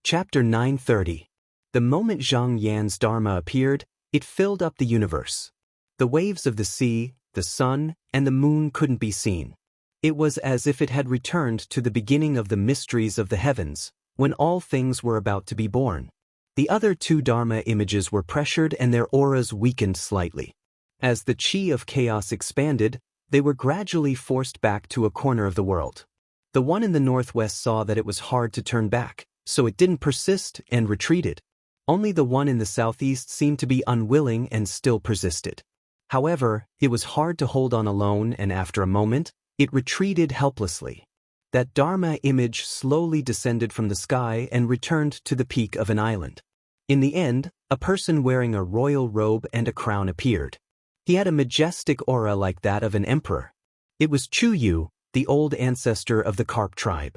Chapter 930. The moment Zhang Yan's Dharma appeared, it filled up the universe. The waves of the sea, the sun, and the moon couldn't be seen. It was as if it had returned to the beginning of the mysteries of the heavens, when all things were about to be born. The other two Dharma images were pressured and their auras weakened slightly. As the chi of chaos expanded, they were gradually forced back to a corner of the world. The one in the northwest saw that it was hard to turn back, so it didn't persist and retreated. Only the one in the southeast seemed to be unwilling and still persisted. However, it was hard to hold on alone, and after a moment, it retreated helplessly. That Dharma image slowly descended from the sky and returned to the peak of an island. In the end, a person wearing a royal robe and a crown appeared. He had a majestic aura like that of an emperor. It was Chu Yu, the old ancestor of the Carp tribe.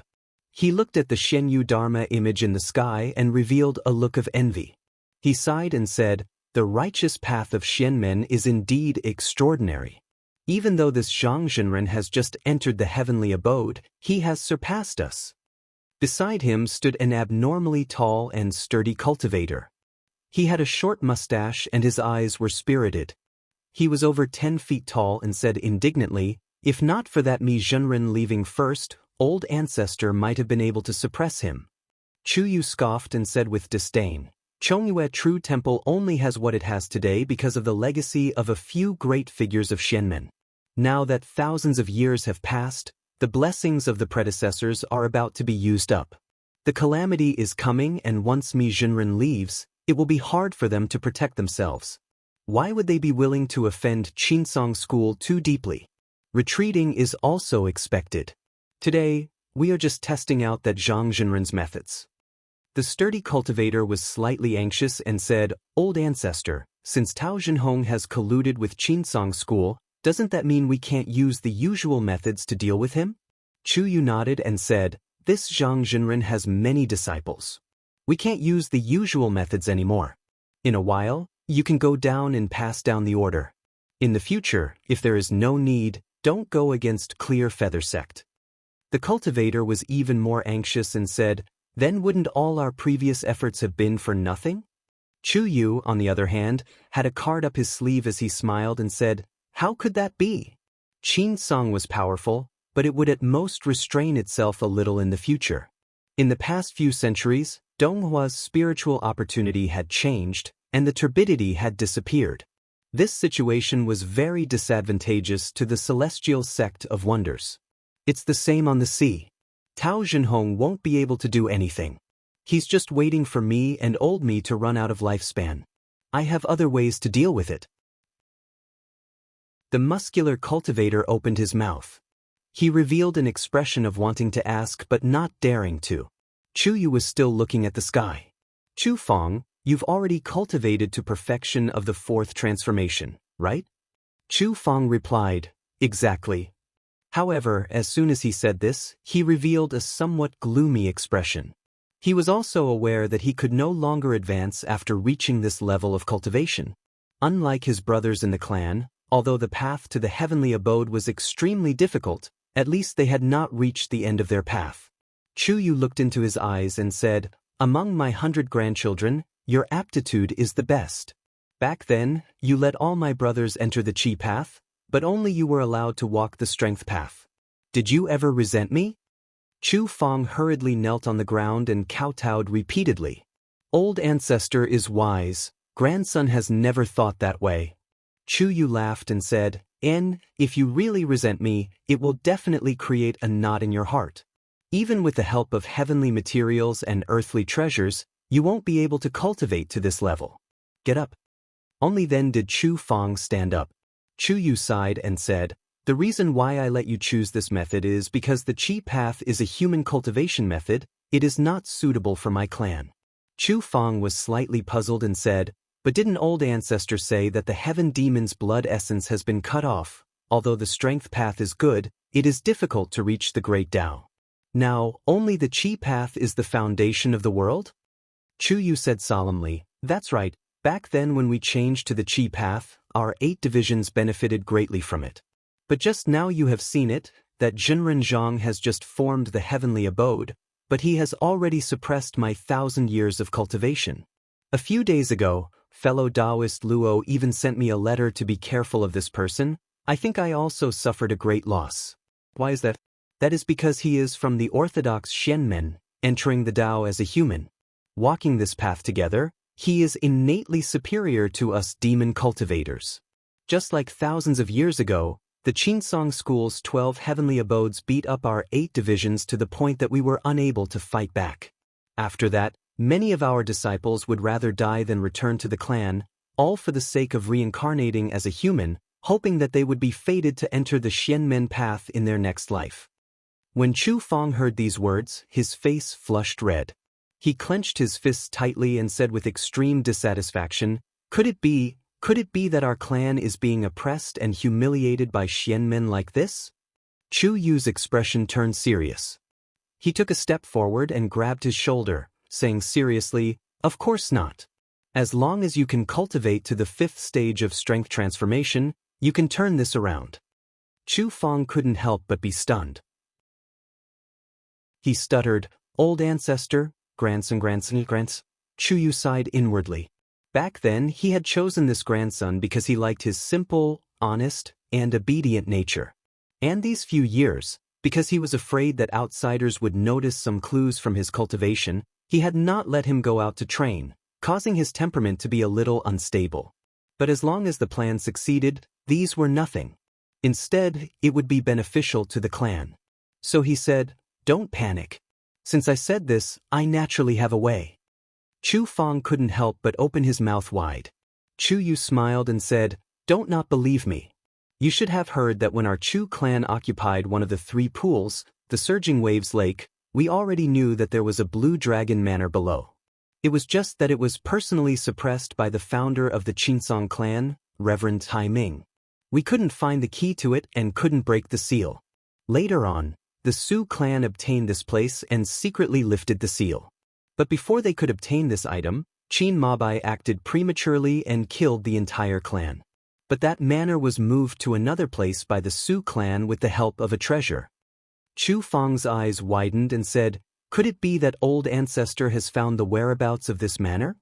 He looked at the Shenyu Dharma image in the sky and revealed a look of envy. He sighed and said, "The righteous path of Shenmen is indeed extraordinary. Even though this Zhang Zhenren has just entered the heavenly abode, he has surpassed us." Beside him stood an abnormally tall and sturdy cultivator. He had a short mustache and his eyes were spirited. He was over 10 feet tall and said indignantly, "If not for that Mi Zhenren leaving first, old ancestor might have been able to suppress him." Chu Yu scoffed and said with disdain, "Chongyue True Temple only has what it has today because of the legacy of a few great figures of Shenmen. Now that thousands of years have passed, the blessings of the predecessors are about to be used up. The calamity is coming, and once Mi Zhenren leaves, it will be hard for them to protect themselves. Why would they be willing to offend Qinsong School too deeply? Retreating is also expected. Today, we are just testing out that Zhang Zhenren's methods." The sturdy cultivator was slightly anxious and said, "Old ancestor, since Tao Zhenhong has colluded with Qinsong School, doesn't that mean we can't use the usual methods to deal with him?" Chu Yu nodded and said, "This Zhang Zhenren has many disciples. We can't use the usual methods anymore. In a while, you can go down and pass down the order. In the future, if there is no need, don't go against Clear Feather Sect." The cultivator was even more anxious and said, "Then wouldn't all our previous efforts have been for nothing?" Chu Yu, on the other hand, had a card up his sleeve as he smiled and said, "How could that be? Qinsong was powerful, but it would at most restrain itself a little in the future. In the past few centuries, Donghua's spiritual opportunity had changed, and the turbidity had disappeared. This situation was very disadvantageous to the celestial sect of wonders. It's the same on the sea. Tao Zhenhong won't be able to do anything. He's just waiting for me and old me to run out of lifespan. I have other ways to deal with it." The muscular cultivator opened his mouth. He revealed an expression of wanting to ask but not daring to. Chu Yu was still looking at the sky. "Chu Feng, you've already cultivated to perfection of the fourth transformation, right?" Chu Feng replied, "Exactly." However, as soon as he said this, he revealed a somewhat gloomy expression. He was also aware that he could no longer advance after reaching this level of cultivation. Unlike his brothers in the clan, although the path to the heavenly abode was extremely difficult, at least they had not reached the end of their path. Chu Yu looked into his eyes and said, "Among my 100 grandchildren, your aptitude is the best. Back then, you let all my brothers enter the Qi path, but only you were allowed to walk the strength path. Did you ever resent me?" Chu Feng hurriedly knelt on the ground and kowtowed repeatedly. "Old ancestor is wise, grandson has never thought that way." Chu Yu laughed and said, If you really resent me, it will definitely create a knot in your heart. Even with the help of heavenly materials and earthly treasures, you won't be able to cultivate to this level. Get up." Only then did Chu Feng stand up. Chu Yu sighed and said, "The reason why I let you choose this method is because the Qi path is a human cultivation method. It is not suitable for my clan." Chu Feng was slightly puzzled and said, "But didn't old ancestor say that the heaven demon's blood essence has been cut off? Although the strength path is good, it is difficult to reach the great Tao. Now, only the Qi path is the foundation of the world?" Chu Yu said solemnly, "That's right. Back then when we changed to the Qi path, our 8 divisions benefited greatly from it. But just now you have seen it, that Zhenren Zhang has just formed the heavenly abode. but he has already suppressed my 1,000 years of cultivation. A few days ago, fellow Taoist Luo even sent me a letter to be careful of this person. I think I also suffered a great loss. Why is that? That is because he is from the orthodox Xianmen, entering the Tao as a human. Walking this path together, he is innately superior to us demon cultivators. Just like thousands of years ago, the Qinsong school's 12 heavenly abodes beat up our 8 divisions to the point that we were unable to fight back. After that, many of our disciples would rather die than return to the clan, all for the sake of reincarnating as a human, hoping that they would be fated to enter the Xianmen path in their next life. When Chu Feng heard these words, his face flushed red. He clenched his fists tightly and said with extreme dissatisfaction, Could it be that our clan is being oppressed and humiliated by Xianmen like this? Chu Yu's expression turned serious. He took a step forward and grabbed his shoulder, saying seriously, Of course not. As long as you can cultivate to the 5th stage of strength transformation, you can turn this around. Chu Feng couldn't help but be stunned. He stuttered, Old ancestor, grandson. Chu Yu sighed inwardly. Back then, he had chosen this grandson because he liked his simple, honest, and obedient nature. And these few years, because he was afraid that outsiders would notice some clues from his cultivation, he had not let him go out to train, causing his temperament to be a little unstable. But as long as the plan succeeded, these were nothing. Instead, it would be beneficial to the clan. So he said, Don't panic. Since I said this, I naturally have a way. Chu Feng couldn't help but open his mouth wide. Chu Yu smiled and said, Don't not believe me. You should have heard that when our Chu clan occupied one of the 3 pools, the Surging Waves Lake, we already knew that there was a Blue Dragon Manor below. It was just that it was personally suppressed by the founder of the Qinsong clan, Reverend Tai Ming. We couldn't find the key to it and couldn't break the seal. Later on, the Su clan obtained this place and secretly lifted the seal. But before they could obtain this item, Qin Mabai acted prematurely and killed the entire clan. But that manor was moved to another place by the Su clan with the help of a treasure. Chu Feng's eyes widened and said, Could it be that old ancestor has found the whereabouts of this manor?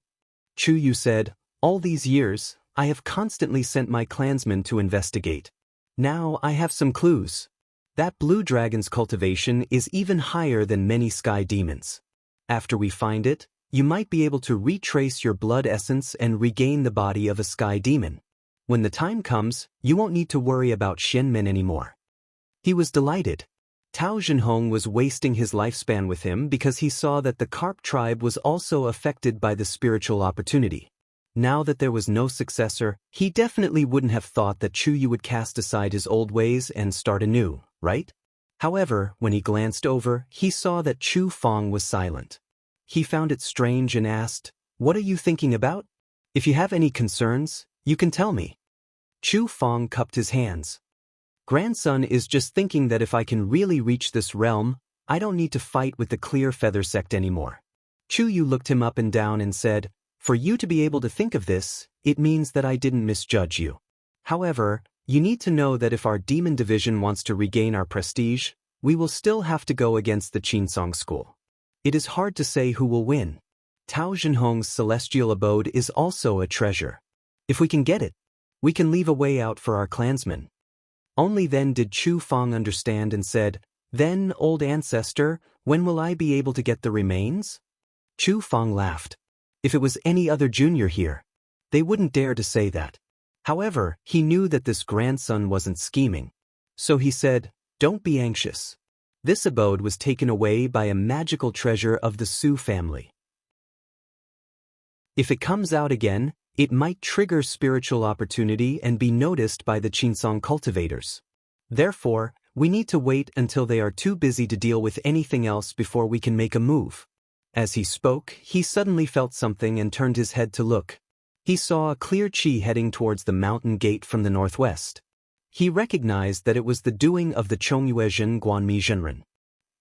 Chu Yu said, All these years, I have constantly sent my clansmen to investigate. Now I have some clues. That blue dragon's cultivation is even higher than many sky demons. After we find it, you might be able to retrace your blood essence and regain the body of a sky demon. When the time comes, you won't need to worry about Xianmen anymore. He was delighted. Tao Zhenhong was wasting his lifespan with him because he saw that the carp tribe was also affected by the spiritual opportunity. Now that there was no successor, he definitely wouldn't have thought that Chu Yu would cast aside his old ways and start anew, right? However, when he glanced over, he saw that Chu Feng was silent. He found it strange and asked, What are you thinking about? If you have any concerns, you can tell me. Chu Feng cupped his hands. Grandson is just thinking that if I can really reach this realm, I don't need to fight with the Clear Feather sect anymore. Chu Yu looked him up and down and said, For you to be able to think of this, it means that I didn't misjudge you. However, you need to know that if our demon division wants to regain our prestige, we will still have to go against the Qinsong school. It is hard to say who will win. Tao Zhenhong's celestial abode is also a treasure. If we can get it, we can leave a way out for our clansmen. Only then did Chu Feng understand and said, Then, old ancestor, when will I be able to get the remains? Chu Feng laughed. If it was any other junior here, they wouldn't dare to say that. However, he knew that this grandson wasn't scheming. So he said, Don't be anxious. This abode was taken away by a magical treasure of the Su family. If it comes out again, it might trigger spiritual opportunity and be noticed by the Qinsong cultivators. Therefore, we need to wait until they are too busy to deal with anything else before we can make a move. As he spoke, he suddenly felt something and turned his head to look. He saw a clear chi heading towards the mountain gate from the northwest. He recognized that it was the doing of the Chongyuezhen Guanmi Zhenren.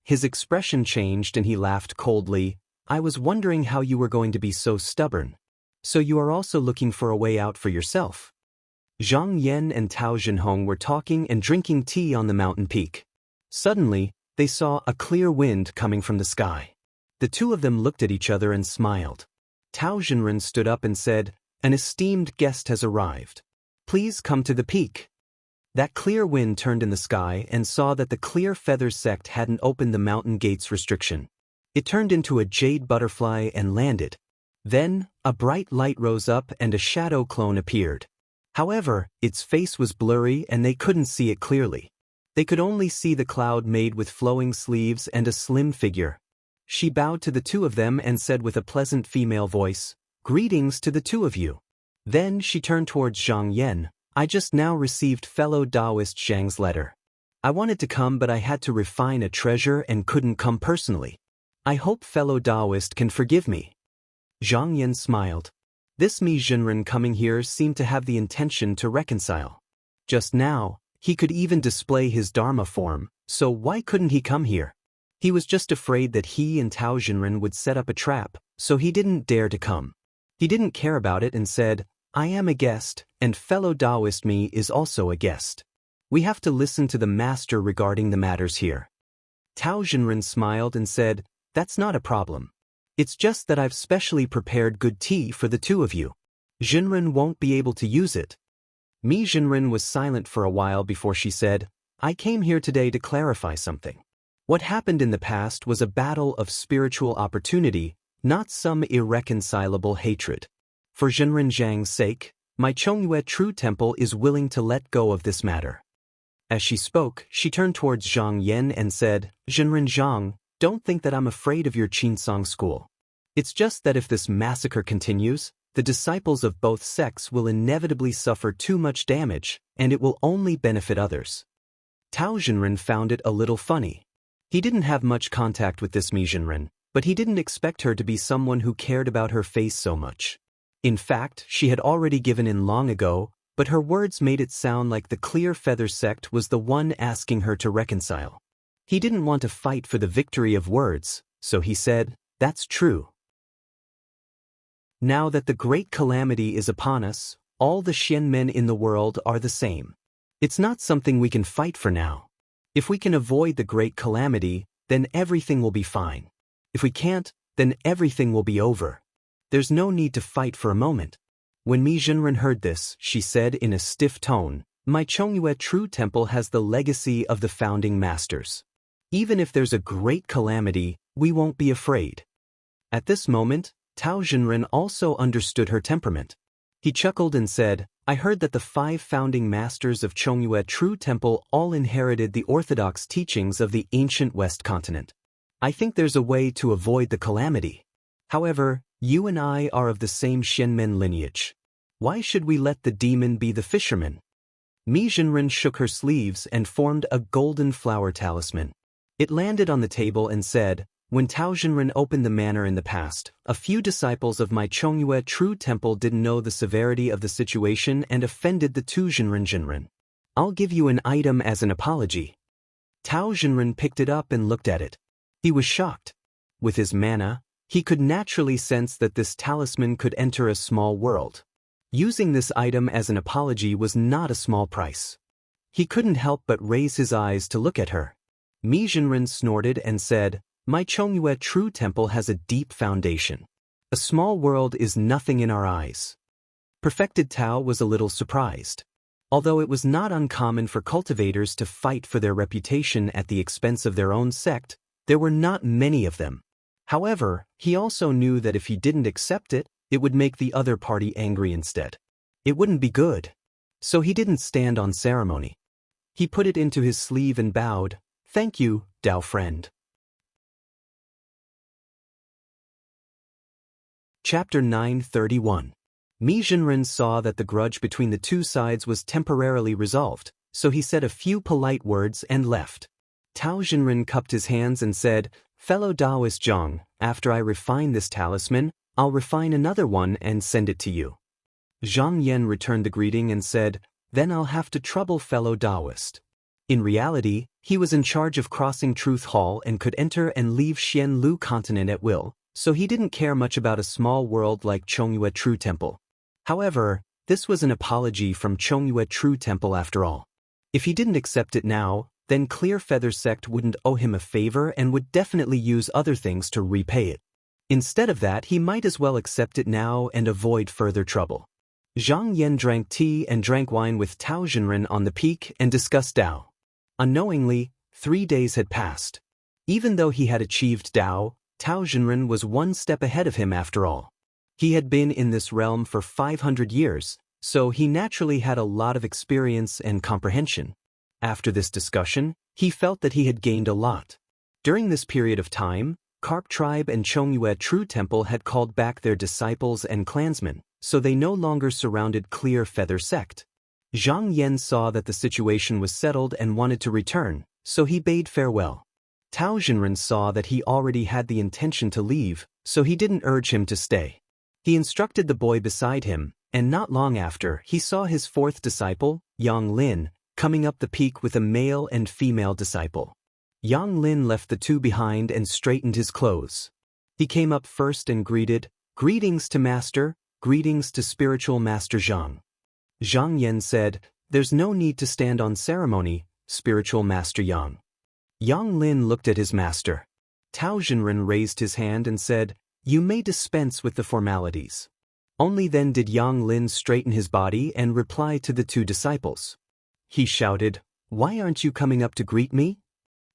His expression changed and he laughed coldly. I was wondering how you were going to be so stubborn. So you are also looking for a way out for yourself. Zhang Yan and Tao Zhenhong were talking and drinking tea on the mountain peak. Suddenly, they saw a clear wind coming from the sky. The two of them looked at each other and smiled. Tao Jinren stood up and said, "An esteemed guest has arrived. Please come to the peak." That clear wind turned in the sky and saw that the clear feather sect hadn't opened the mountain gates restriction. It turned into a jade butterfly and landed. Then, a bright light rose up and a shadow clone appeared. However, its face was blurry and they couldn't see it clearly. They could only see the cloud made with flowing sleeves and a slim figure. She bowed to the two of them and said with a pleasant female voice, "Greetings to the two of you." Then she turned towards Zhang Yan. "I just now received fellow Taoist Zhang's letter. I wanted to come but I had to refine a treasure and couldn't come personally. I hope fellow Taoist can forgive me." Zhang Yan smiled. This Mi Jinren coming here seemed to have the intention to reconcile. Just now, he could even display his Dharma form, so why couldn't he come here? He was just afraid that he and Tao Jinren would set up a trap, so he didn't dare to come. He didn't care about it and said, "I am a guest, and fellow Taoist Mi is also a guest. We have to listen to the master regarding the matters here." Tao Jinren smiled and said, "That's not a problem. It's just that I've specially prepared good tea for the two of you. Jinren won't be able to use it." Mi Jinren was silent for a while before she said, "I came here today to clarify something. What happened in the past was a battle of spiritual opportunity, not some irreconcilable hatred. For Jinren Zhang's sake, my Chongyue True Temple is willing to let go of this matter." As she spoke, she turned towards Zhang Yan and said, "Jinren Zhang, don't think that I'm afraid of your Qinsong school. It's just that if this massacre continues, the disciples of both sects will inevitably suffer too much damage, and it will only benefit others." Tao Jinren found it a little funny. He didn't have much contact with this Mi Jinren, but he didn't expect her to be someone who cared about her face so much. In fact, she had already given in long ago, but her words made it sound like the Clear Feather sect was the one asking her to reconcile. He didn't want to fight for the victory of words, so he said, "That's true. Now that the great calamity is upon us, all the Xian men in the world are the same. It's not something we can fight for now. If we can avoid the great calamity, then everything will be fine. If we can't, then everything will be over. There's no need to fight for a moment." When Mi Jinren heard this, she said in a stiff tone, "My Chongyue True Temple has the legacy of the founding masters. Even if there's a great calamity, we won't be afraid." At this moment, Tao Jinren also understood her temperament. He chuckled and said, "I heard that the 5 founding masters of Chongyue True Temple all inherited the orthodox teachings of the ancient West continent. I think there's a way to avoid the calamity. However, you and I are of the same Xianmen lineage. Why should we let the demon be the fisherman?" Mi Jinren shook her sleeves and formed a golden flower talisman. It landed on the table and said, "When Tao Jinren opened the manor in the past, a few disciples of my Chongyue True Temple didn't know the severity of the situation and offended the two Jinren. I'll give you an item as an apology." Tao Jinren picked it up and looked at it. He was shocked. With his mana, he could naturally sense that this talisman could enter a small world. Using this item as an apology was not a small price. He couldn't help but raise his eyes to look at her. Mi Jinren snorted and said, "My Chongyue True Temple has a deep foundation. A small world is nothing in our eyes." Perfected Tao was a little surprised. Although it was not uncommon for cultivators to fight for their reputation at the expense of their own sect, there were not many of them. However, he also knew that if he didn't accept it, it would make the other party angry instead. It wouldn't be good. So he didn't stand on ceremony. He put it into his sleeve and bowed, "Thank you, Tao friend." Chapter 931. Mi Jinren saw that the grudge between the two sides was temporarily resolved, so he said a few polite words and left. Tao Jinren cupped his hands and said, "Fellow Taoist Zhang, after I refine this talisman, I'll refine another one and send it to you." Zhang Yan returned the greeting and said, "Then I'll have to trouble fellow Taoist." In reality, he was in charge of crossing Truth Hall and could enter and leave Xian Lu continent at will, so he didn't care much about a small world like Chongyue True Temple. However, this was an apology from Chongyue True Temple after all. If he didn't accept it now, then Clear Feather sect wouldn't owe him a favor and would definitely use other things to repay it. Instead of that, he might as well accept it now and avoid further trouble. Zhang Yan drank tea and drank wine with Tao Zhenren on the peak and discussed Tao. Unknowingly, 3 days had passed. Even though he had achieved Tao, Tao Zhenren was one step ahead of him after all. He had been in this realm for 500 years, so he naturally had a lot of experience and comprehension. After this discussion, he felt that he had gained a lot. During this period of time, Carp Tribe and Chongyue True Temple had called back their disciples and clansmen, so they no longer surrounded Clear Feather sect. Zhang Yan saw that the situation was settled and wanted to return, so he bade farewell. Tao Zhenren saw that he already had the intention to leave, so he didn't urge him to stay. He instructed the boy beside him, and not long after, he saw his fourth disciple, Yang Lin, coming up the peak with a male and female disciple. Yang Lin left the two behind and straightened his clothes. He came up first and greeted, "Greetings to Master, greetings to Spiritual Master Zhang." Zhang Yan said, "There's no need to stand on ceremony, Spiritual Master Yang." Yang Lin looked at his master. Tao Zhenren raised his hand and said, "You may dispense with the formalities." Only then did Yang Lin straighten his body and reply to the two disciples. He shouted, "Why aren't you coming up to greet me?"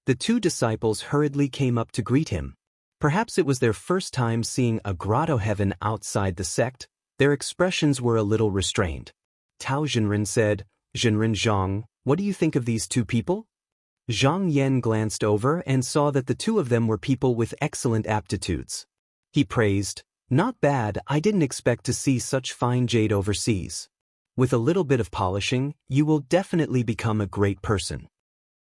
The two disciples hurriedly came up to greet him. Perhaps it was their first time seeing a grotto heaven outside the sect. Their expressions were a little restrained. Tao Zhenren said, "Zhenren Zhang, what do you think of these two people?" Zhang Yan glanced over and saw that the two of them were people with excellent aptitudes. He praised, "Not bad, I didn't expect to see such fine jade overseas. With a little bit of polishing, you will definitely become a great person."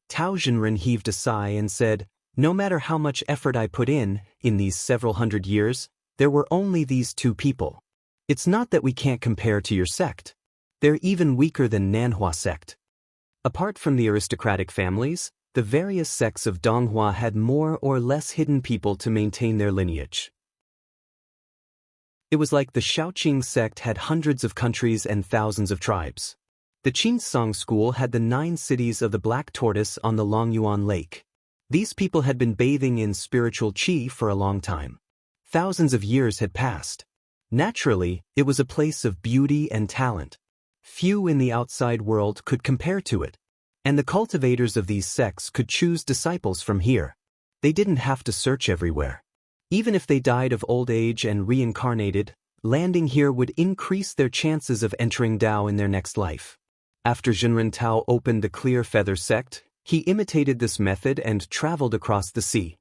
Tao Zhenren heaved a sigh and said, "No matter how much effort I put in these several hundred years, there were only these two people. It's not that we can't compare to your sect. They're even weaker than Nanhua sect." Apart from the aristocratic families, the various sects of Donghua had more or less hidden people to maintain their lineage. It was like the Shaoqing sect had hundreds of countries and thousands of tribes. The Qinsong school had the 9 cities of the Black Tortoise on the Longyuan Lake. These people had been bathing in spiritual qi for a long time. Thousands of years had passed. Naturally, it was a place of beauty and talent. Few in the outside world could compare to it. And the cultivators of these sects could choose disciples from here. They didn't have to search everywhere. Even if they died of old age and reincarnated, landing here would increase their chances of entering Tao in their next life. After Zhenren Tao opened the Clear Feather sect, he imitated this method and traveled across the sea.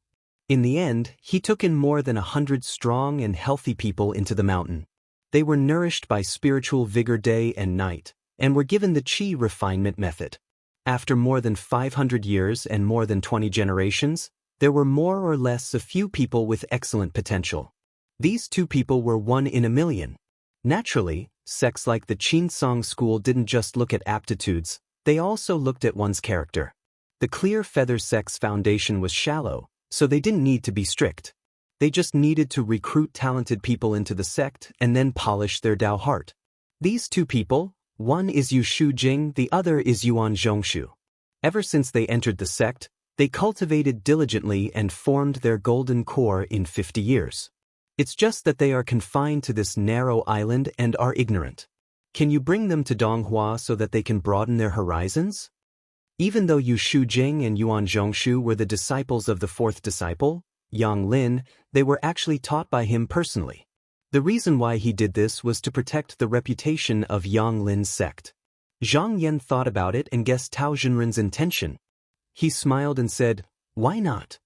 In the end, he took in more than 100 strong and healthy people into the mountain. They were nourished by spiritual vigor day and night, and were given the qi refinement method. After more than 500 years and more than 20 generations, there were more or less a few people with excellent potential. These two people were 1 in a million. Naturally, sects like the Qinsong school didn't just look at aptitudes, they also looked at one's character. The Clear Feather sect's foundation was shallow, so they didn't need to be strict. They just needed to recruit talented people into the sect and then polish their Tao heart. These two people, one is Yu Shu Jing, the other is Yuan Zhongshu. Ever since they entered the sect, they cultivated diligently and formed their golden core in 50 years. It's just that they are confined to this narrow island and are ignorant. Can you bring them to Donghua so that they can broaden their horizons? Even though Yu Shu Jing and Yuan Zhongshu were the disciples of the fourth disciple, Yang Lin, they were actually taught by him personally. The reason why he did this was to protect the reputation of Yang Lin's sect. Zhang Yan thought about it and guessed Tao Zhenren's intention. He smiled and said, "Why not?"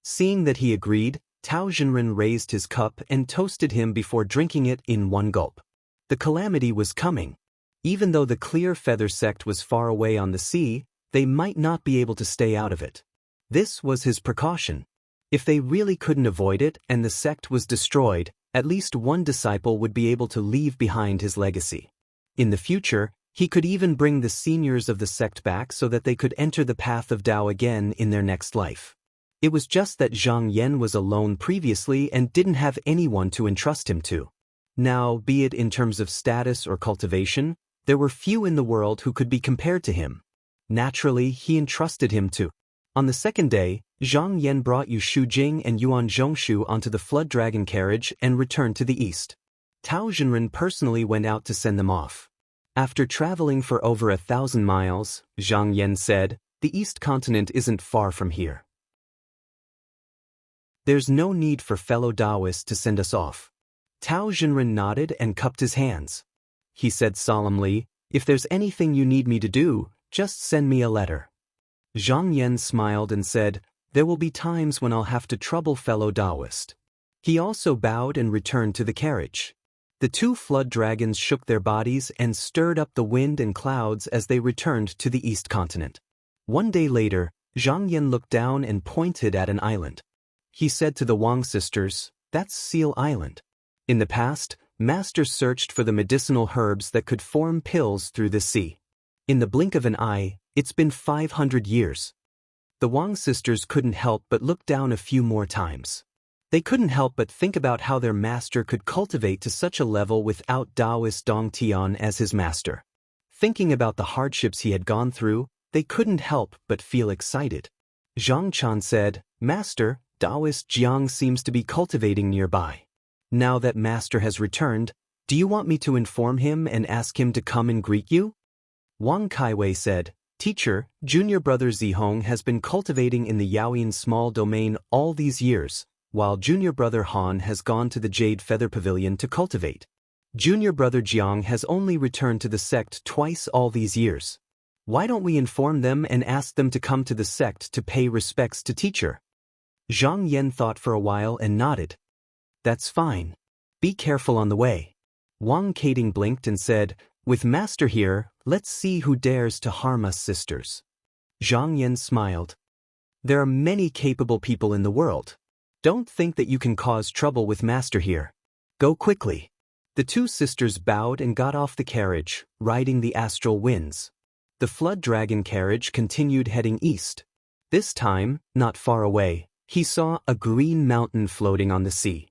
Seeing that he agreed, Tao Zhenren raised his cup and toasted him before drinking it in one gulp. The calamity was coming. Even though the Clear Feather sect was far away on the sea, they might not be able to stay out of it. This was his precaution. If they really couldn't avoid it and the sect was destroyed, at least one disciple would be able to leave behind his legacy. In the future, he could even bring the seniors of the sect back so that they could enter the path of Tao again in their next life. It was just that Zhang Yan was alone previously and didn't have anyone to entrust him to. Now, be it in terms of status or cultivation, there were few in the world who could be compared to him. Naturally, he entrusted him to. On the second day, Zhang Yan brought Yu Shujing and Yuan Zhongshu onto the flood dragon carriage and returned to the east. Tao Zhenren personally went out to send them off. After traveling for over 1,000 miles, Zhang Yan said, "The east continent isn't far from here. There's no need for fellow Taoists to send us off." Tao Zhenren nodded and cupped his hands. He said solemnly, "If there's anything you need me to do, just send me a letter." Zhang Yan smiled and said, "There will be times when I'll have to trouble fellow Taoist." He also bowed and returned to the carriage. The two flood dragons shook their bodies and stirred up the wind and clouds as they returned to the east continent. One day later, Zhang Yan looked down and pointed at an island. He said to the Wang sisters, "That's Seal Island." In the past, Master searched for the medicinal herbs that could form pills through the sea. In the blink of an eye, it's been 500 years. The Wang sisters couldn't help but look down a few more times. They couldn't help but think about how their master could cultivate to such a level without Taoist Dong Tian as his master. Thinking about the hardships he had gone through, they couldn't help but feel excited. Zhang Chan said, "Master, Taoist Jiang seems to be cultivating nearby. Now that Master has returned, do you want me to inform him and ask him to come and greet you?" Wang Kaiwei said, "Teacher, junior brother Zihong has been cultivating in the Yaoyin small domain all these years, while junior brother Han has gone to the Jade Feather Pavilion to cultivate. Junior brother Jiang has only returned to the sect twice all these years. Why don't we inform them and ask them to come to the sect to pay respects to teacher?" Zhang Yan thought for a while and nodded. "That's fine. Be careful on the way." Wang Kading blinked and said, "With Master here, let's see who dares to harm us sisters." Zhang Yan smiled. "There are many capable people in the world. Don't think that you can cause trouble with Master here. Go quickly." The two sisters bowed and got off the carriage, riding the astral winds. The flood dragon carriage continued heading east. This time, not far away, he saw a green mountain floating on the sea.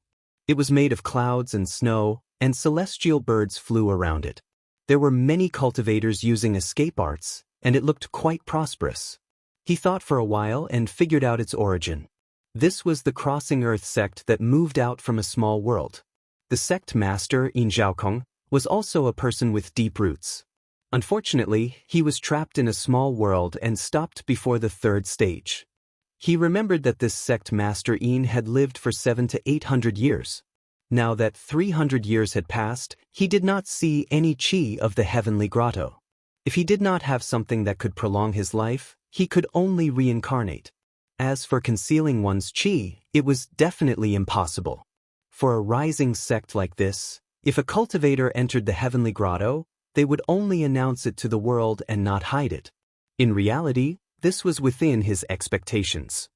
It was made of clouds and snow, and celestial birds flew around it. There were many cultivators using escape arts, and it looked quite prosperous. He thought for a while and figured out its origin. This was the Crossing Earth sect that moved out from a small world. The sect master, Yin Zhaokong, was also a person with deep roots. Unfortunately, he was trapped in a small world and stopped before the third stage. He remembered that this sect master Yin had lived for 700 to 800 years. Now that 300 years had passed, he did not see any qi of the heavenly grotto. If he did not have something that could prolong his life, he could only reincarnate. As for concealing one's qi, it was definitely impossible. For a rising sect like this, if a cultivator entered the heavenly grotto, they would only announce it to the world and not hide it. In reality, this was within his expectations.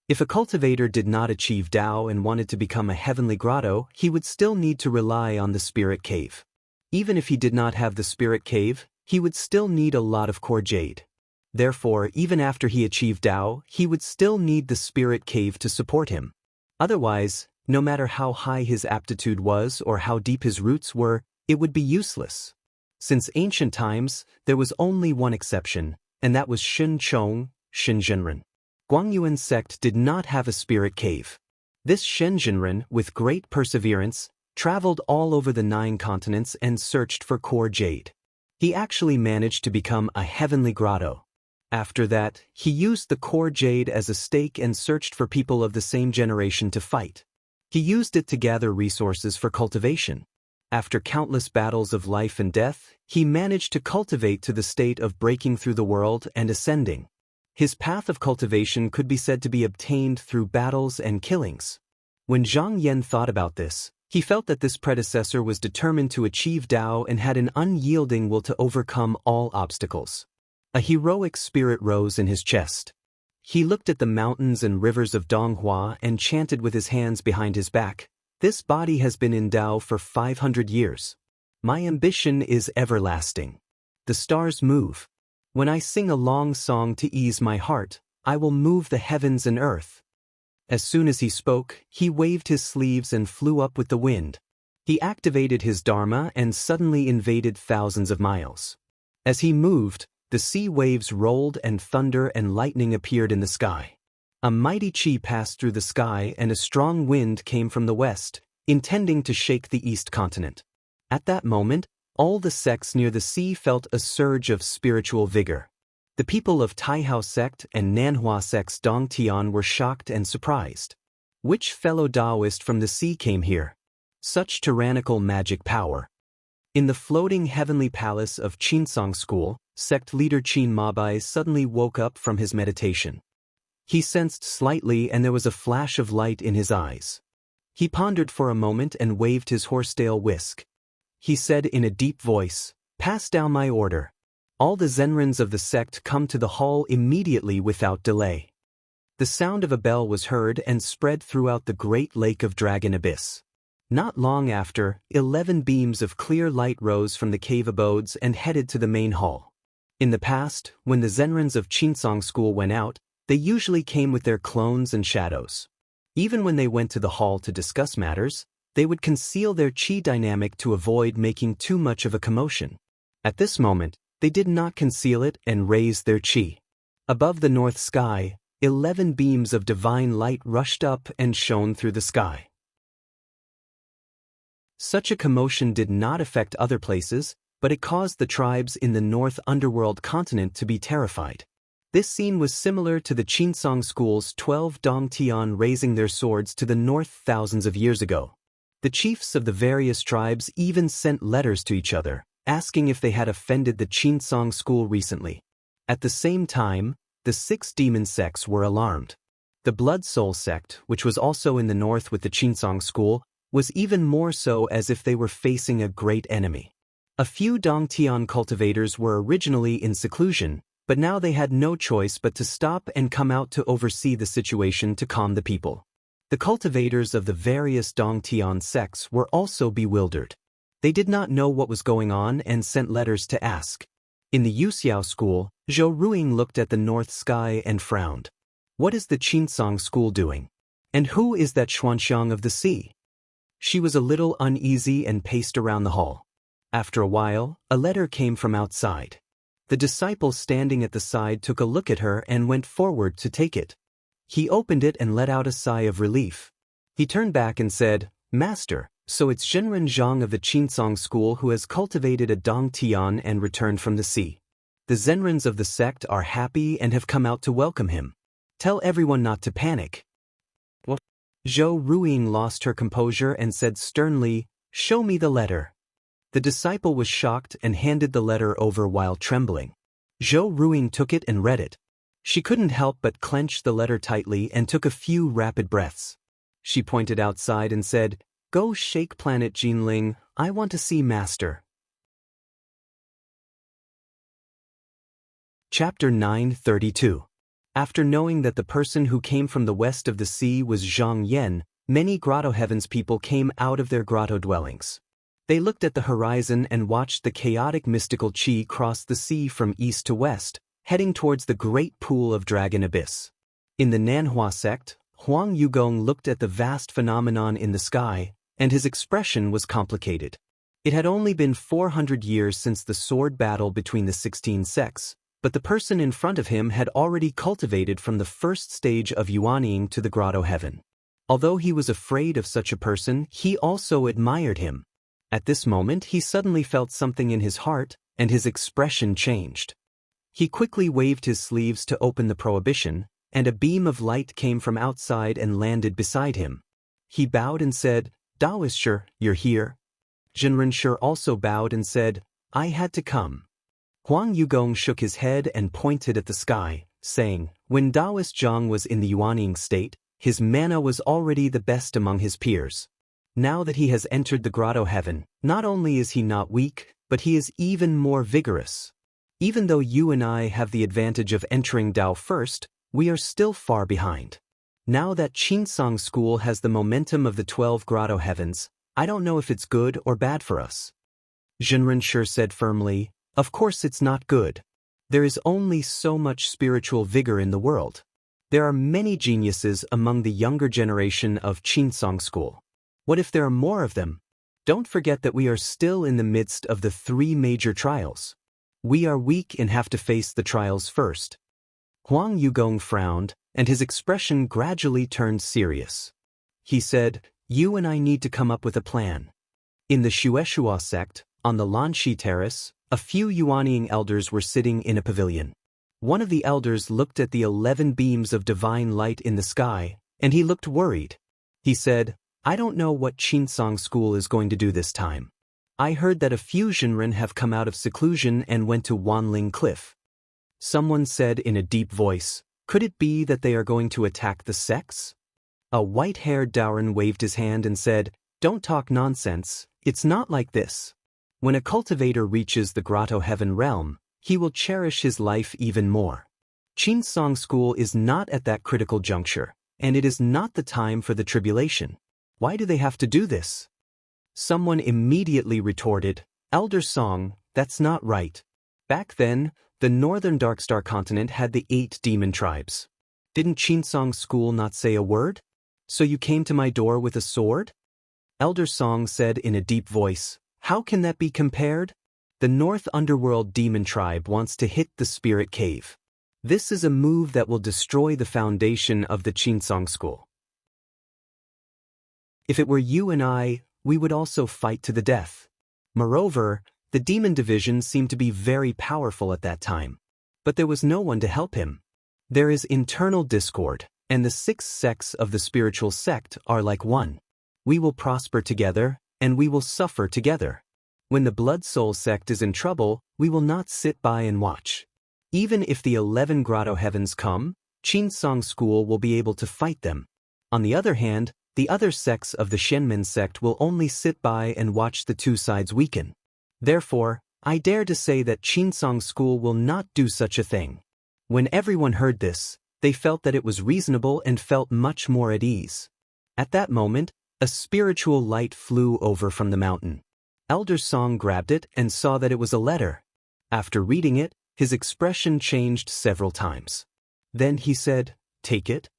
If a cultivator did not achieve Tao and wanted to become a heavenly grotto, he would still need to rely on the spirit cave. Even if he did not have the spirit cave, he would still need a lot of core jade. Therefore, even after he achieved Tao, he would still need the spirit cave to support him. Otherwise, no matter how high his aptitude was or how deep his roots were, it would be useless. Since ancient times, there was only one exception, and that was Shen Chong, Shen Zhenren. Guangyuan sect did not have a spirit cave. This Shen Zhenren, with great perseverance, traveled all over the 9 continents and searched for core jade. He actually managed to become a heavenly grotto. After that, he used the core jade as a stake and searched for people of the same generation to fight. He used it to gather resources for cultivation. After countless battles of life and death, he managed to cultivate to the state of breaking through the world and ascending. His path of cultivation could be said to be obtained through battles and killings. When Zhang Yan thought about this, he felt that this predecessor was determined to achieve Tao and had an unyielding will to overcome all obstacles. A heroic spirit rose in his chest. He looked at the mountains and rivers of Donghua and chanted with his hands behind his back, "This body has been in Tao for 500 years. My ambition is everlasting. The stars move. When I sing a long song to ease my heart, I will move the heavens and earth." As soon as he spoke, he waved his sleeves and flew up with the wind. He activated his Dharma and suddenly invaded thousands of miles. As he moved, the sea waves rolled and thunder and lightning appeared in the sky. A mighty chi passed through the sky and a strong wind came from the west, intending to shake the east continent. At that moment, all the sects near the sea felt a surge of spiritual vigor. The people of Taihao sect and Nanhua sect's Dongtian were shocked and surprised. Which fellow Taoist from the sea came here? Such tyrannical magic power. In the floating heavenly palace of Qinsong School, sect leader Qin Mabai suddenly woke up from his meditation. He sensed slightly and there was a flash of light in his eyes. He pondered for a moment and waved his horsetail whisk. He said in a deep voice, "Pass down my order. All the Zenrins of the sect come to the hall immediately without delay." The sound of a bell was heard and spread throughout the great lake of Dragon Abyss. Not long after, 11 beams of clear light rose from the cave abodes and headed to the main hall. In the past, when the Zenrins of Qinsong School went out, they usually came with their clones and shadows. Even when they went to the hall to discuss matters, they would conceal their chi dynamic to avoid making too much of a commotion. At this moment, they did not conceal it and raised their chi. Above the north sky, 11 beams of divine light rushed up and shone through the sky. Such a commotion did not affect other places, but it caused the tribes in the North Underworld continent to be terrified. This scene was similar to the Qinsong School's 12 Dongtian raising their swords to the north thousands of years ago. The chiefs of the various tribes even sent letters to each other, asking if they had offended the Qinsong School recently. At the same time, the 6 demon sects were alarmed. The Blood Soul sect, which was also in the north with the Qinsong School, was even more so as if they were facing a great enemy. A few Dongtian cultivators were originally in seclusion, but now they had no choice but to stop and come out to oversee the situation to calm the people. The cultivators of the various Dongtian sects were also bewildered. They did not know what was going on and sent letters to ask. In the Yuxiao school, Zhou Ruing looked at the north sky and frowned. What is the Qinsong School doing? And who is that Xuanxiang of the sea? She was a little uneasy and paced around the hall. After a while, a letter came from outside. The disciple standing at the side took a look at her and went forward to take it. He opened it and let out a sigh of relief. He turned back and said, "Master, so it's Zhenren Zhang of the Qinsong School who has cultivated a Dongtian and returned from the sea. The Zenrins of the sect are happy and have come out to welcome him. Tell everyone not to panic." What? Zhou Ruing lost her composure and said sternly, "Show me the letter." The disciple was shocked and handed the letter over while trembling. Zhou Ruing took it and read it. She couldn't help but clench the letter tightly and took a few rapid breaths. She pointed outside and said, "Go shake planet Jinling, I want to see Master." Chapter 932. After knowing that the person who came from the west of the sea was Zhang Yan, many Grotto Heavens people came out of their grotto dwellings. They looked at the horizon and watched the chaotic mystical chi cross the sea from east to west, heading towards the great pool of Dragon Abyss. In the Nanhua sect, Huang Yugong looked at the vast phenomenon in the sky, and his expression was complicated. It had only been 400 years since the sword battle between the 16 sects, but the person in front of him had already cultivated from the first stage of Yuanying to the Grotto Heaven. Although he was afraid of such a person, he also admired him. At this moment he suddenly felt something in his heart, and his expression changed. He quickly waved his sleeves to open the prohibition, and a beam of light came from outside and landed beside him. He bowed and said, "Daoist Shi, you're here?" Zhenren Shi also bowed and said, "I had to come." Huang Yugong shook his head and pointed at the sky, saying, "When Daoist Zhang was in the Yuanying state, his mana was already the best among his peers. Now that he has entered the Grotto Heaven, not only is he not weak, but he is even more vigorous. Even though you and I have the advantage of entering Dao first, we are still far behind. Now that Qinsong School has the momentum of the 12 Grotto Heavens, I don't know if it's good or bad for us." Zhenren Shi said firmly, "Of course it's not good. There is only so much spiritual vigor in the world. There are many geniuses among the younger generation of Qinsong School. What if there are more of them? Don't forget that we are still in the midst of the 3 major trials. We are weak and have to face the trials first. Huang Yugong frowned, and his expression gradually turned serious. He said, "You and I need to come up with a plan." In the Xueshua sect, on the Lanxi terrace, a few Yuanying elders were sitting in a pavilion. One of the elders looked at the 11 beams of divine light in the sky, and he looked worried. He said, "I don't know what Qinsong school is going to do this time. I heard that a few Zhenren have come out of seclusion and went to Wanling Cliff." Someone said in a deep voice, "Could it be that they are going to attack the sects?" A white-haired Daoran waved his hand and said, "Don't talk nonsense, it's not like this. When a cultivator reaches the Grotto Heaven realm, he will cherish his life even more. Qinsong school is not at that critical juncture, and it is not the time for the tribulation. Why do they have to do this?" Someone immediately retorted, "Elder Song, that's not right. Back then, the northern Darkstar continent had the 8 demon tribes. Didn't Qinsong school not say a word? So you came to my door with a sword?" Elder Song said in a deep voice, "How can that be compared? The North Underworld demon tribe wants to hit the spirit cave. This is a move that will destroy the foundation of the Qinsong school. If it were you and I, we would also fight to the death." Moreover, the demon division seemed to be very powerful at that time. But there was no one to help him. There is internal discord, and the 6 sects of the spiritual sect are like one. We will prosper together, and we will suffer together. When the Blood Soul sect is in trouble, we will not sit by and watch. Even if the 11 Grotto Heavens come, Qinsong school will be able to fight them. On the other hand, the other sects of the Shenmin sect will only sit by and watch the 2 sides weaken. Therefore, I dare to say that Qinsong school will not do such a thing. When everyone heard this, they felt that it was reasonable and felt much more at ease. At that moment, a spiritual light flew over from the mountain. Elder Song grabbed it and saw that it was a letter. After reading it, his expression changed several times. Then he said, "Take it."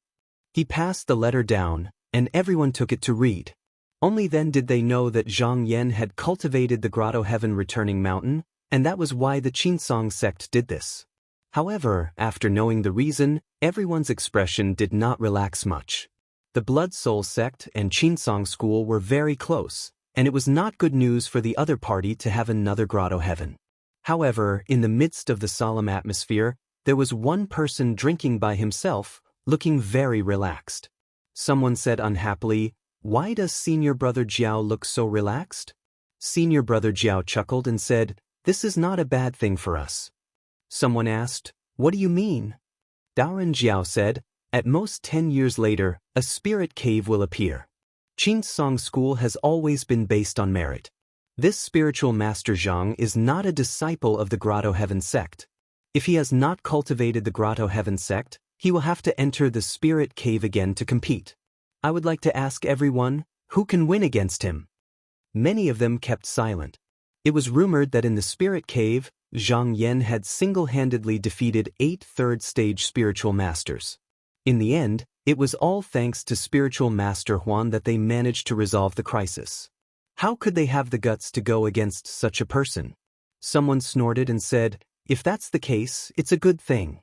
He passed the letter down, and everyone took it to read. Only then did they know that Zhang Yan had cultivated the Grotto Heaven returning mountain, and that was why the Qinsong sect did this. However, after knowing the reason, everyone's expression did not relax much. The Blood Soul sect and Qinsong school were very close, and it was not good news for the other party to have another Grotto Heaven. However, in the midst of the solemn atmosphere, there was one person drinking by himself, looking very relaxed. Someone said unhappily, "Why does Senior Brother Jiao look so relaxed?" Senior Brother Jiao chuckled and said, "This is not a bad thing for us." Someone asked, "What do you mean?" Daoran Jiao said, "At most 10 years later, a spirit cave will appear. Qinsong school has always been based on merit. This spiritual master Zhang is not a disciple of the Grotto Heaven sect. If he has not cultivated the Grotto Heaven sect, he will have to enter the spirit cave again to compete. I would like to ask everyone, who can win against him?" Many of them kept silent. It was rumored that in the spirit cave, Zhang Yan had single-handedly defeated 8 third-stage spiritual masters. In the end, it was all thanks to spiritual master Huan that they managed to resolve the crisis. How could they have the guts to go against such a person? Someone snorted and said, "If that's the case, it's a good thing."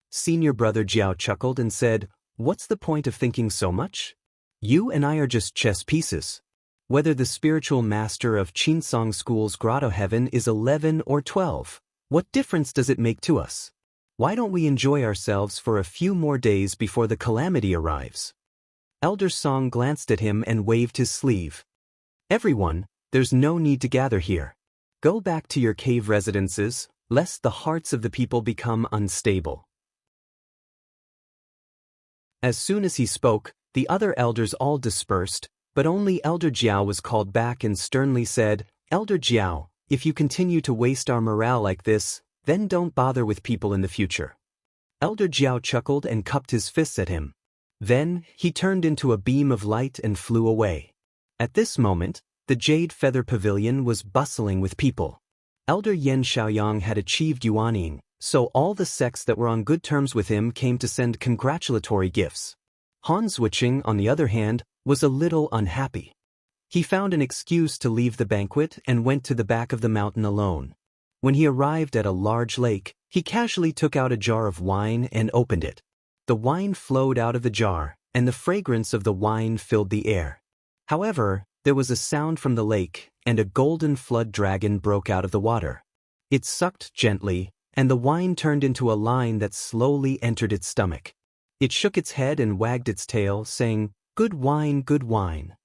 Senior Brother Jiao chuckled and said, "What's the point of thinking so much? You and I are just chess pieces. Whether the spiritual master of Qinsong school's Grotto Heaven is 11 or 12, what difference does it make to us? Why don't we enjoy ourselves for a few more days before the calamity arrives?" Elder Song glanced at him and waved his sleeve. "Everyone, there's no need to gather here. Go back to your cave residences, lest the hearts of the people become unstable." As soon as he spoke, the other elders all dispersed, but only Elder Jiao was called back and sternly said, "Elder Jiao, if you continue to waste our morale like this, then don't bother with people in the future." Elder Jiao chuckled and cupped his fists at him. Then, he turned into a beam of light and flew away. At this moment, the Jade Feather Pavilion was bustling with people. Elder Yen Xiaoyang had achieved Yuanying, so all the sects that were on good terms with him came to send congratulatory gifts. Han Zwicheng, on the other hand, was a little unhappy. He found an excuse to leave the banquet and went to the back of the mountain alone. When he arrived at a large lake, he casually took out a jar of wine and opened it. The wine flowed out of the jar, and the fragrance of the wine filled the air. However, there was a sound from the lake, and a golden flood dragon broke out of the water. It sucked gently, and the wine turned into a line that slowly entered its stomach. It shook its head and wagged its tail, saying, "Good wine, good wine."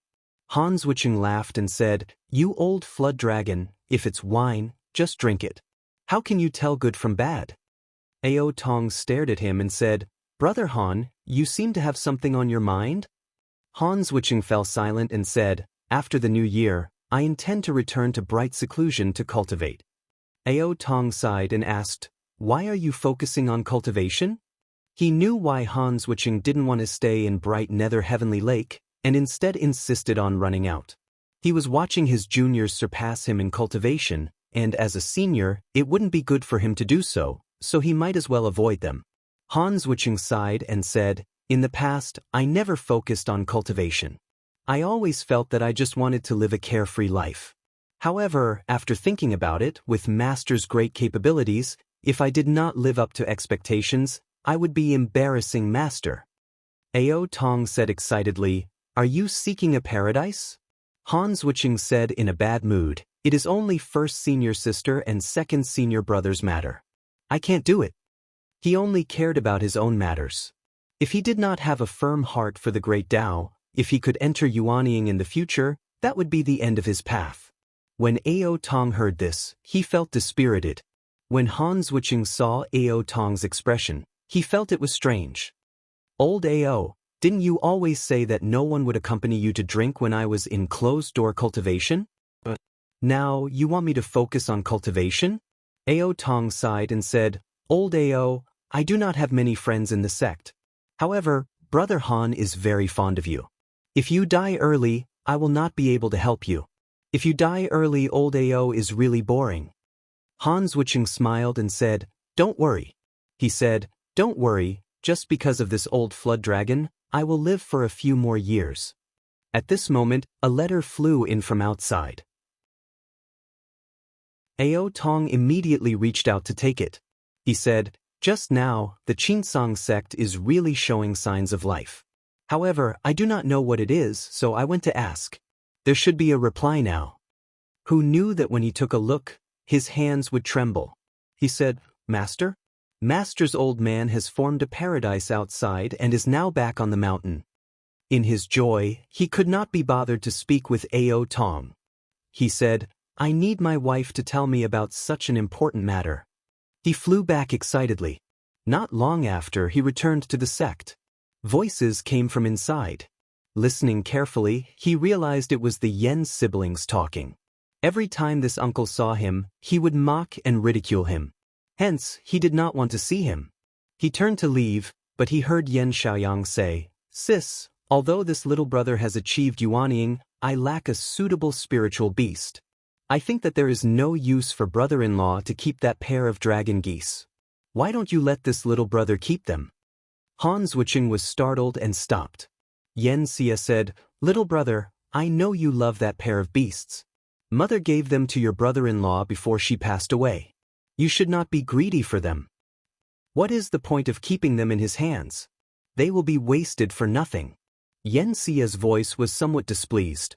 Hans Witching laughed and said, "You old flood dragon, if it's wine, just drink it. How can you tell good from bad?" Ao Tong stared at him and said, "Brother Han, you seem to have something on your mind?" Hans Witching fell silent and said, "After the new year, I intend to return to bright seclusion to cultivate." Ao Tong sighed and asked, "Why are you focusing on cultivation?" He knew why Hans Witching didn't want to stay in bright nether heavenly lake, and instead insisted on running out. He was watching his juniors surpass him in cultivation, and as a senior, it wouldn't be good for him to do so, so he might as well avoid them. Hans Witching sighed and said, "In the past, I never focused on cultivation. I always felt that I just wanted to live a carefree life. However, after thinking about it, with Master's great capabilities, if I did not live up to expectations, I would be embarrassing Master." Ao Tong said excitedly, "Are you seeking a paradise?" Hans Witching said in a bad mood, "It is only first senior sister and second senior brother's matter. I can't do it." He only cared about his own matters. If he did not have a firm heart for the great Tao, if he could enter Yuanying in the future, that would be the end of his path. When Ao Tong heard this, he felt dispirited. When Hans Witching saw Ao Tong's expression, he felt it was strange. "Old Ao, didn't you always say that no one would accompany you to drink when I was in closed-door cultivation? But now you want me to focus on cultivation?" Ao Tong sighed and said, "Old Ao, I do not have many friends in the sect. However, Brother Han is very fond of you. If you die early, I will not be able to help you. If you die early, Old Ao is really boring." Hans Witching smiled and said, "Don't worry." He said, "Don't worry, just because of this old flood dragon, I will live for a few more years." At this moment, a letter flew in from outside. Ao Tong immediately reached out to take it. He said, "Just now, the Chinsong sect is really showing signs of life. However, I do not know what it is, so I went to ask. There should be a reply now." Who knew that when he took a look, his hands would tremble. He said, "Master? Master's old man has formed a paradise outside and is now back on the mountain." In his joy, he could not be bothered to speak with Ao Tong. He said, "I need my wife to tell me about such an important matter." He flew back excitedly. Not long after, he returned to the sect. Voices came from inside. Listening carefully, he realized it was the Yen siblings talking. Every time this uncle saw him, he would mock and ridicule him. Hence, he did not want to see him. He turned to leave, but he heard Yen Xiaoyang say, "Sis, although this little brother has achieved Yuanying, I lack a suitable spiritual beast. I think that there is no use for brother-in-law to keep that pair of dragon geese. Why don't you let this little brother keep them?" Hans Witching was startled and stopped. Yen Xia said, "Little brother, I know you love that pair of beasts. Mother gave them to your brother-in-law before she passed away. You should not be greedy for them. What is the point of keeping them in his hands? They will be wasted for nothing." Yen Xia's voice was somewhat displeased.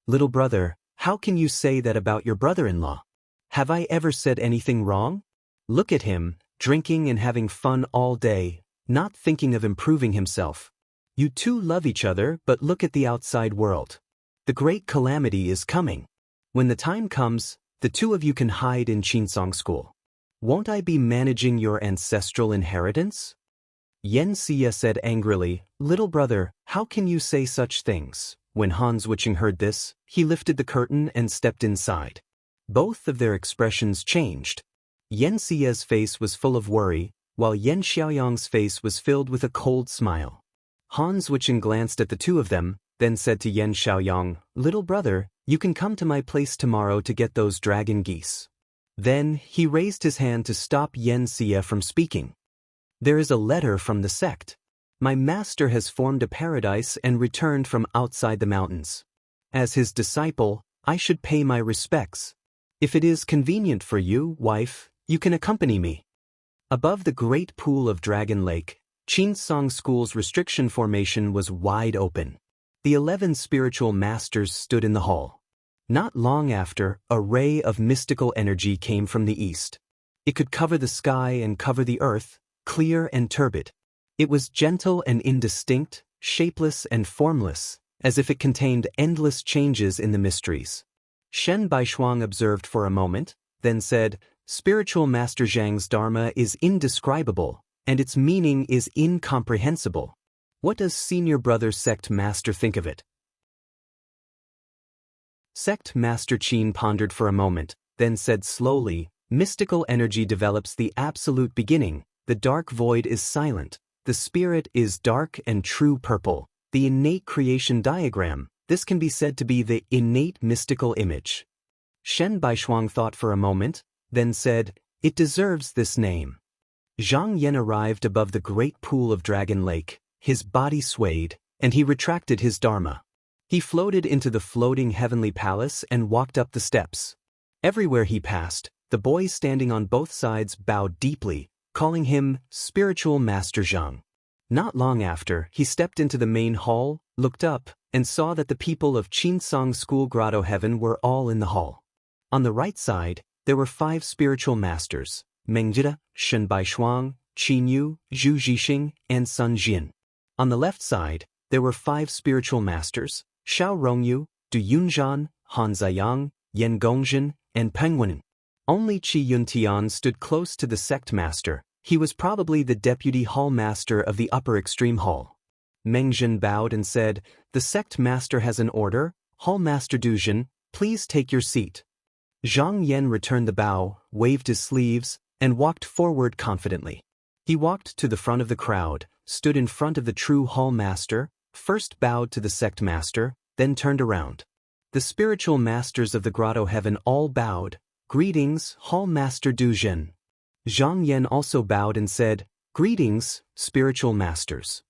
"Little brother, how can you say that about your brother-in-law? Have I ever said anything wrong? Look at him, drinking and having fun all day, not thinking of improving himself. You two love each other, but look at the outside world. The great calamity is coming. When the time comes, the two of you can hide in Chinsong School. Won't I be managing your ancestral inheritance?" Yen Xia said angrily, "Little brother, how can you say such things?" When Hans Witching heard this, he lifted the curtain and stepped inside. Both of their expressions changed. Yen Xia's face was full of worry, while Yen Xiaoyang's face was filled with a cold smile. Hans Witching glanced at the two of them, then said to Yen Xiaoyang, "Little brother, you can come to my place tomorrow to get those dragon geese." Then he raised his hand to stop Yen Xia from speaking. "There is a letter from the sect. My master has formed a paradise and returned from outside the mountains. As his disciple, I should pay my respects. If it is convenient for you, wife, you can accompany me. Above the great pool of Dragon Lake, Chinsong School's restriction formation was wide open. The 11 spiritual masters stood in the hall. Not long after, a ray of mystical energy came from the east. It could cover the sky and cover the earth, clear and turbid. It was gentle and indistinct, shapeless and formless, as if it contained endless changes in the mysteries. Shen Baishuang observed for a moment, then said, "Spiritual Master Zhang's Dharma is indescribable, and its meaning is incomprehensible. What does Senior Brother Sect Master think of it?" Sect Master Qin pondered for a moment, then said slowly, "Mystical energy develops the absolute beginning, the dark void is silent, the spirit is dark and true purple, the innate creation diagram, this can be said to be the innate mystical image." Shen Baishuang thought for a moment, then said, "It deserves this name." Zhang Yan arrived above the great pool of Dragon Lake, his body swayed, and he retracted his dharma. He floated into the floating heavenly palace and walked up the steps. Everywhere he passed, the boys standing on both sides bowed deeply, calling him Spiritual Master Zhang. Not long after, he stepped into the main hall, looked up, and saw that the people of Chinsong School Grotto Heaven were all in the hall. On the right side, there were 5 spiritual masters, Mengjida, Shen Baishuang, Qin Yu, Zhu Zhixing, and Sun Jin. On the left side, there were 5 spiritual masters, Xiao Rongyu, Du Yunzhan, Han Ziyang, Yan Gongzhen, and Peng Wenwen. Only Qi Yuntian stood close to the sect master. He was probably the deputy hall master of the upper extreme hall. Meng Zhen bowed and said, "The sect master has an order. Hall master Du Zhen, please take your seat." Zhang Yan returned the bow, waved his sleeves, and walked forward confidently. He walked to the front of the crowd, stood in front of the true hall master, first bowed to the sect master, then turned around. The spiritual masters of the Grotto Heaven all bowed. "Greetings, Hall Master Du Zhen." Zhang Yan also bowed and said, "Greetings, spiritual masters."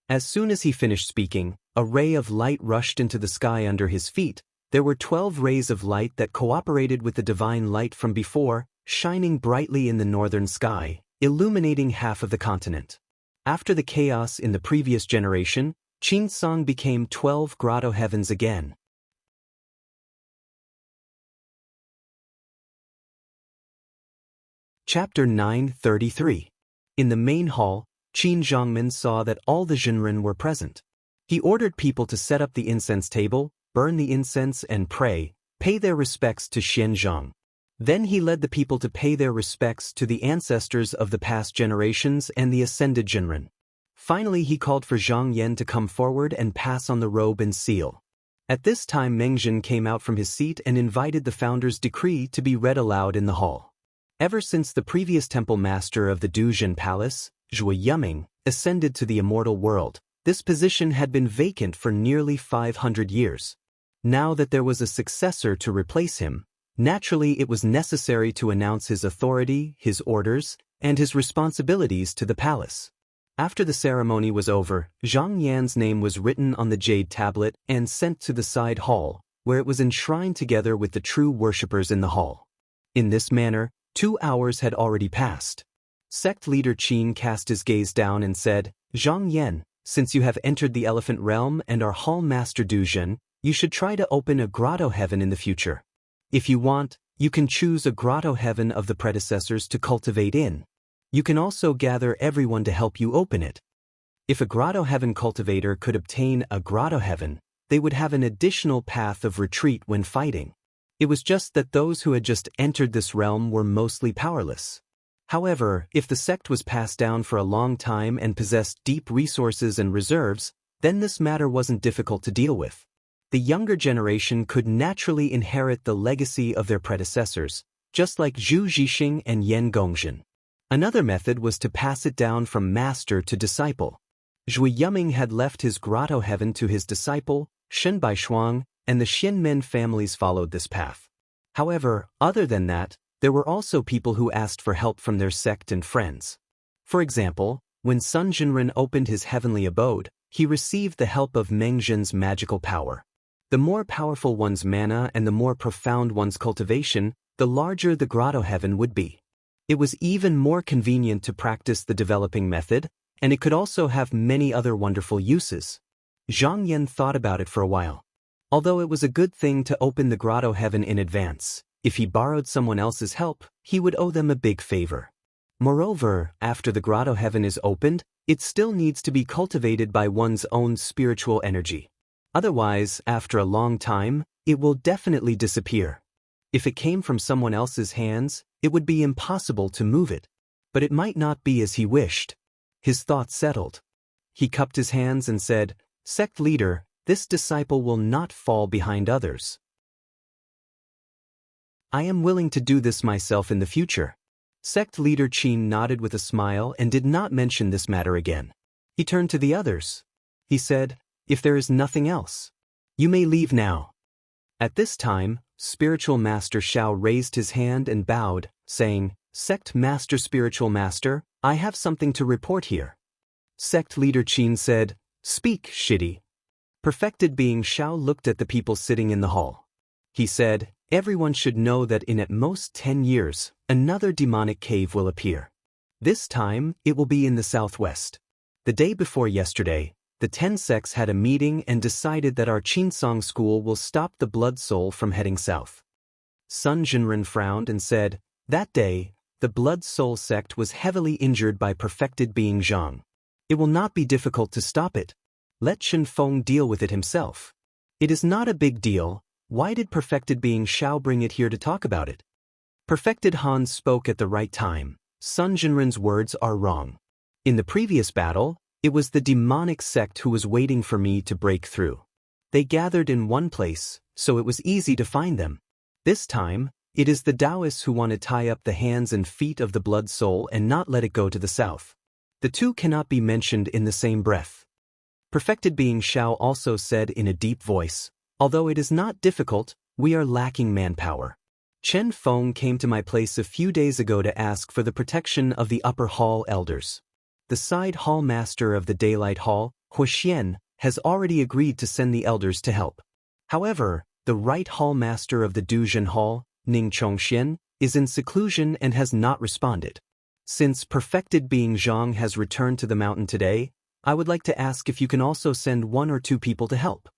As soon as he finished speaking, a ray of light rushed into the sky under his feet. There were 12 rays of light that cooperated with the divine light from before, shining brightly in the northern sky, illuminating half of the continent. After the chaos in the previous generation, Chinsong became 12 Grotto Heavens again. Chapter 933. In the main hall, Qin Zhangmen saw that all the Zhenren were present. He ordered people to set up the incense table, burn the incense and pray, pay their respects to Xianzhang. Then he led the people to pay their respects to the ancestors of the past generations and the ascended Zhenren. Finally he called for Zhang Yan to come forward and pass on the robe and seal. At this time Meng Zhen came out from his seat and invited the founder's decree to be read aloud in the hall. Ever since the previous temple master of the Duzhen Palace, Zhui Yuming, ascended to the immortal world, this position had been vacant for nearly 500 years. Now that there was a successor to replace him, naturally it was necessary to announce his authority, his orders, and his responsibilities to the palace. After the ceremony was over, Zhang Yan's name was written on the jade tablet and sent to the side hall, where it was enshrined together with the true worshippers in the hall. In this manner, 2 hours had already passed. Sect leader Qin cast his gaze down and said, "Zhang Yan, since you have entered the elephant realm and are hall master Du Zhen, you should try to open a grotto heaven in the future. If you want, you can choose a grotto heaven of the predecessors to cultivate in. You can also gather everyone to help you open it. If a grotto heaven cultivator could obtain a grotto heaven, they would have an additional path of retreat when fighting. It was just that those who had just entered this realm were mostly powerless. However, if the sect was passed down for a long time and possessed deep resources and reserves, then this matter wasn't difficult to deal with. The younger generation could naturally inherit the legacy of their predecessors, just like Zhu Zhixing and Yan Gongzhen. Another method was to pass it down from master to disciple. Zhui Yuming had left his grotto heaven to his disciple, Shen Baishuang, and the Xianmen families followed this path. However, other than that, there were also people who asked for help from their sect and friends. For example, when Sun Zhenren opened his heavenly abode, he received the help of Meng Zhen's magical power. The more powerful one's mana and the more profound one's cultivation, the larger the grotto heaven would be. It was even more convenient to practice the developing method, and it could also have many other wonderful uses. Zhang Yan thought about it for a while. Although it was a good thing to open the grotto heaven in advance, if he borrowed someone else's help, he would owe them a big favor. Moreover, after the grotto heaven is opened, it still needs to be cultivated by one's own spiritual energy. Otherwise, after a long time, it will definitely disappear. If it came from someone else's hands, it would be impossible to move it. But it might not be as he wished. His thoughts settled. He cupped his hands and said, "Sect leader, this disciple will not fall behind others. I am willing to do this myself in the future." Sect leader Qin nodded with a smile and did not mention this matter again. He turned to the others. He said, "If there is nothing else, you may leave now." At this time, Spiritual Master Xiao raised his hand and bowed, saying, "Sect Master Spiritual Master, I have something to report here." Sect leader Qin said, "Speak, Shidi." Perfected being Xiao looked at the people sitting in the hall. He said, "Everyone should know that in at most 10 years, another demonic cave will appear. This time, it will be in the southwest. The day before yesterday, the 10 sects had a meeting and decided that our Qinsong school will stop the blood soul from heading south." Sun Jinren frowned and said, "That day, the blood soul sect was heavily injured by perfected being Zhang. It will not be difficult to stop it. Let Chen Feng deal with it himself. It is not a big deal. Why did perfected being Xiao bring it here to talk about it?" Perfected Han spoke at the right time. Sun Jinren's words are wrong. In the previous battle, it was the demonic sect who was waiting for me to break through. They gathered in one place, so it was easy to find them. This time, it is the Taoists who want to tie up the hands and feet of the blood soul and not let it go to the south. The two cannot be mentioned in the same breath. Perfected being Xiao also said in a deep voice, "Although it is not difficult, we are lacking manpower. Chen Feng came to my place a few days ago to ask for the protection of the upper hall elders. The side hall master of the daylight hall, Huoxian, has already agreed to send the elders to help. However, the right hall master of the Duzhen hall, Ning Chongxian, is in seclusion and has not responded. Since perfected being Zhang has returned to the mountain today, I would like to ask if you can also send 1 or 2 people to help."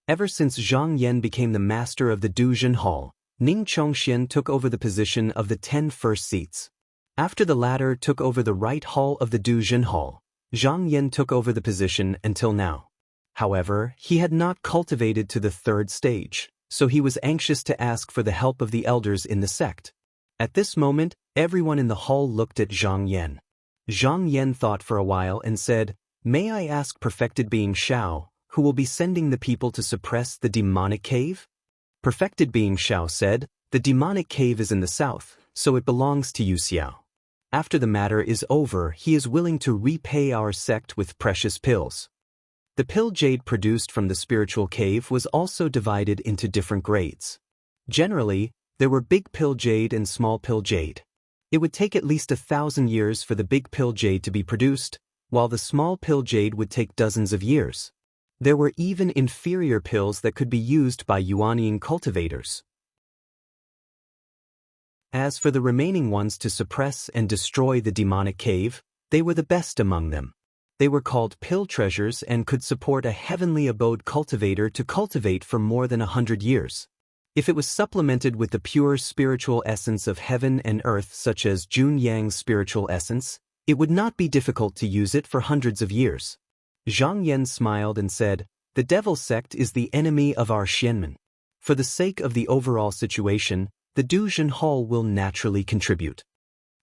Ever since Zhang Yan became the master of the Duzhen hall, Ning Chongxian took over the position of the 10 first seats. After the latter took over the right hall of the Duzhen hall, Zhang Yan took over the position until now. However, he had not cultivated to the 3rd stage, so he was anxious to ask for the help of the elders in the sect. At this moment, everyone in the hall looked at Zhang Yan. Zhang Yan thought for a while and said, "May I ask perfected being Xiao, who will be sending the people to suppress the demonic cave?" Perfected being Xiao said, "The demonic cave is in the south, so it belongs to you, Xiao. After the matter is over, he is willing to repay our sect with precious pills." The pill jade produced from the spiritual cave was also divided into different grades. Generally, there were big pill jade and small pill jade. It would take at least 1,000 years for the big pill jade to be produced, while the small pill jade would take dozens of years. There were even inferior pills that could be used by Yuanying cultivators. As for the remaining ones to suppress and destroy the demonic cave, they were the best among them. They were called pill treasures and could support a heavenly abode cultivator to cultivate for more than 100 years. If it was supplemented with the pure spiritual essence of heaven and earth such as Jun Yang's spiritual essence, it would not be difficult to use it for hundreds of years. Zhang Yan smiled and said, "The devil sect is the enemy of our Xianmen. For the sake of the overall situation, the Duzhen hall will naturally contribute."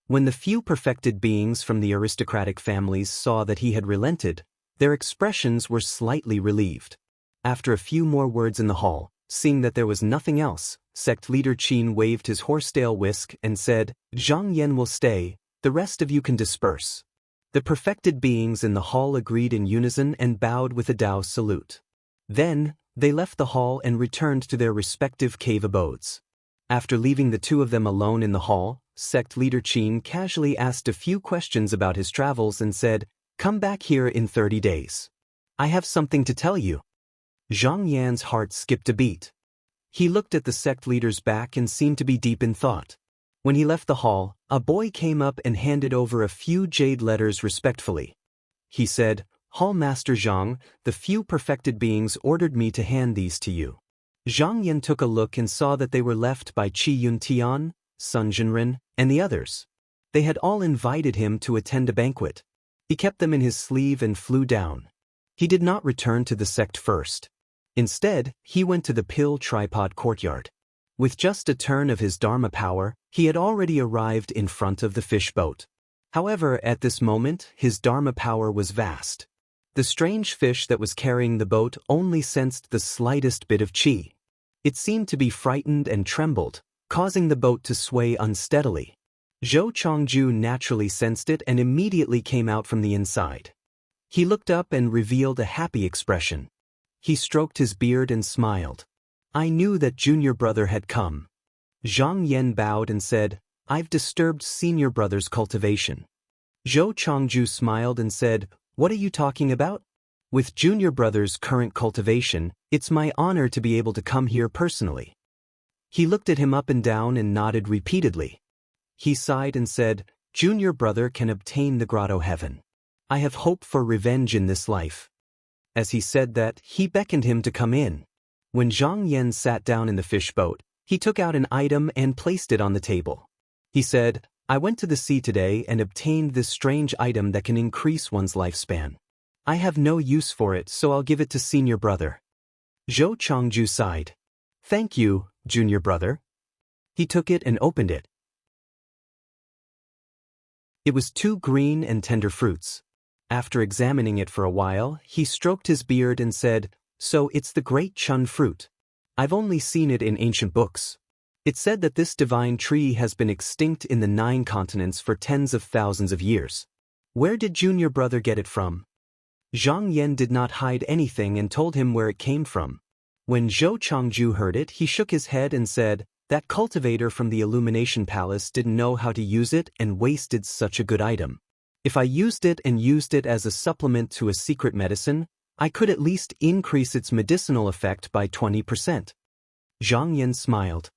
When the few perfected beings from the aristocratic families saw that he had relented, their expressions were slightly relieved. After a few more words in the hall, seeing that there was nothing else, sect leader Qin waved his horsetail whisk and said, "Zhang Yan will stay, the rest of you can disperse." The perfected beings in the hall agreed in unison and bowed with a Dao salute. Then, they left the hall and returned to their respective cave abodes. After leaving the 2 of them alone in the hall, sect leader Qin casually asked a few questions about his travels and said, "Come back here in 30 days. I have something to tell you." Zhang Yan's heart skipped a beat. He looked at the sect leader's back and seemed to be deep in thought. When he left the hall, a boy came up and handed over a few jade letters respectfully. He said, "Hall Master Zhang, the few perfected beings ordered me to hand these to you." Zhang Yan took a look and saw that they were left by Qi Yun Tian, Sun Jinren, and the others. They had all invited him to attend a banquet. He kept them in his sleeve and flew down. He did not return to the sect first. Instead, he went to the pill tripod courtyard. With just a turn of his Dharma power, he had already arrived in front of the fish boat. However, at this moment, his Dharma power was vast. The strange fish that was carrying the boat only sensed the slightest bit of qi. It seemed to be frightened and trembled, causing the boat to sway unsteadily. Zhou Chongju naturally sensed it and immediately came out from the inside. He looked up and revealed a happy expression. He stroked his beard and smiled. "I knew that junior brother had come." Zhang Yan bowed and said, "I've disturbed senior brother's cultivation." Zhou Chongju smiled and said, "What are you talking about? With junior brother's current cultivation, it's my honor to be able to come here personally." He looked at him up and down and nodded repeatedly. He sighed and said, "Junior brother can obtain the grotto heaven. I have hope for revenge in this life." As he said that, he beckoned him to come in. When Zhang Yan sat down in the fish boat, he took out an item and placed it on the table. He said, "I went to the sea today and obtained this strange item that can increase one's lifespan. I have no use for it, so I'll give it to senior brother." Zhou Chongju sighed. "Thank you, junior brother." He took it and opened it. It was 2 green and tender fruits. After examining it for a while, he stroked his beard and said, "So it's the great chun fruit. I've only seen it in ancient books. It said that this divine tree has been extinct in the 9 continents for tens of thousands of years. Where did junior brother get it from?" Zhang Yan did not hide anything and told him where it came from. When Zhou Chongju heard it, he shook his head and said, "That cultivator from the Illumination Palace didn't know how to use it and wasted such a good item. If I used it as a supplement to a secret medicine, I could at least increase its medicinal effect by 20%. Zhang Yan smiled.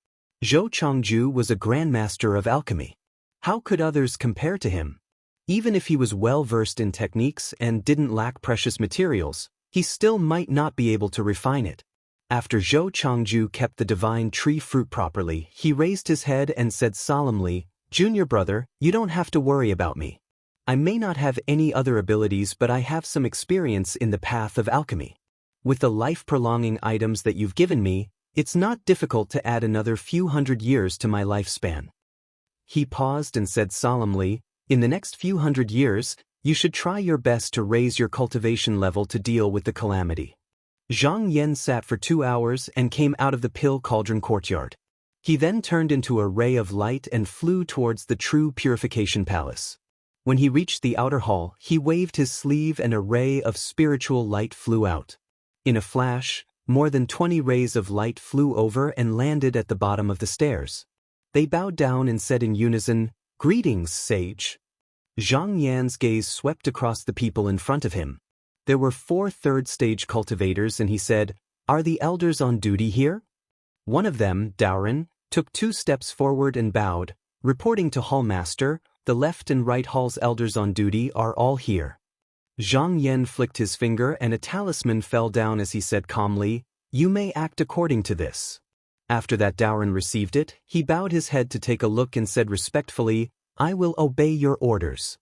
Zhou Chongju was a grandmaster of alchemy. How could others compare to him? Even if he was well versed in techniques and didn't lack precious materials, he still might not be able to refine it. After Zhou Chongju kept the divine tree fruit properly, he raised his head and said solemnly, "Junior brother, you don't have to worry about me. I may not have any other abilities, but I have some experience in the path of alchemy. With the life-prolonging items that you've given me, it's not difficult to add another few hundred years to my lifespan." He paused and said solemnly, "In the next few hundred years, you should try your best to raise your cultivation level to deal with the calamity." Zhang Yan sat for 2 hours and came out of the pill cauldron courtyard. He then turned into a ray of light and flew towards the true purification palace. When he reached the outer hall, he waved his sleeve and a ray of spiritual light flew out. In a flash, more than 20 rays of light flew over and landed at the bottom of the stairs. They bowed down and said in unison, "Greetings, sage." Zhang Yan's gaze swept across the people in front of him. There were 4 third-stage cultivators and he said, "Are the elders on duty here?" One of them, Daoren, took 2 steps forward and bowed, reporting to Hallmaster, "The left and right hall's elders on duty are all here." Zhang Yan flicked his finger and a talisman fell down as he said calmly, "You may act according to this." After that Daoren received it, he bowed his head to take a look and said respectfully, "I will obey your orders."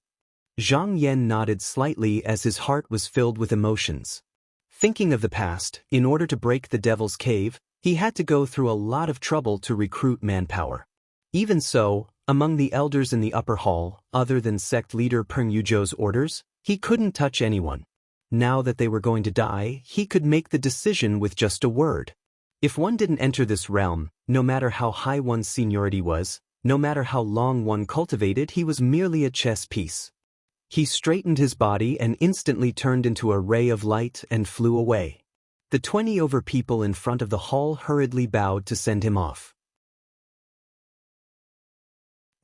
Zhang Yan nodded slightly as his heart was filled with emotions. Thinking of the past, in order to break the Devil's Cave, he had to go through a lot of trouble to recruit manpower. Even so, among the elders in the upper hall, other than sect leader Peng Yuzhou's orders, he couldn't touch anyone. Now that they were going to die, he could make the decision with just a word. If one didn't enter this realm, no matter how high one's seniority was, no matter how long one cultivated, he was merely a chess piece. He straightened his body and instantly turned into a ray of light and flew away. The 20 over people in front of the hall hurriedly bowed to send him off.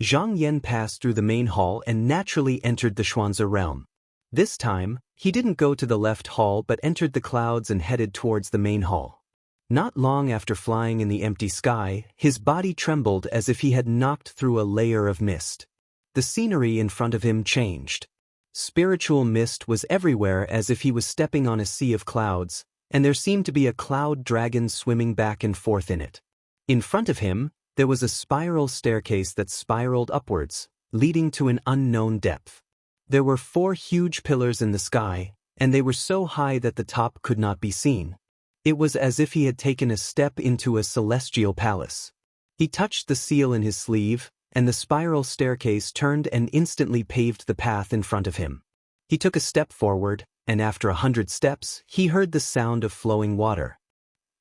Zhang Yan passed through the main hall and naturally entered the Xuanzi realm. This time, he didn't go to the left hall but entered the clouds and headed towards the main hall. Not long after flying in the empty sky, his body trembled as if he had knocked through a layer of mist. The scenery in front of him changed. Spiritual mist was everywhere as if he was stepping on a sea of clouds, and there seemed to be a cloud dragon swimming back and forth in it. In front of him, there was a spiral staircase that spiraled upwards, leading to an unknown depth. There were 4 huge pillars in the sky, and they were so high that the top could not be seen. It was as if he had taken a step into a celestial palace. He touched the seal in his sleeve, and the spiral staircase turned and instantly paved the path in front of him. He took a step forward, and after 100 steps, he heard the sound of flowing water.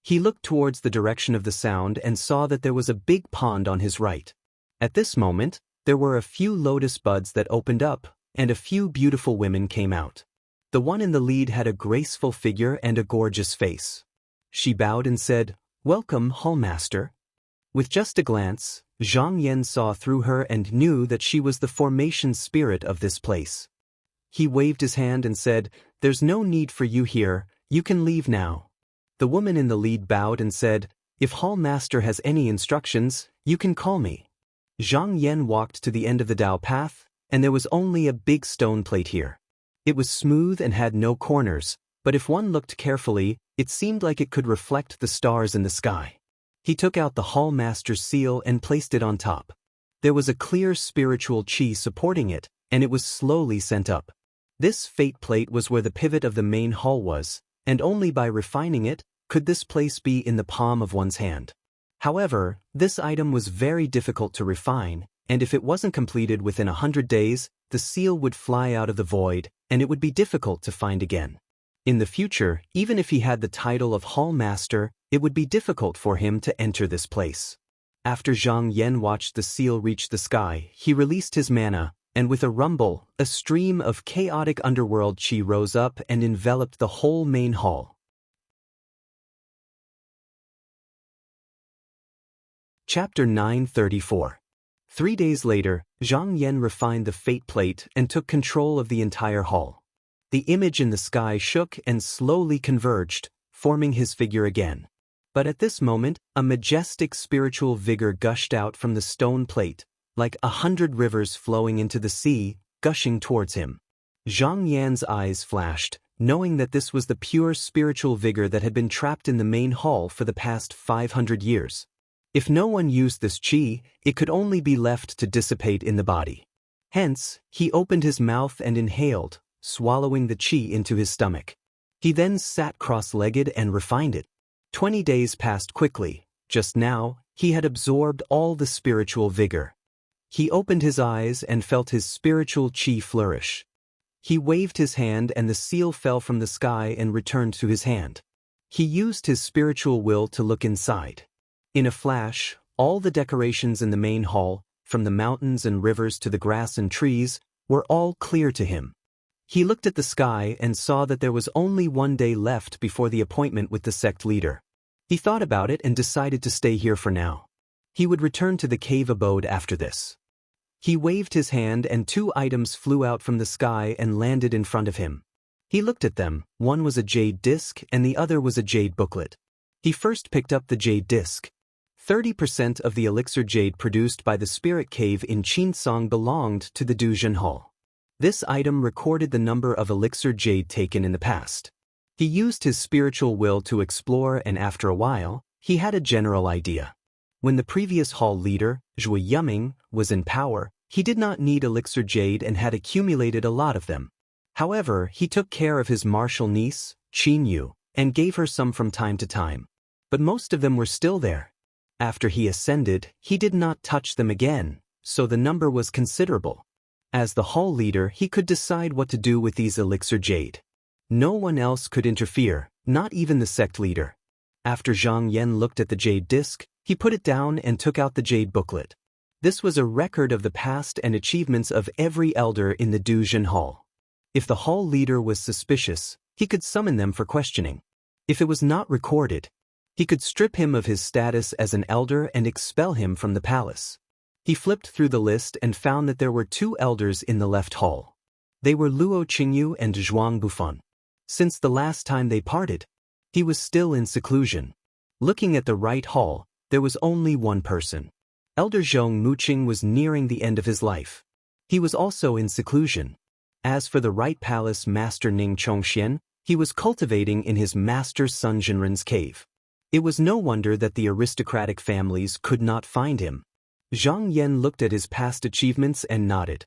He looked towards the direction of the sound and saw that there was a big pond on his right. At this moment, there were a few lotus buds that opened up, and a few beautiful women came out. The one in the lead had a graceful figure and a gorgeous face. She bowed and said, "Welcome, Hallmaster." With just a glance, Zhang Yan saw through her and knew that she was the formation spirit of this place. He waved his hand and said, "There's no need for you here, you can leave now." The woman in the lead bowed and said, "If Hallmaster has any instructions, you can call me." Zhang Yan walked to the end of the Dao path, and there was only a big stone plate here. It was smooth and had no corners, but if one looked carefully, it seemed like it could reflect the stars in the sky. He took out the Hallmaster's seal and placed it on top. There was a clear spiritual chi supporting it, and it was slowly sent up. This fate plate was where the pivot of the main hall was, and only by refining it could this place be in the palm of one's hand. However, this item was very difficult to refine, and if it wasn't completed within 100 days, the seal would fly out of the void, and it would be difficult to find again. In the future, even if he had the title of Hallmaster, it would be difficult for him to enter this place. After Zhang Yan watched the seal reach the sky, he released his mana, and with a rumble, a stream of chaotic underworld chi rose up and enveloped the whole main hall. Chapter 934. 3 days later, Zhang Yan refined the fate plate and took control of the entire hall. The image in the sky shook and slowly converged, forming his figure again. But at this moment, a majestic spiritual vigor gushed out from the stone plate, like 100 rivers flowing into the sea, gushing towards him. Zhang Yan's eyes flashed, knowing that this was the pure spiritual vigor that had been trapped in the main hall for the past 500 years. If no one used this chi, it could only be left to dissipate in the body. Hence, he opened his mouth and inhaled, swallowing the chi into his stomach. He then sat cross-legged and refined it. 20 days passed quickly. Just now, he had absorbed all the spiritual vigor. He opened his eyes and felt his spiritual chi flourish. He waved his hand and the seal fell from the sky and returned to his hand. He used his spiritual will to look inside. In a flash, all the decorations in the main hall, from the mountains and rivers to the grass and trees, were all clear to him. He looked at the sky and saw that there was only 1 day left before the appointment with the sect leader. He thought about it and decided to stay here for now. He would return to the cave abode after this. He waved his hand and 2 items flew out from the sky and landed in front of him. He looked at them, one was a jade disc and the other was a jade booklet. He first picked up the jade disc. 30% of the elixir jade produced by the spirit cave in Qinsong belonged to the Duzhen Hall. This item recorded the number of elixir jade taken in the past. He used his spiritual will to explore and after a while, he had a general idea. When the previous hall leader, Zhui Yuming, was in power, he did not need elixir jade and had accumulated a lot of them. However, he took care of his martial niece, Qin Yu, and gave her some from time to time. But most of them were still there. After he ascended, he did not touch them again, so the number was considerable. As the hall leader, he could decide what to do with these elixir jade. No one else could interfere, not even the sect leader. After Zhang Yan looked at the jade disc, he put it down and took out the jade booklet. This was a record of the past and achievements of every elder in the Duzhen Hall. If the hall leader was suspicious, he could summon them for questioning. If it was not recorded, he could strip him of his status as an elder and expel him from the palace. He flipped through the list and found that there were 2 elders in the left hall. They were Luo Qingyu and Zhuang Bufan. Since the last time they parted, he was still in seclusion. Looking at the right hall, there was only one person. Elder Zhong Muqing was nearing the end of his life. He was also in seclusion. As for the right palace master Ning Chongxian, he was cultivating in his master's son Jinren's cave. It was no wonder that the aristocratic families could not find him. Zhang Yan looked at his past achievements and nodded.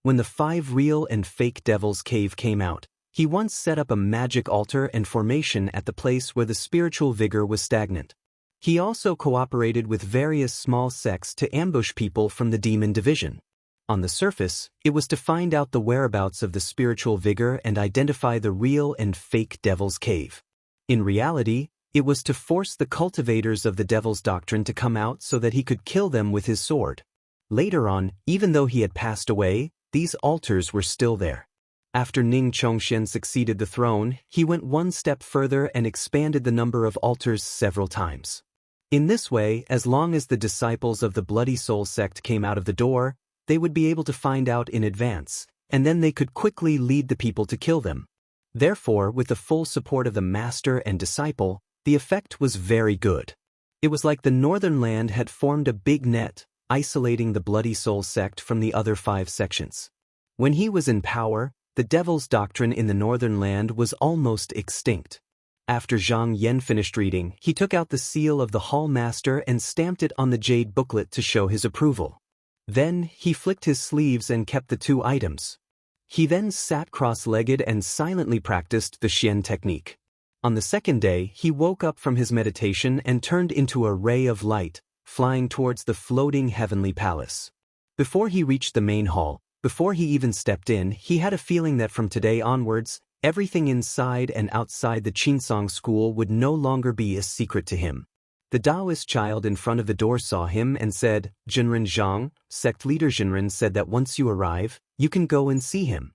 When the 5 real and fake devils cave came out, he once set up a magic altar and formation at the place where the spiritual vigor was stagnant. He also cooperated with various small sects to ambush people from the demon division. On the surface, it was to find out the whereabouts of the spiritual vigor and identify the real and fake devil's cave. In reality, it was to force the cultivators of the devil's doctrine to come out so that he could kill them with his sword. Later on, even though he had passed away, these altars were still there. After Ning Chongxian succeeded the throne, he went one step further and expanded the number of altars several times. In this way, as long as the disciples of the Bloody Soul sect came out of the door, they would be able to find out in advance, and then they could quickly lead the people to kill them. Therefore, with the full support of the master and disciple, the effect was very good. It was like the northern land had formed a big net, isolating the Bloody Soul sect from the other 5 sections. When he was in power, the devil's doctrine in the northern land was almost extinct. After Zhang Yan finished reading, he took out the seal of the hall master and stamped it on the jade booklet to show his approval. Then, he flicked his sleeves and kept the 2 items. He then sat cross-legged and silently practiced the Xian technique. On the second day, he woke up from his meditation and turned into a ray of light, flying towards the floating heavenly palace. Before he reached the main hall, before he even stepped in, he had a feeling that from today onwards, everything inside and outside the Qinsong school would no longer be a secret to him. The Taoist child in front of the door saw him and said, "Jinren Zhang, sect leader Jinren said that once you arrive, you can go and see him."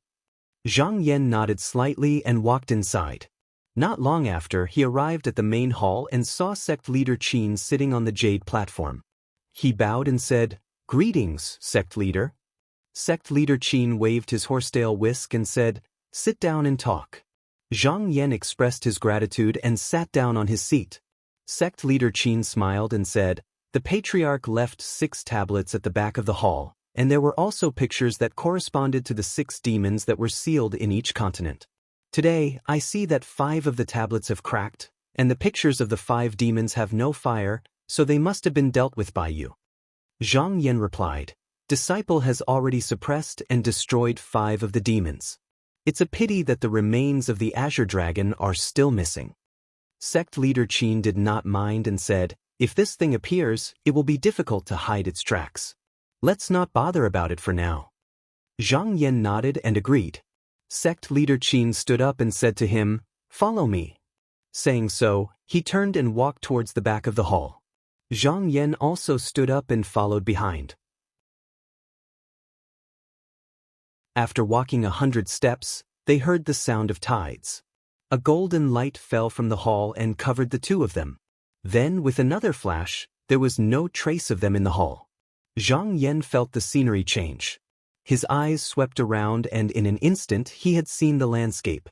Zhang Yan nodded slightly and walked inside. Not long after, he arrived at the main hall and saw sect leader Qin sitting on the jade platform. He bowed and said, "Greetings, sect leader." Sect leader Qin waved his horsetail whisk and said, "Sit down and talk." Zhang Yan expressed his gratitude and sat down on his seat. Sect leader Qin smiled and said, "The patriarch left 6 tablets at the back of the hall, and there were also pictures that corresponded to the 6 demons that were sealed in each continent. Today, I see that 5 of the tablets have cracked, and the pictures of the 5 demons have no fire, so they must have been dealt with by you." Zhang Yan replied, "Disciple has already suppressed and destroyed 5 of the demons. It's a pity that the remains of the Azure Dragon are still missing." Sect leader Qin did not mind and said, "If this thing appears, it will be difficult to hide its tracks. Let's not bother about it for now." Zhang Yan nodded and agreed. Sect leader Qin stood up and said to him, "Follow me." Saying so, he turned and walked towards the back of the hall. Zhang Yan also stood up and followed behind. After walking 100 steps, they heard the sound of tides. A golden light fell from the hall and covered the 2 of them. Then, with another flash, there was no trace of them in the hall. Zhang Yan felt the scenery change. His eyes swept around and in an instant he had seen the landscape.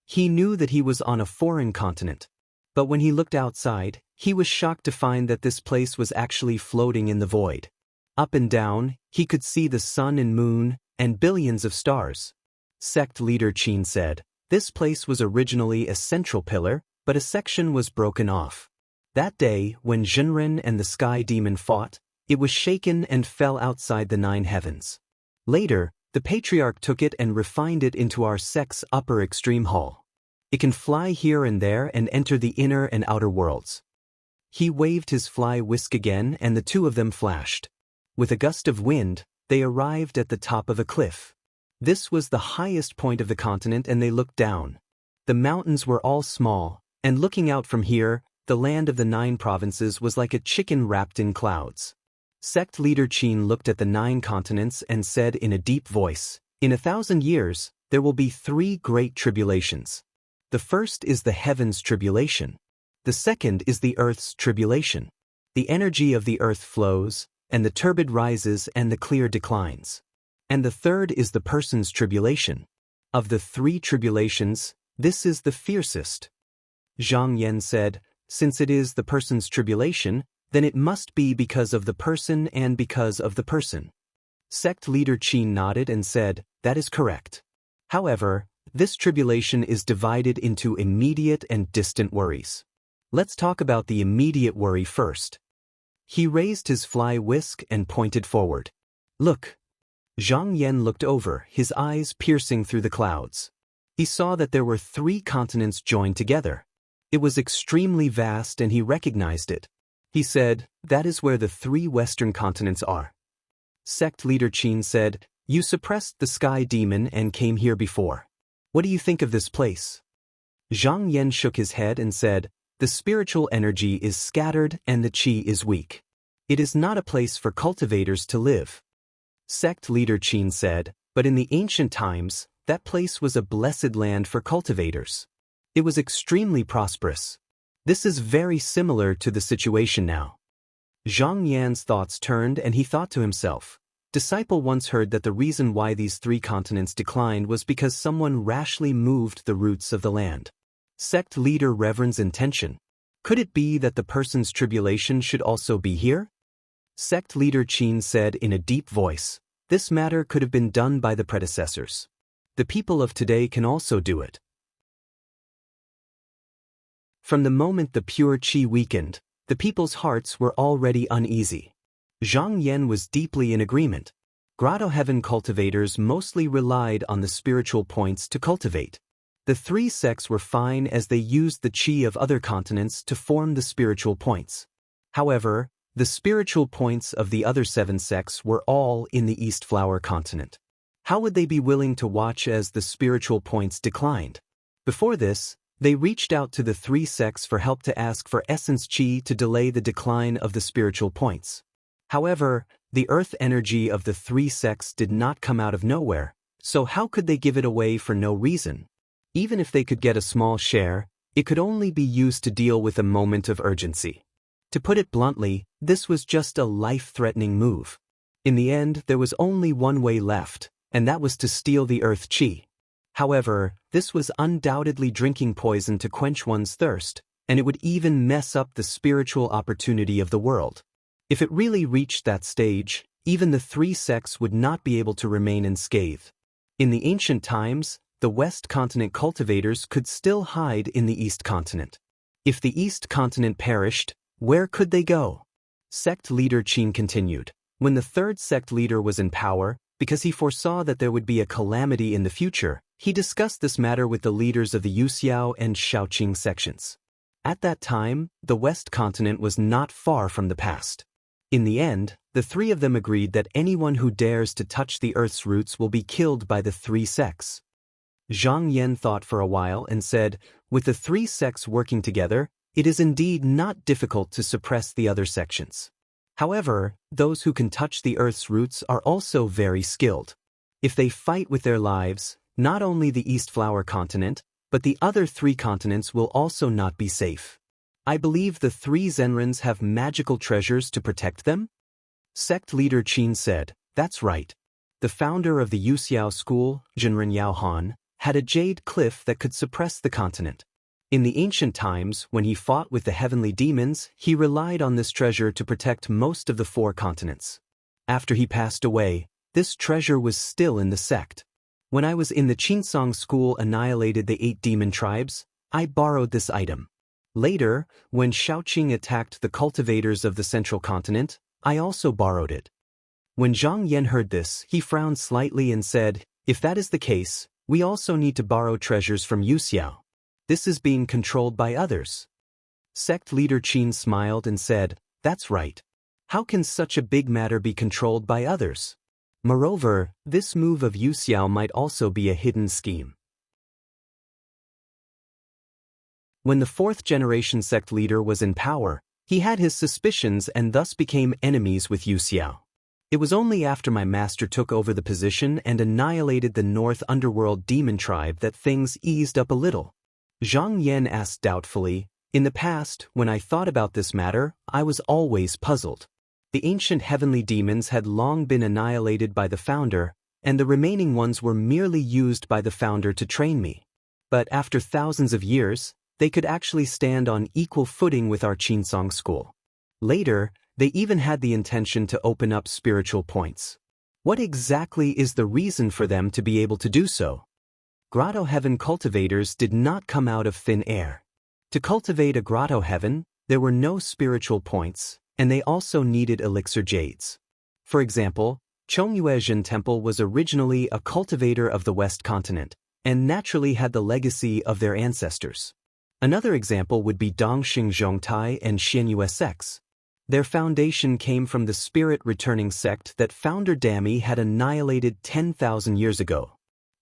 He knew that he was on a foreign continent. But when he looked outside, he was shocked to find that this place was actually floating in the void. Up and down, he could see the sun and moon, and billions of stars. Sect leader Qin said, "This place was originally a central pillar, but a section was broken off. That day, when Jinren and the Sky Demon fought, it was shaken and fell outside the 9 heavens. Later, the Patriarch took it and refined it into our sect's upper extreme hall. It can fly here and there and enter the inner and outer worlds." He waved his fly whisk again and the 2 of them flashed. With a gust of wind, they arrived at the top of a cliff. This was the highest point of the continent and they looked down. The mountains were all small, and looking out from here, the land of the 9 provinces was like a chicken wrapped in clouds. Sect leader Qin looked at the 9 continents and said in a deep voice, "In 1,000 years, there will be 3 great tribulations. The first is the heavens' tribulation. The second is the earth's tribulation. The energy of the earth flows, and the turbid rises and the clear declines. And the third is the person's tribulation. Of the 3 tribulations, this is the fiercest." Zhang Yan said, since it is the person's tribulation, then it must be because of the person and because of the person. Sect leader Qin nodded and said, that is correct. However, this tribulation is divided into immediate and distant worries. Let's talk about the immediate worry first. He raised his fly whisk and pointed forward. Look. Zhang Yan looked over, his eyes piercing through the clouds. He saw that there were 3 continents joined together. It was extremely vast and he recognized it. He said, that is where the 3 western continents are. Sect leader Qin said, you suppressed the sky demon and came here before. What do you think of this place? Zhang Yan shook his head and said, the spiritual energy is scattered and the qi is weak. It is not a place for cultivators to live. Sect leader Qin said, but in the ancient times, that place was a blessed land for cultivators. It was extremely prosperous. This is very similar to the situation now. Zhang Yan's thoughts turned and he thought to himself, disciple once heard that the reason why these 3 continents declined was because someone rashly moved the roots of the land. Sect leader Reverend's intention. Could it be that the person's tribulation should also be here? Sect leader Qin said in a deep voice, this matter could have been done by the predecessors. The people of today can also do it. From the moment the pure qi weakened, the people's hearts were already uneasy. Zhang Yan was deeply in agreement. Grotto Heaven cultivators mostly relied on the spiritual points to cultivate. The 3 sects were fine as they used the qi of other continents to form the spiritual points. However, the spiritual points of the other 7 sects were all in the East Flower continent. How would they be willing to watch as the spiritual points declined? Before this, they reached out to the 3 sects for help to ask for essence qi to delay the decline of the spiritual points. However, the earth energy of the 3 sects did not come out of nowhere, so how could they give it away for no reason? Even if they could get a small share, it could only be used to deal with a moment of urgency. To put it bluntly, this was just a life-threatening move. In the end, there was only one way left, and that was to steal the earth qi. However, this was undoubtedly drinking poison to quench one's thirst, and it would even mess up the spiritual opportunity of the world. If it really reached that stage, even the 3 sects would not be able to remain unscathed. In the ancient times, the West continent cultivators could still hide in the East continent. If the East continent perished, where could they go? Sect leader Qin continued. When the 3rd sect leader was in power, because he foresaw that there would be a calamity in the future, he discussed this matter with the leaders of the Yuxiao and Shaoqing sections. At that time, the West continent was not far from the past. In the end, the 3 of them agreed that anyone who dares to touch the earth's roots will be killed by the 3 sects. Zhang Yan thought for a while and said, with the 3 sects working together, it is indeed not difficult to suppress the other sections. However, those who can touch the earth's roots are also very skilled. If they fight with their lives, not only the East Flower continent, but the other 3 continents will also not be safe. I believe the 3 Zenrins have magical treasures to protect them? Sect leader Qin said, that's right. The founder of the Yuxiao school, Jinren Yaohan, had a jade cliff that could suppress the continent. In the ancient times, when he fought with the heavenly demons, he relied on this treasure to protect most of the 4 continents. After he passed away, this treasure was still in the sect. When I was in the Qinsong school annihilated the 8 demon tribes, I borrowed this item. Later, when Shaoqing attacked the cultivators of the central continent, I also borrowed it. When Zhang Yan heard this, he frowned slightly and said, if that is the case, we also need to borrow treasures from Yuxiao. This is being controlled by others. Sect leader Qin smiled and said, that's right. How can such a big matter be controlled by others? Moreover, this move of Yuxiao might also be a hidden scheme. When the 4th generation sect leader was in power, he had his suspicions and thus became enemies with Yuxiao. It was only after my master took over the position and annihilated the North Underworld demon tribe that things eased up a little. Zhang Yan asked doubtfully, in the past, when I thought about this matter, I was always puzzled. The ancient heavenly demons had long been annihilated by the founder, and the remaining ones were merely used by the founder to train me. But after thousands of years, They could actually stand on equal footing with our Qinsong school. Later, they even had the intention to open up spiritual points. What exactly is the reason for them to be able to do so? Grotto heaven cultivators did not come out of thin air. To cultivate a grotto heaven, there were no spiritual points, and they also needed elixir jades. For example, Chongyuezhen Temple was originally a cultivator of the West Continent, and naturally had the legacy of their ancestors. Another example would be Dongxing Zhongtai and Xianyue sects. Their foundation came from the spirit-returning sect that founder Dami had annihilated 10,000 years ago.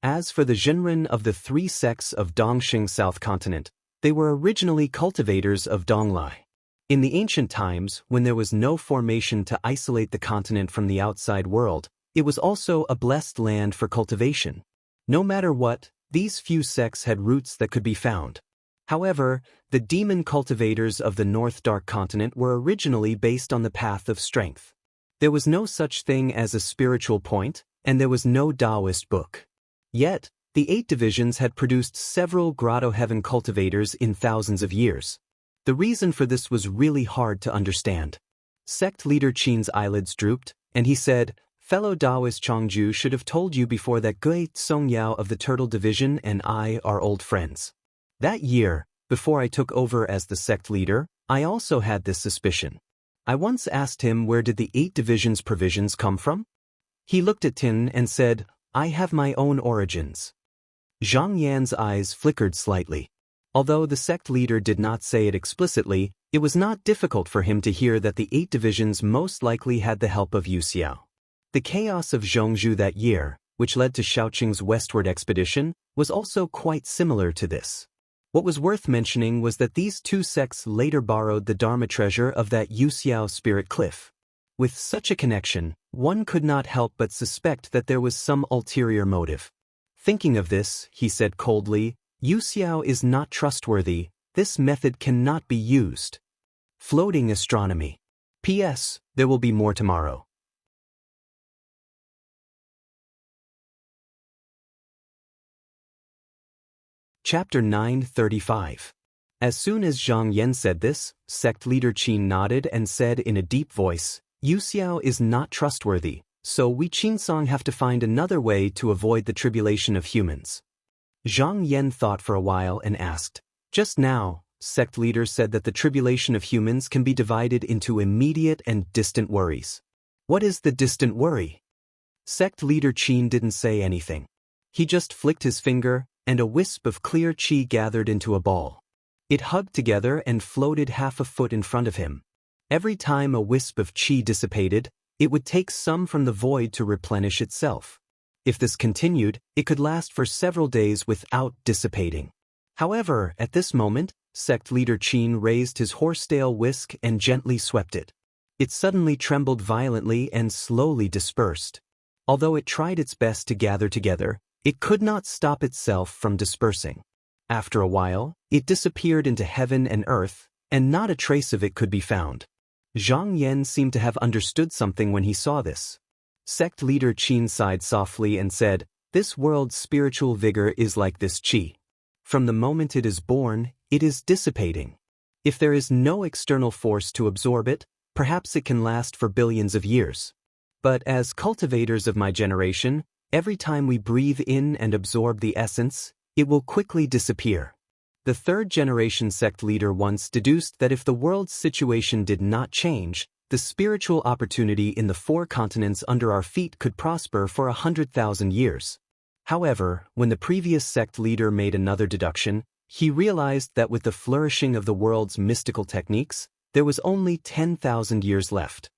As for the Zhenren of the three sects of Dongxing South Continent, they were originally cultivators of Donglai. In the ancient times, when there was no formation to isolate the continent from the outside world, it was also a blessed land for cultivation. No matter what, these few sects had roots that could be found. However, the demon cultivators of the North Dark Continent were originally based on the path of strength. There was no such thing as a spiritual point, and there was no Taoist book. Yet, the 8 divisions had produced several grotto heaven cultivators in thousands of years. The reason for this was really hard to understand. Sect leader Qin's eyelids drooped, and he said, "Fellow Taoist Chongju should have told you before that Gui Songyao of the Turtle Division and I are old friends." That year, before I took over as the sect leader, I also had this suspicion. I once asked him where did the 8 divisions' provisions come from? He looked at Tin and said, "I have my own origins." Zhang Yan's eyes flickered slightly. Although the sect leader did not say it explicitly, it was not difficult for him to hear that the 8 divisions most likely had the help of Yu Xiao. The chaos of Zhongzhou that year, which led to Shaoqing's westward expedition, was also quite similar to this. What was worth mentioning was that these 2 sects later borrowed the Dharma treasure of that Yu Xiao spirit cliff. With such a connection, one could not help but suspect that there was some ulterior motive. Thinking of this, he said coldly, "Yu Xiao is not trustworthy, this method cannot be used." Floating astronomy. P.S. There will be more tomorrow. Chapter 935. As soon as Zhang Yan said this, sect leader Qin nodded and said in a deep voice, "Yu Xiao is not trustworthy, so we Qinsong have to find another way to avoid the tribulation of humans." Zhang Yan thought for a while and asked, "Just now, sect leader said that the tribulation of humans can be divided into immediate and distant worries. What is the distant worry?" Sect leader Qin didn't say anything. He just flicked his finger, and a wisp of clear qi gathered into a ball. It hugged together and floated half a foot in front of him. Every time a wisp of qi dissipated, it would take some from the void to replenish itself. If this continued, it could last for several days without dissipating. However, at this moment, sect leader Qin raised his horsetail whisk and gently swept it. It suddenly trembled violently and slowly dispersed. Although it tried its best to gather together, it could not stop itself from dispersing. After a while, it disappeared into heaven and earth, and not a trace of it could be found. Zhang Yan seemed to have understood something when he saw this. Sect leader Qin sighed softly and said, "This world's spiritual vigor is like this qi. From the moment it is born, it is dissipating. If there is no external force to absorb it, perhaps it can last for billions of years. But as cultivators of my generation, every time we breathe in and absorb the essence, it will quickly disappear." The 3rd-generation sect leader once deduced that if the world's situation did not change, the spiritual opportunity in the 4 continents under our feet could prosper for 100,000 years. However, when the previous sect leader made another deduction, he realized that with the flourishing of the world's mystical techniques, there was only 10,000 years left.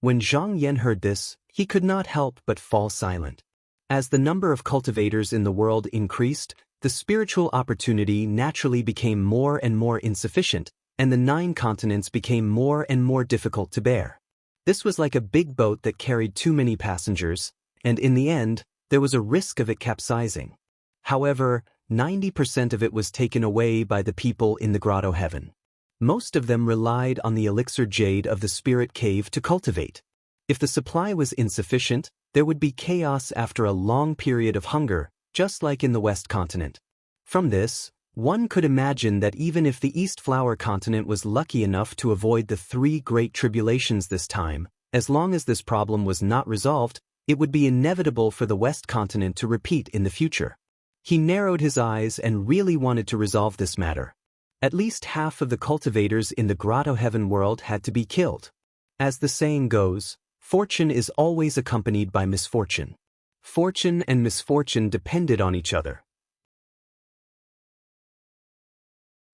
When Zhang Yan heard this, he could not help but fall silent. As the number of cultivators in the world increased, the spiritual opportunity naturally became more and more insufficient, and the 9 continents became more and more difficult to bear. This was like a big boat that carried too many passengers, and in the end, there was a risk of it capsizing. However, 90% of it was taken away by the people in the grotto heaven. Most of them relied on the elixir jade of the spirit cave to cultivate. If the supply was insufficient, there would be chaos after a long period of hunger, just like in the West Continent. From this, One could imagine that even if the East Flower continent was lucky enough to avoid the 3 great tribulations this time, as long as this problem was not resolved, it would be inevitable for the West continent to repeat in the future. He narrowed his eyes and really wanted to resolve this matter. At least half of the cultivators in the Grotto Heaven world had to be killed. As the saying goes, fortune is always accompanied by misfortune. Fortune and misfortune depended on each other.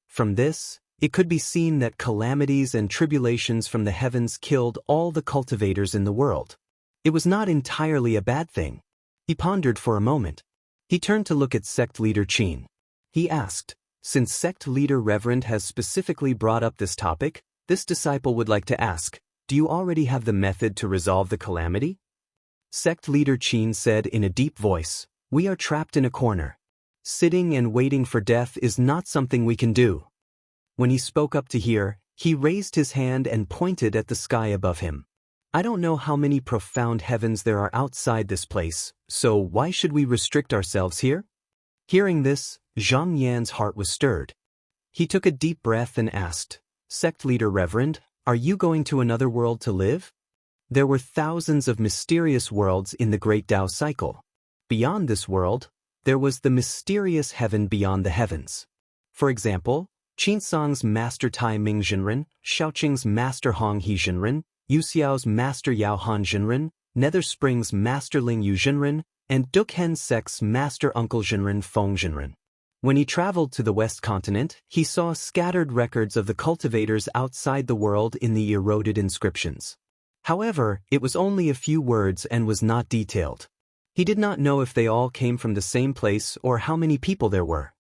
From this, it could be seen that calamities and tribulations from the heavens killed all the cultivators in the world. It was not entirely a bad thing. He pondered for a moment. He turned to look at sect leader Qin. He asked, since sect leader Reverend has specifically brought up this topic, this disciple would like to ask, do you already have the method to resolve the calamity? Sect leader Qin said in a deep voice, we are trapped in a corner. Sitting and waiting for death is not something we can do. When he spoke up to hear, he raised his hand and pointed at the sky above him. I don't know how many profound heavens there are outside this place, so why should we restrict ourselves here? Hearing this, Zhang Yan's heart was stirred. He took a deep breath and asked, Sect leader Reverend, are you going to another world to live? There were thousands of mysterious worlds in the Great Tao cycle. Beyond this world, there was the mysterious heaven beyond the heavens. For example, Qinsong's Master Tai Ming Jinren, Shaoqing's Master Hong He Jinren, Yuxiao's Master Yao Han Jinren, Nether Spring's Master Ling Yu Jinren, and Dukhen Sect's Master Uncle Jinren Feng Jinren. When he traveled to the West continent, he saw scattered records of the cultivators outside the world in the eroded inscriptions. However, it was only a few words and was not detailed. He did not know if they all came from the same place or how many people there were.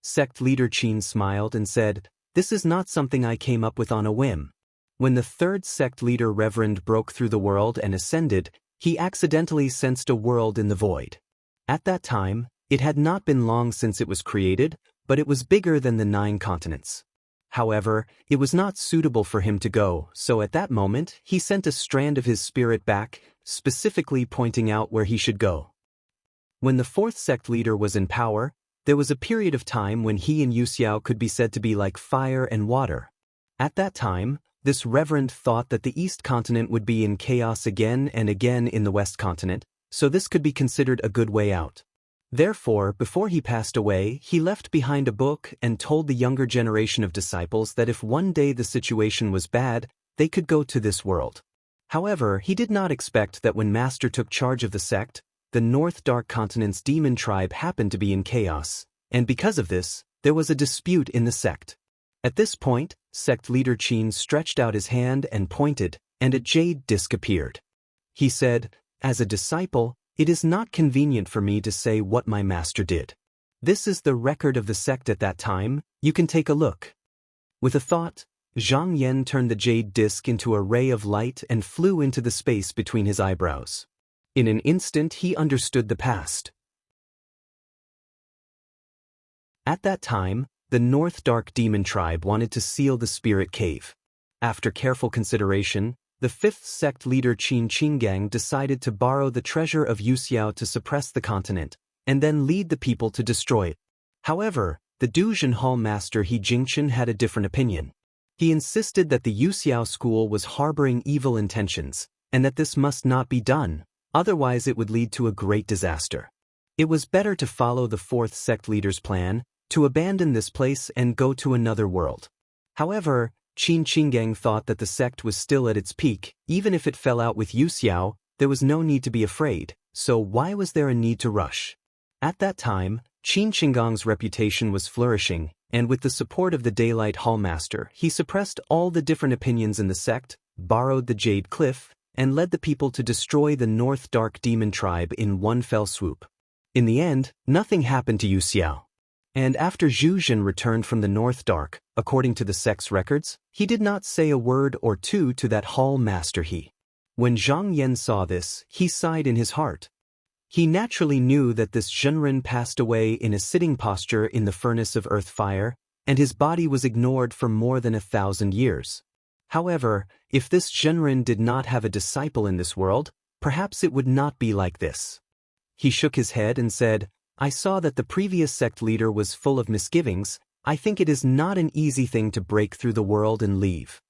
Sect leader Qin smiled and said, this is not something I came up with on a whim. When the third sect leader Reverend broke through the world and ascended, he accidentally sensed a world in the void. At that time, it had not been long since it was created, but it was bigger than the 9 continents. However, it was not suitable for him to go, so at that moment, he sent a strand of his spirit back, specifically pointing out where he should go. When the 4th sect leader was in power, there was a period of time when he and Yuxiao could be said to be like fire and water. At that time, this Reverend thought that the East continent would be in chaos again and again in the West continent, so this could be considered a good way out. Therefore, before he passed away, he left behind a book and told the younger generation of disciples that if one day the situation was bad, they could go to this world. However, he did not expect that when Master took charge of the sect, the North Dark Continent's demon tribe happened to be in chaos, and because of this, there was a dispute in the sect. At this point, sect leader Qin stretched out his hand and pointed, and a jade disc appeared. He said, as a disciple, it is not convenient for me to say what my master did. This is the record of the sect at that time, you can take a look. With a thought, Zhang Yan turned the jade disc into a ray of light and flew into the space between his eyebrows. In an instant he understood the past. At that time, the North Dark Demon Tribe wanted to seal the Spirit Cave. After careful consideration, the 5th sect leader Qin Qinggang decided to borrow the treasure of Yuxiao to suppress the continent, and then lead the people to destroy it. However, the Duzhen Hall master He Jingchen had a different opinion. He insisted that the Yuxiao school was harboring evil intentions, and that this must not be done, otherwise it would lead to a great disaster. It was better to follow the 4th sect leader's plan, to abandon this place and go to another world. However, Qin Qinggang thought that the sect was still at its peak, even if it fell out with Yuxiao, there was no need to be afraid, so why was there a need to rush? At that time, Qin Qinggang's reputation was flourishing, and with the support of the Daylight Hallmaster, he suppressed all the different opinions in the sect, borrowed the Jade Cliff, and led the people to destroy the North Dark Demon Tribe in one fell swoop. In the end, nothing happened to Yuxiao. And after Zhu Jin returned from the North Dark, according to the sect's records, he did not say a word or two to that Hall Master He. When Zhang Yan saw this, he sighed in his heart. He naturally knew that this Zhenren passed away in a sitting posture in the furnace of earth fire, and his body was ignored for more than 1,000 years. However, if this Zhenren did not have a disciple in this world, perhaps it would not be like this. He shook his head and said, I saw that the previous sect leader was full of misgivings, I think it is not an easy thing to break through the world and leave.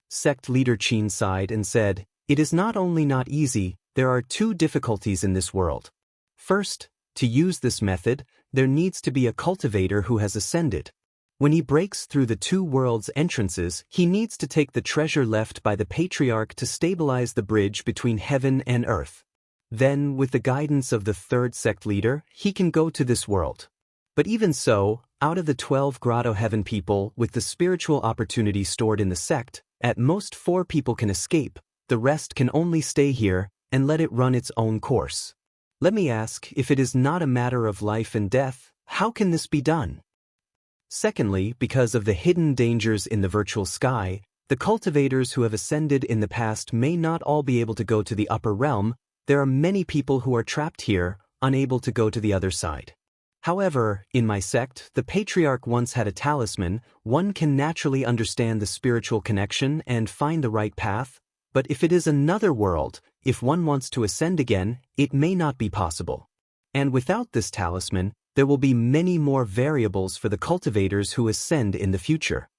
Sect leader Qin sighed and said, "It is not only not easy, there are two difficulties in this world. First, to use this method, there needs to be a cultivator who has ascended. When he breaks through the two worlds' entrances, he needs to take the treasure left by the patriarch to stabilize the bridge between heaven and earth. Then, with the guidance of the third sect leader, he can go to this world. But even so, out of the 12 Grotto Heaven people with the spiritual opportunity stored in the sect, at most 4 people can escape, the rest can only stay here and let it run its own course. Let me ask, if it is not a matter of life and death, how can this be done? Secondly, because of the hidden dangers in the virtual sky, the cultivators who have ascended in the past may not all be able to go to the upper realm. There are many people who are trapped here, unable to go to the other side. However, in my sect, the patriarch once had a talisman. One can naturally understand the spiritual connection and find the right path, but if it is another world, if one wants to ascend again, it may not be possible. And without this talisman, there will be many more variables for the cultivators who ascend in the future.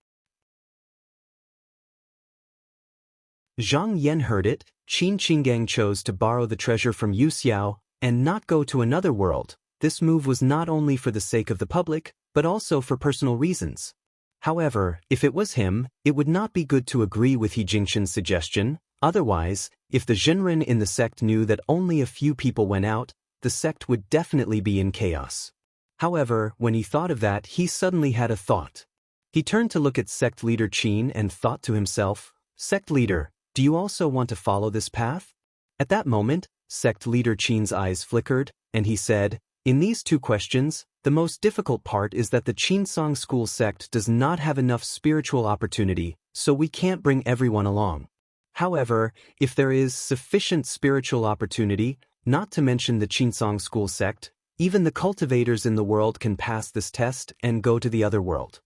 Zhang Yan heard it. Qin Qinggang chose to borrow the treasure from Yu Xiao and not go to another world. This move was not only for the sake of the public, but also for personal reasons. However, if it was him, it would not be good to agree with He Jingxin's suggestion. Otherwise, if the Zhenren in the sect knew that only a few people went out, the sect would definitely be in chaos. However, when he thought of that, he suddenly had a thought. He turned to look at sect leader Qin and thought to himself, "Sect leader, do you also want to follow this path?" At that moment, sect leader Qin's eyes flickered, and he said, "In these two questions, the most difficult part is that the Qinsong school sect does not have enough spiritual opportunity, so we can't bring everyone along. However, if there is sufficient spiritual opportunity, not to mention the Qinsong school sect, even the cultivators in the world can pass this test and go to the other world."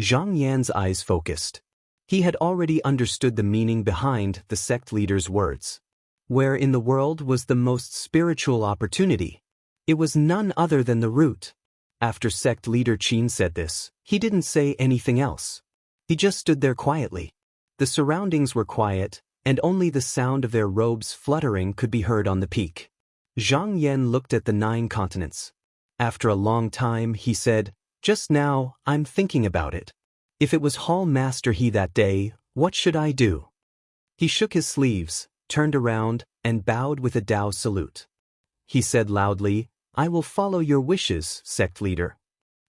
Zhang Yan's eyes focused. He had already understood the meaning behind the sect leader's words. Where in the world was the most spiritual opportunity? It was none other than the root. After sect leader Qin said this, he didn't say anything else. He just stood there quietly. The surroundings were quiet, and only the sound of their robes fluttering could be heard on the peak. Zhang Yan looked at the 9 continents. After a long time, he said, "Just now, I'm thinking about it. If it was Hall Master He that day, what should I do?" He shook his sleeves, turned around, and bowed with a Dao salute. He said loudly, "I will follow your wishes, sect leader."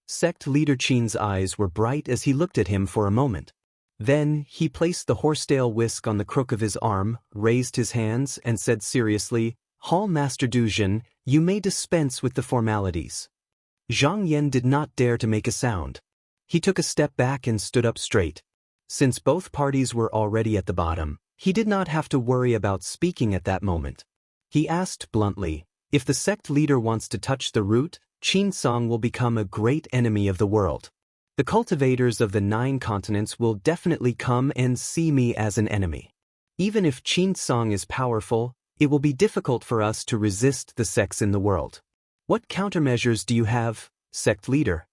Sect leader Qin's eyes were bright as he looked at him for a moment. Then, he placed the horsetail whisk on the crook of his arm, raised his hands, and said seriously, "Hall Master Duzhen, you may dispense with the formalities." Zhang Yan did not dare to make a sound. He took a step back and stood up straight. Since both parties were already at the bottom, he did not have to worry about speaking at that moment. He asked bluntly, "If the sect leader wants to touch the root, Qinsong will become a great enemy of the world. The cultivators of the 9 continents will definitely come and see me as an enemy. Even if Qinsong is powerful, it will be difficult for us to resist the sects in the world. What countermeasures do you have, sect leader?"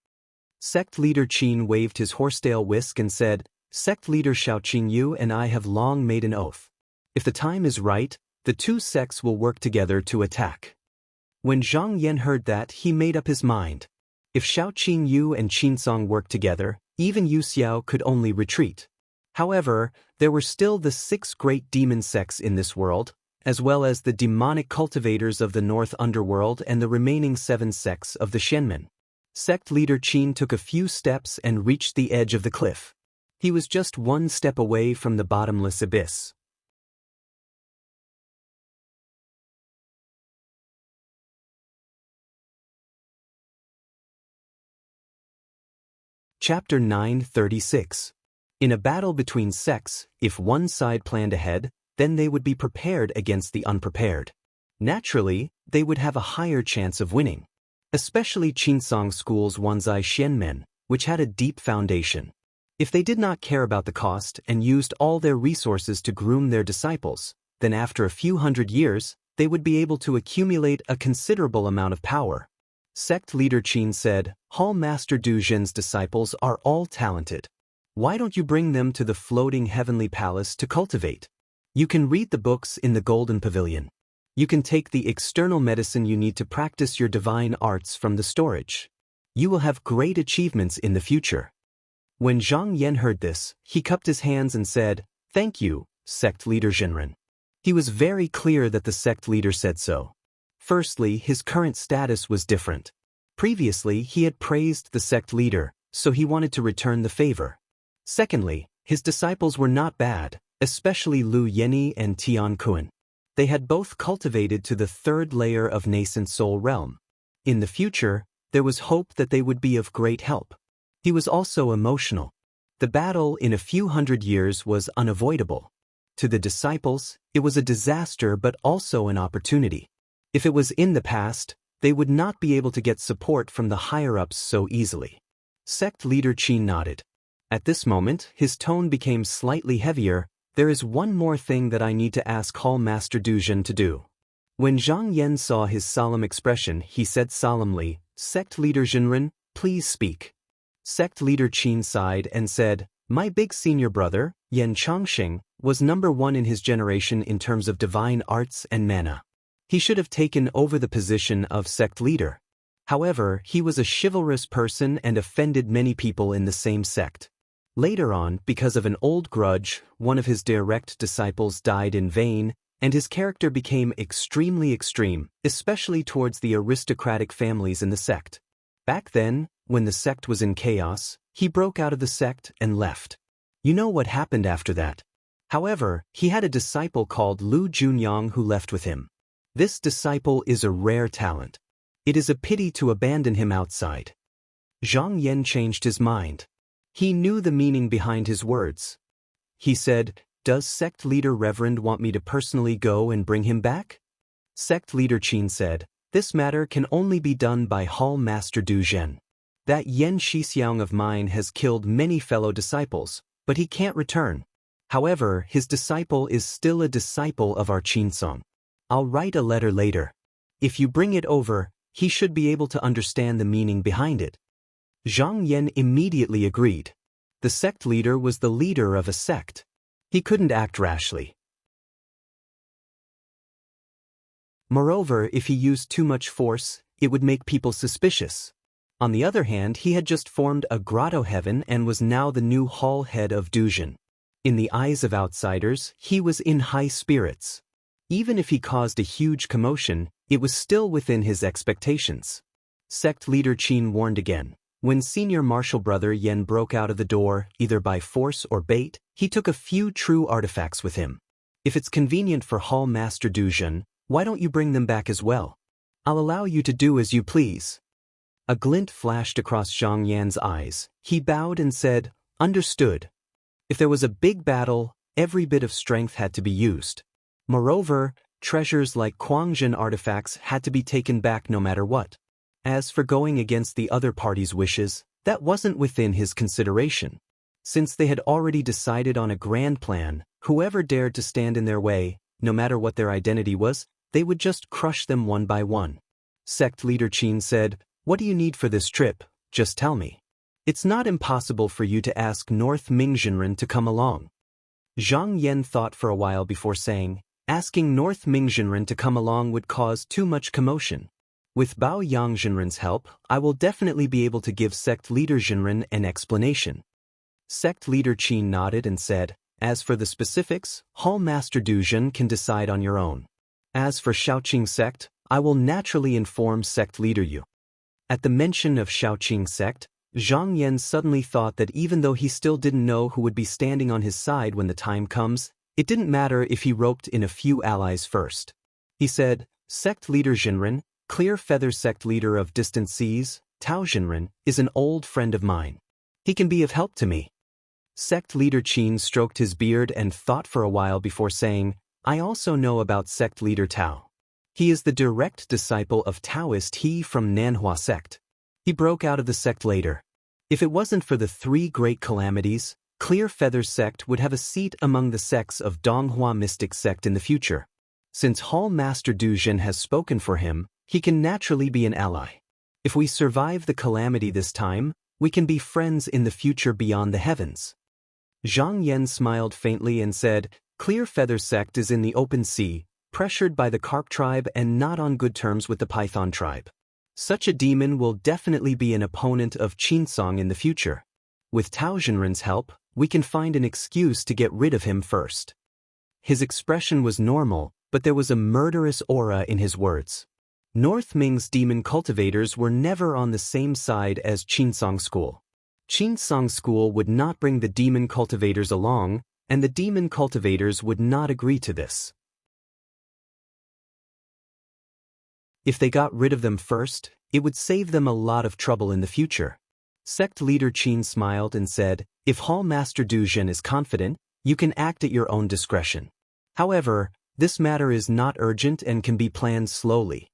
Sect leader Qin waved his horsetail whisk and said, "Sect leader Xiao Qingyu and I have long made an oath. If the time is right, the 2 sects will work together to attack." When Zhang Yan heard that, he made up his mind. If Xiao Qingyu and Qinsong worked together, even Yu Xiao could only retreat. However, there were still the 6 great demon sects in this world, as well as the demonic cultivators of the North Underworld and the remaining 7 sects of the Shenmen. Sect leader Qin took a few steps and reached the edge of the cliff. He was just 1 step away from the bottomless abyss. Chapter 936. In a battle between sects, if one side planned ahead, then they would be prepared against the unprepared. Naturally, they would have a higher chance of winning. Especially Qinsong School's Wanzai Xianmen, which had a deep foundation. If they did not care about the cost and used all their resources to groom their disciples, then after a few hundred years, they would be able to accumulate a considerable amount of power. Sect leader Qin said, Hall Master Du Zhen's disciples are all talented. Why don't you bring them to the floating heavenly palace to cultivate? You can read the books in the Golden Pavilion. You can take the external medicine you need to practice your divine arts from the storage. You will have great achievements in the future. When Zhang Yan heard this, he cupped his hands and said, Thank you, sect leader Zhenren. He was very clear that the sect leader said so. Firstly, his current status was different. Previously, he had praised the sect leader, so he wanted to return the favor. Secondly, his disciples were not bad, especially Lu Yenyi and Tian Kuan. They had both cultivated to the third layer of nascent soul realm. In the future, there was hope that they would be of great help. He was also emotional. The battle in a few hundred years was unavoidable. To the disciples, it was a disaster but also an opportunity. If it was in the past, they would not be able to get support from the higher-ups so easily. Sect leader Qin nodded. At this moment, his tone became slightly heavier. There is one more thing that I need to ask Hall Master Du Zhen to do. When Zhang Yan saw his solemn expression, he said solemnly, Sect leader Zhenren, please speak. Sect leader Qin sighed and said, My big senior brother, Yan Changxing, was number one in his generation in terms of divine arts and mana. He should have taken over the position of sect leader. However, he was a chivalrous person and offended many people in the same sect. Later on, because of an old grudge, one of his direct disciples died in vain, and his character became extremely extreme, especially towards the aristocratic families in the sect. Back then, when the sect was in chaos, he broke out of the sect and left. You know what happened after that. However, he had a disciple called Lu Junyang who left with him. This disciple is a rare talent. It is a pity to abandon him outside. Zhang Yan changed his mind. He knew the meaning behind his words. He said, Does sect leader Reverend want me to personally go and bring him back? Sect leader Qin said, This matter can only be done by Hall Master Du Zhen. That Yan Shixiang of mine has killed many fellow disciples, but he can't return. However, his disciple is still a disciple of our Qinsong. I'll write a letter later. If you bring it over, he should be able to understand the meaning behind it. Zhang Yan immediately agreed. The sect leader was the leader of a sect. He couldn't act rashly. Moreover, if he used too much force, it would make people suspicious. On the other hand, he had just formed a grotto heaven and was now the new hall head of Du Zhen. In the eyes of outsiders, he was in high spirits. Even if he caused a huge commotion, it was still within his expectations. Sect leader Qin warned again. When senior martial brother Yan broke out of the door, either by force or bait, he took a few true artifacts with him. If it's convenient for Hall Master Du Zhen, why don't you bring them back as well? I'll allow you to do as you please. A glint flashed across Zhang Yan's eyes. He bowed and said, Understood. If there was a big battle, every bit of strength had to be used. Moreover, treasures like Quangjin artifacts had to be taken back no matter what. As for going against the other party's wishes, that wasn't within his consideration. Since they had already decided on a grand plan, whoever dared to stand in their way, no matter what their identity was, they would just crush them one by one. Sect leader Qin said, What do you need for this trip? Just tell me. It's not impossible for you to ask North Mingzhenren to come along. Zhang Yan thought for a while before saying, Asking North Mingzhenren to come along would cause too much commotion. With Bao Yang Zhenren's help, I will definitely be able to give sect leader Zhenren an explanation. Sect leader Qin nodded and said, As for the specifics, Hall Master Du Zhen can decide on your own. As for Shaoqing sect, I will naturally inform sect leader you. At the mention of Shaoqing sect, Zhang Yan suddenly thought that even though he still didn't know who would be standing on his side when the time comes, it didn't matter if he roped in a few allies first. He said, Sect leader Zhenren, Clear Feather sect leader of distant seas, Tao Zhenren, is an old friend of mine. He can be of help to me. Sect leader Qin stroked his beard and thought for a while before saying, I also know about sect leader Tao. He is the direct disciple of Taoist He from Nanhua sect. He broke out of the sect later. If it wasn't for the three great calamities, Clear Feather sect would have a seat among the sects of Donghua mystic sect in the future. Since Hall Master Du Zhen has spoken for him, he can naturally be an ally. If we survive the calamity this time, we can be friends in the future beyond the heavens. Zhang Yan smiled faintly and said, Clear Feather Sect is in the open sea, pressured by the carp tribe and not on good terms with the python tribe. Such a demon will definitely be an opponent of Qinsong in the future. With Tao Zhenren's help, we can find an excuse to get rid of him first. His expression was normal, but there was a murderous aura in his words. North Ming's demon cultivators were never on the same side as Qinsong School. Qinsong School would not bring the demon cultivators along, and the demon cultivators would not agree to this. If they got rid of them first, it would save them a lot of trouble in the future. Sect leader Qin smiled and said, If Hall Master Du Zhen is confident, you can act at your own discretion. However, this matter is not urgent and can be planned slowly.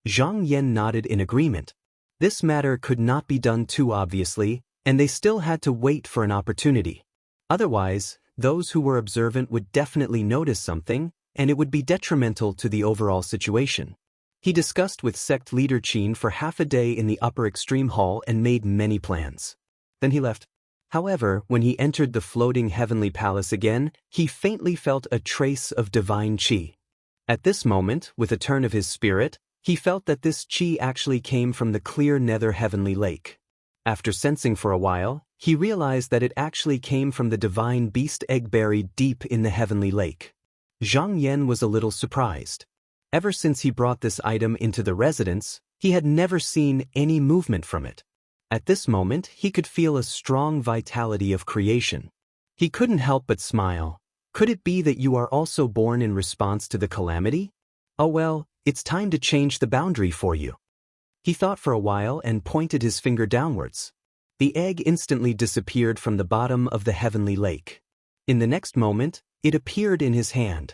Zhang Yan nodded in agreement. This matter could not be done too obviously, and they still had to wait for an opportunity. Otherwise, those who were observant would definitely notice something, and it would be detrimental to the overall situation. He discussed with sect leader Qin for half a day in the upper extreme hall and made many plans. Then he left. However, when he entered the floating heavenly palace again, he faintly felt a trace of divine qi. At this moment, with a turn of his spirit, he felt that this qi actually came from the clear nether heavenly lake. After sensing for a while, he realized that it actually came from the divine beast egg buried deep in the heavenly lake. Zhang Yan was a little surprised. Ever since he brought this item into the residence, he had never seen any movement from it. At this moment, he could feel a strong vitality of creation. He couldn't help but smile. Could it be that you are also born in response to the calamity? Oh well, it's time to change the boundary for you. He thought for a while and pointed his finger downwards. The egg instantly disappeared from the bottom of the heavenly lake. In the next moment, it appeared in his hand.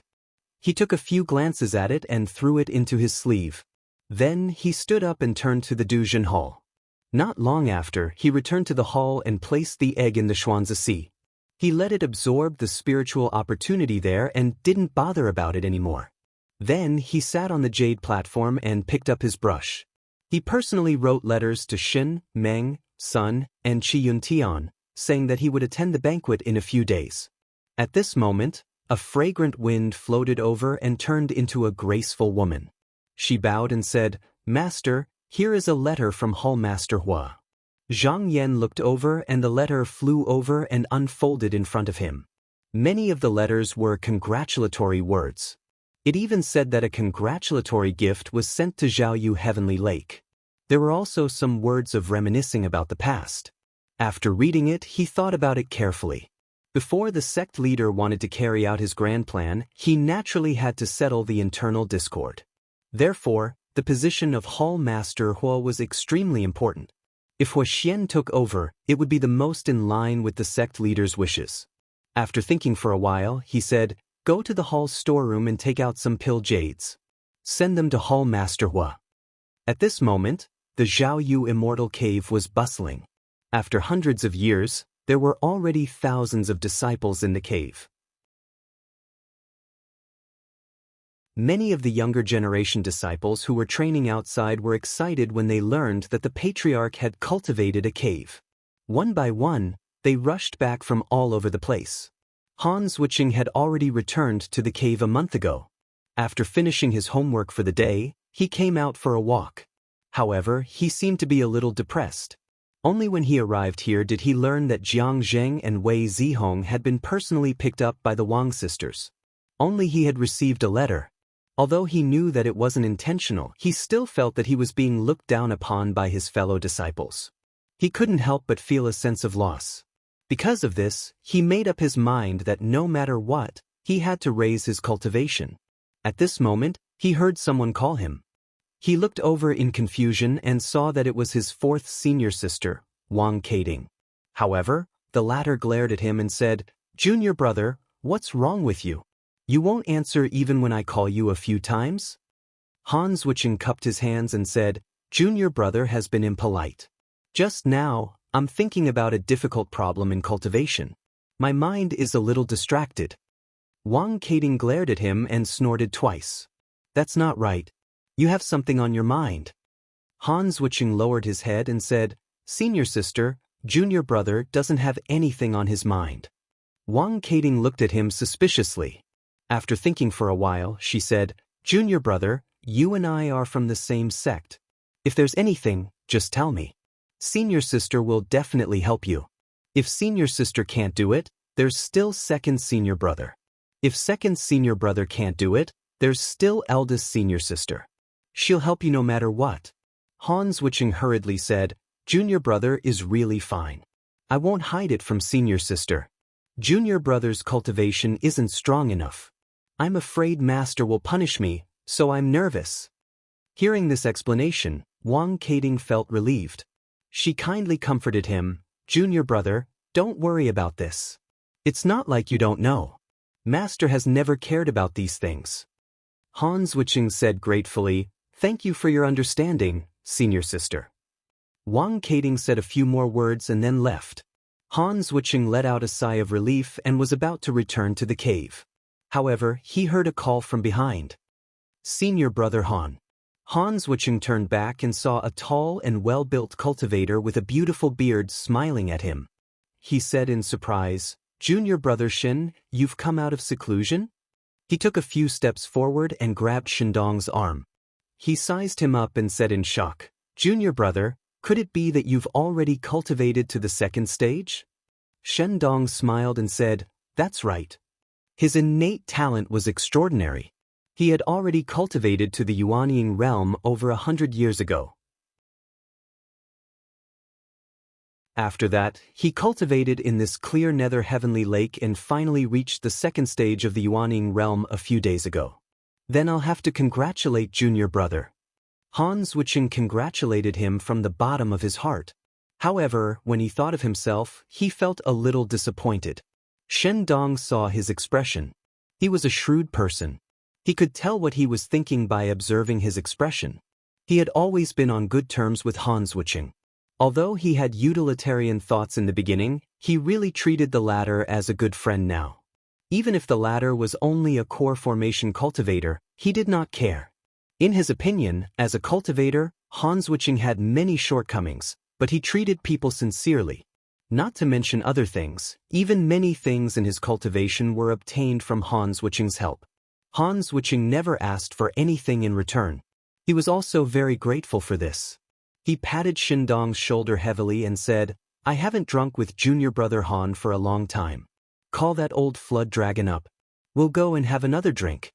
He took a few glances at it and threw it into his sleeve. Then he stood up and turned to the Duzhen Hall. Not long after, he returned to the hall and placed the egg in the Xuanzi Sea. He let it absorb the spiritual opportunity there and didn't bother about it anymore. Then he sat on the jade platform and picked up his brush. He personally wrote letters to Xin, Meng, Sun, and Qiyun Tian, saying that he would attend the banquet in a few days. At this moment, a fragrant wind floated over and turned into a graceful woman. She bowed and said, Master, here is a letter from Hall Master Hua. Zhang Yan looked over and the letter flew over and unfolded in front of him. Many of the letters were congratulatory words. It even said that a congratulatory gift was sent to Zhaoyu Heavenly Lake. There were also some words of reminiscing about the past. After reading it, he thought about it carefully. Before the sect leader wanted to carry out his grand plan, he naturally had to settle the internal discord. Therefore, the position of Hall Master Hua was extremely important. If Hua Xian took over, it would be the most in line with the sect leader's wishes. After thinking for a while, he said, Go to the hall's storeroom and take out some pill jades. Send them to Hall Master Hua. At this moment, the Zhaoyu Immortal Cave was bustling. After hundreds of years, there were already thousands of disciples in the cave. Many of the younger generation disciples who were training outside were excited when they learned that the patriarch had cultivated a cave. One by one, they rushed back from all over the place. Han Zwicheng had already returned to the cave a month ago. After finishing his homework for the day, he came out for a walk. However, he seemed to be a little depressed. Only when he arrived here did he learn that Jiang Zheng and Wei Zihong had been personally picked up by the Wang sisters. Only he had received a letter. Although he knew that it wasn't intentional, he still felt that he was being looked down upon by his fellow disciples. He couldn't help but feel a sense of loss. Because of this, he made up his mind that no matter what, he had to raise his cultivation. At this moment, he heard someone call him. He looked over in confusion and saw that it was his fourth senior sister, Wang Kading. However, the latter glared at him and said, Junior brother, what's wrong with you? You won't answer even when I call you a few times? Han Zwicheng cupped his hands and said, Junior brother has been impolite. Just now, I'm thinking about a difficult problem in cultivation. My mind is a little distracted. Wang Kading glared at him and snorted twice. That's not right. You have something on your mind. Han Zhuqing lowered his head and said, "Senior sister, junior brother doesn't have anything on his mind." Wang Keting looked at him suspiciously. After thinking for a while, she said, "Junior brother, you and I are from the same sect. If there's anything, just tell me. Senior sister will definitely help you. If senior sister can't do it, there's still second senior brother. If second senior brother can't do it, there's still eldest senior sister. She'll help you no matter what." Han Zhuqing hurriedly said, "Junior brother is really fine. I won't hide it from senior sister. Junior brother's cultivation isn't strong enough. I'm afraid master will punish me, so I'm nervous." Hearing this explanation, Wang Keting felt relieved. She kindly comforted him, "Junior brother, don't worry about this. It's not like you don't know. Master has never cared about these things." Han Zhuqing said gratefully, "Thank you for your understanding, senior sister." Wang Keting said a few more words and then left. Han Zhuqing let out a sigh of relief and was about to return to the cave. However, he heard a call from behind. "Senior brother Han." Han Zhuqing turned back and saw a tall and well-built cultivator with a beautiful beard smiling at him. He said in surprise, "Junior brother Shin, you've come out of seclusion?" He took a few steps forward and grabbed Shindong's arm. He sized him up and said in shock, "Junior brother, could it be that you've already cultivated to the second stage?" Shindong smiled and said, "That's right." His innate talent was extraordinary. He had already cultivated to the Yuanying realm over 100 years ago. After that, he cultivated in this clear nether heavenly lake and finally reached the second stage of the Yuanying realm a few days ago. "Then I'll have to congratulate junior brother." Han Zhuqing congratulated him from the bottom of his heart. However, when he thought of himself, he felt a little disappointed. Shindong saw his expression. He was a shrewd person. He could tell what he was thinking by observing his expression. He had always been on good terms with Han Zhuqing. Although he had utilitarian thoughts in the beginning, he really treated the latter as a good friend now. Even if the latter was only a core formation cultivator, he did not care. In his opinion, as a cultivator, Han Zhuqing had many shortcomings, but he treated people sincerely. Not to mention other things, even many things in his cultivation were obtained from Han Zhuqing's help. Han Zhuqing never asked for anything in return. He was also very grateful for this. He patted Shindong's shoulder heavily and said, "I haven't drunk with junior brother Han for a long time. Call that old flood dragon up. We'll go and have another drink."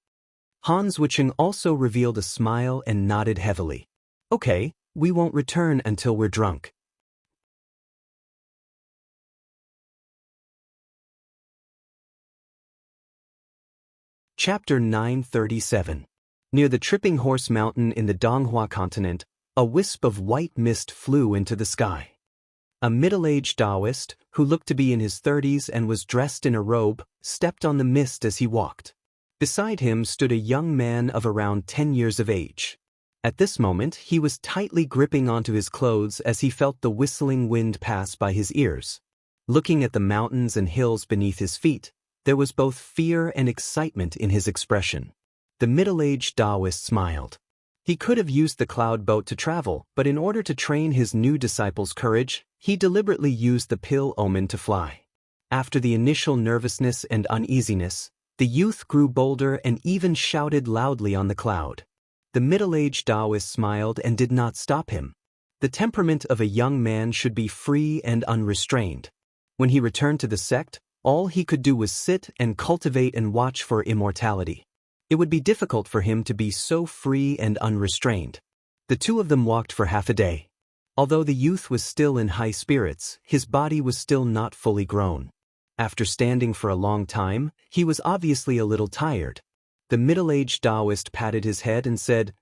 Han Zhuqing also revealed a smile and nodded heavily. "Okay, we won't return until we're drunk." Chapter 937. Near the Tripping Horse Mountain in the Donghua continent, a wisp of white mist flew into the sky. A middle-aged Taoist, who looked to be in his 30s and was dressed in a robe, stepped on the mist as he walked. Beside him stood a young man of around 10 years of age. At this moment, he was tightly gripping onto his clothes as he felt the whistling wind pass by his ears. Looking at the mountains and hills beneath his feet, there was both fear and excitement in his expression. The middle-aged Taoist smiled. He could have used the cloud boat to travel, but in order to train his new disciple's courage, he deliberately used the pill omen to fly. After the initial nervousness and uneasiness, the youth grew bolder and even shouted loudly on the cloud. The middle-aged Taoist smiled and did not stop him. The temperament of a young man should be free and unrestrained. When he returned to the sect, all he could do was sit and cultivate and watch for immortality. It would be difficult for him to be so free and unrestrained. The two of them walked for half a day. Although the youth was still in high spirits, his body was still not fully grown. After standing for a long time, he was obviously a little tired. The middle-aged Taoist patted his head and said,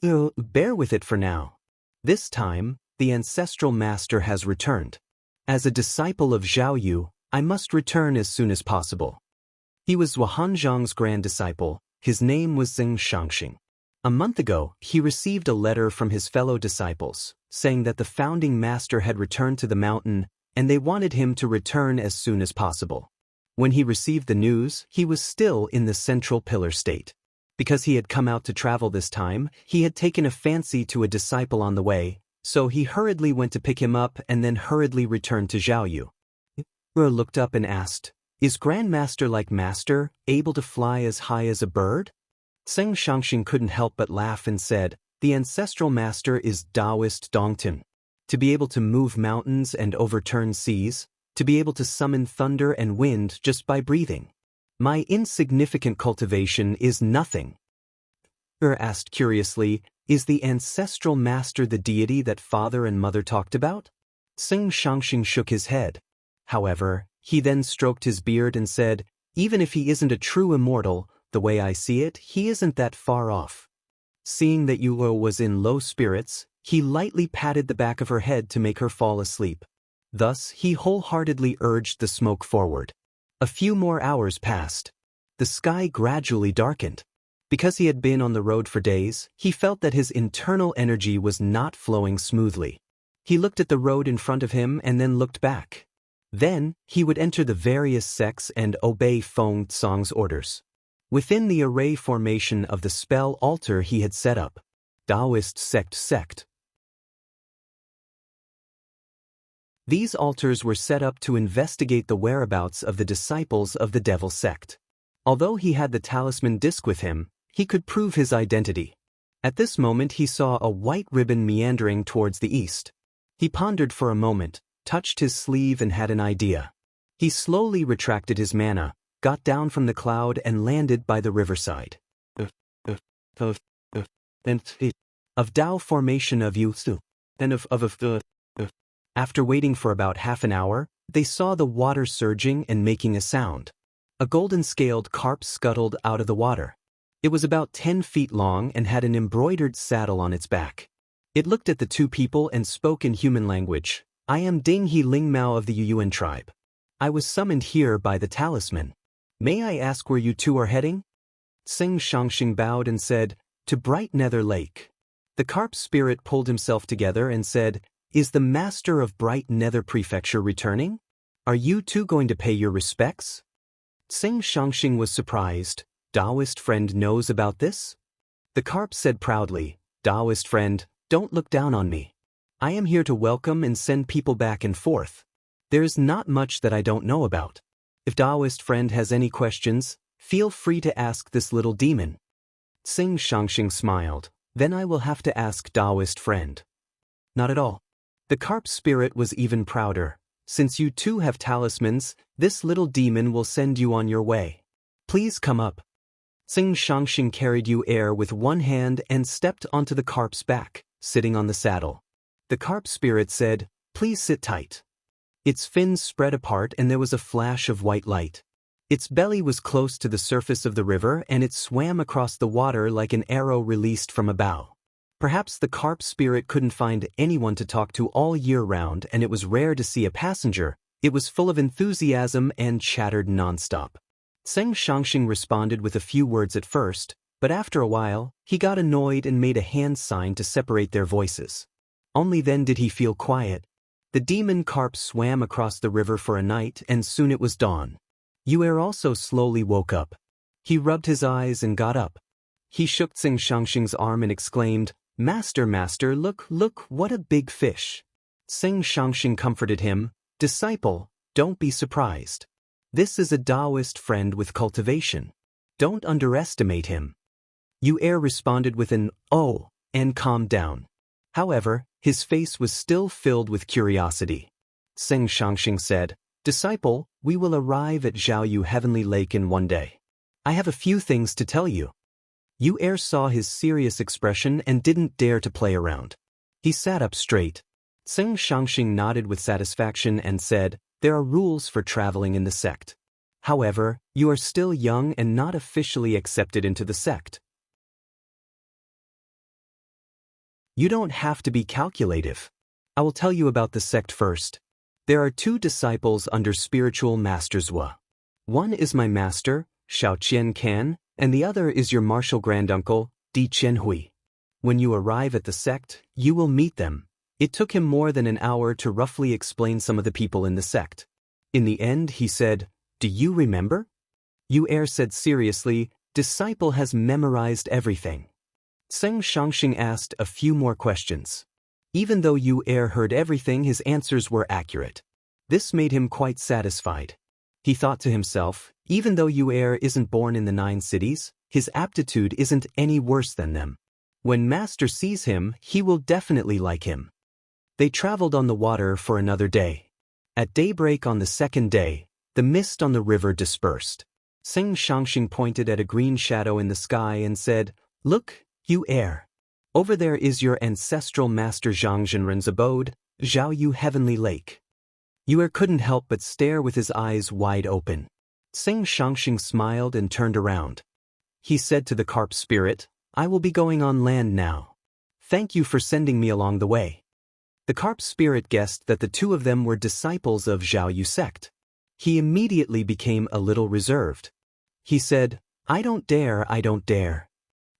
"Bear with it for now. This time, the ancestral master has returned. As a disciple of Zhao Yu, I must return as soon as possible." He was Zhuang's grand disciple. His name was Zheng Shangxing. A month ago, he received a letter from his fellow disciples, saying that the founding master had returned to the mountain, and they wanted him to return as soon as possible. When he received the news, he was still in the central pillar state. Because he had come out to travel this time, he had taken a fancy to a disciple on the way, so he hurriedly went to pick him up and then hurriedly returned to Zhaoyu. Yu looked up and asked, "Is Grandmaster like Master, able to fly as high as a bird?" Zheng Shangxing couldn't help but laugh and said, "The ancestral master is Taoist Dongtin. To be able to move mountains and overturn seas, to be able to summon thunder and wind just by breathing. My insignificant cultivation is nothing." Yu asked curiously, "Is the ancestral master the deity that father and mother talked about?" Zheng Shangxing shook his head. However, he then stroked his beard and said, "Even if he isn't a true immortal, the way I see it, he isn't that far off." Seeing that Yu was in low spirits, he lightly patted the back of her head to make her fall asleep. Thus, he wholeheartedly urged the smoke forward. A few more hours passed. The sky gradually darkened. Because he had been on the road for days, he felt that his internal energy was not flowing smoothly. He looked at the road in front of him and then looked back. Then, he would enter the various sects and obey Feng Tsang's orders. Within the array formation of the spell altar he had set up. Taoist sect. These altars were set up to investigate the whereabouts of the disciples of the devil sect. Although he had the talisman disc with him, he could prove his identity. At this moment he saw a white ribbon meandering towards the east. He pondered for a moment, touched his sleeve and had an idea. He slowly retracted his mana, got down from the cloud and landed by the riverside. Of Tao formation of Yusu, and of After waiting for about half an hour, they saw the water surging and making a sound. A golden-scaled carp scuttled out of the water. It was about 10 feet long and had an embroidered saddle on its back. It looked at the two people and spoke in human language. "I am Ding He Lingmao of the Yuyuan tribe. I was summoned here by the talisman. May I ask where you two are heading?" Zheng Shangxing bowed and said, "To Bright Nether Lake." The carp spirit pulled himself together and said, "Is the master of Bright Nether Prefecture returning? Are you two going to pay your respects?" Zheng Shangxing was surprised. "Taoist friend knows about this?" The carp said proudly, "Taoist friend, don't look down on me. I am here to welcome and send people back and forth. There is not much that I don't know about. If Taoist friend has any questions, feel free to ask this little demon." Zheng Shangxing smiled. "Then I will have to ask Taoist friend." "Not at all." The carp spirit was even prouder. "Since you two have talismans, this little demon will send you on your way. Please come up." Zheng Shangxing carried Yu with one hand and stepped onto the carp's back, sitting on the saddle. The carp spirit said, "Please sit tight." Its fins spread apart and there was a flash of white light. Its belly was close to the surface of the river and it swam across the water like an arrow released from a bow. Perhaps the carp spirit couldn't find anyone to talk to all year round and it was rare to see a passenger. It was full of enthusiasm and chattered nonstop. Zheng Shangxing responded with a few words at first, but after a while, he got annoyed and made a hand sign to separate their voices. Only then did he feel quiet. The demon carp swam across the river for a night and soon it was dawn. Yu also slowly woke up. He rubbed his eyes and got up. He shook Zheng Shangxing's arm and exclaimed, Master, look, what a big fish." Zheng Shangxing comforted him, "Disciple, don't be surprised. This is a Taoist friend with cultivation. Don't underestimate him." Yu responded with an "oh" and calmed down. However, his face was still filled with curiosity. Zheng Shangxing said, "Disciple, we will arrive at Zhaoyu Heavenly Lake in one day. I have a few things to tell you." Yu saw his serious expression and didn't dare to play around. He sat up straight. Zheng Shangxing nodded with satisfaction and said, "There are rules for traveling in the sect. However, you are still young and not officially accepted into the sect. You don't have to be calculative. I will tell you about the sect first. There are 2 disciples under spiritual Master Zhua. One is my master, Shaoqian Kan, and the other is your martial granduncle, Di Qianhui. When you arrive at the sect, you will meet them." It took him more than an hour to roughly explain some of the people in the sect. In the end, he said, "Do you remember?" Yu said seriously, disciple has memorized everything. Seng Shangxing asked a few more questions. Even though Yu Er heard everything, his answers were accurate. This made him quite satisfied. He thought to himself, even though Yu Er isn't born in the 9 cities, his aptitude isn't any worse than them. When Master sees him, he will definitely like him. They traveled on the water for another day. At daybreak on the 2nd day, the mist on the river dispersed. Seng Shangxing pointed at a green shadow in the sky and said, "Look, Yu Er. Over there is your ancestral master Zhang Zhenren's abode, Zhao Yu Heavenly Lake." Yu Er couldn't help but stare with his eyes wide open. Seng Shangxing smiled and turned around. He said to the carp spirit, "I will be going on land now. Thank you for sending me along the way." The carp spirit guessed that the 2 of them were disciples of Zhao Yu sect. He immediately became a little reserved. He said, I don't dare.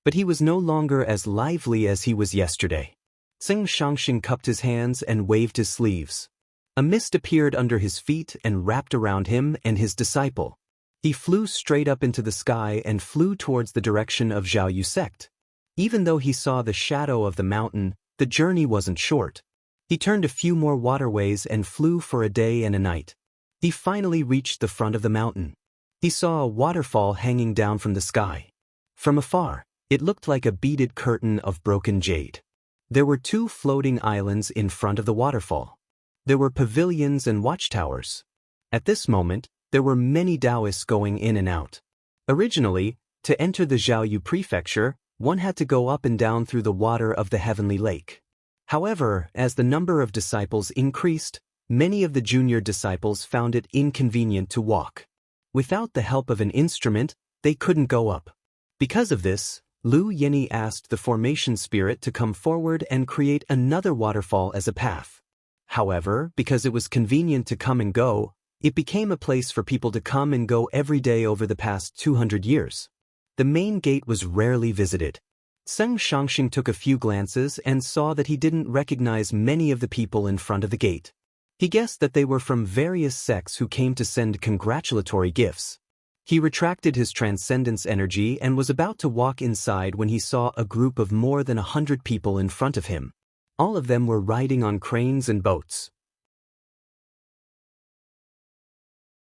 But he was no longer as lively as he was yesterday. Seng Shangxing cupped his hands and waved his sleeves. A mist appeared under his feet and wrapped around him and his disciple. He flew straight up into the sky and flew towards the direction of Zhao Yu sect. Even though he saw the shadow of the mountain, the journey wasn't short. He turned a few more waterways and flew for a day and a night. He finally reached the front of the mountain. He saw a waterfall hanging down from the sky. From afar, it looked like a beaded curtain of broken jade. There were 2 floating islands in front of the waterfall. There were pavilions and watchtowers. At this moment, there were many Taoists going in and out. Originally, to enter the Zhaoyu prefecture, one had to go up and down through the water of the heavenly lake. However, as the number of disciples increased, many of the junior disciples found it inconvenient to walk. Without the help of an instrument, they couldn't go up. Because of this, Lu Yinyi asked the formation spirit to come forward and create another waterfall as a path. However, because it was convenient to come and go, it became a place for people to come and go every day over the past 200 years. The main gate was rarely visited. Seng Shangxing took a few glances and saw that he didn't recognize many of the people in front of the gate. He guessed that they were from various sects who came to send congratulatory gifts. He retracted his transcendence energy and was about to walk inside when he saw a group of more than 100 people in front of him. All of them were riding on cranes and boats.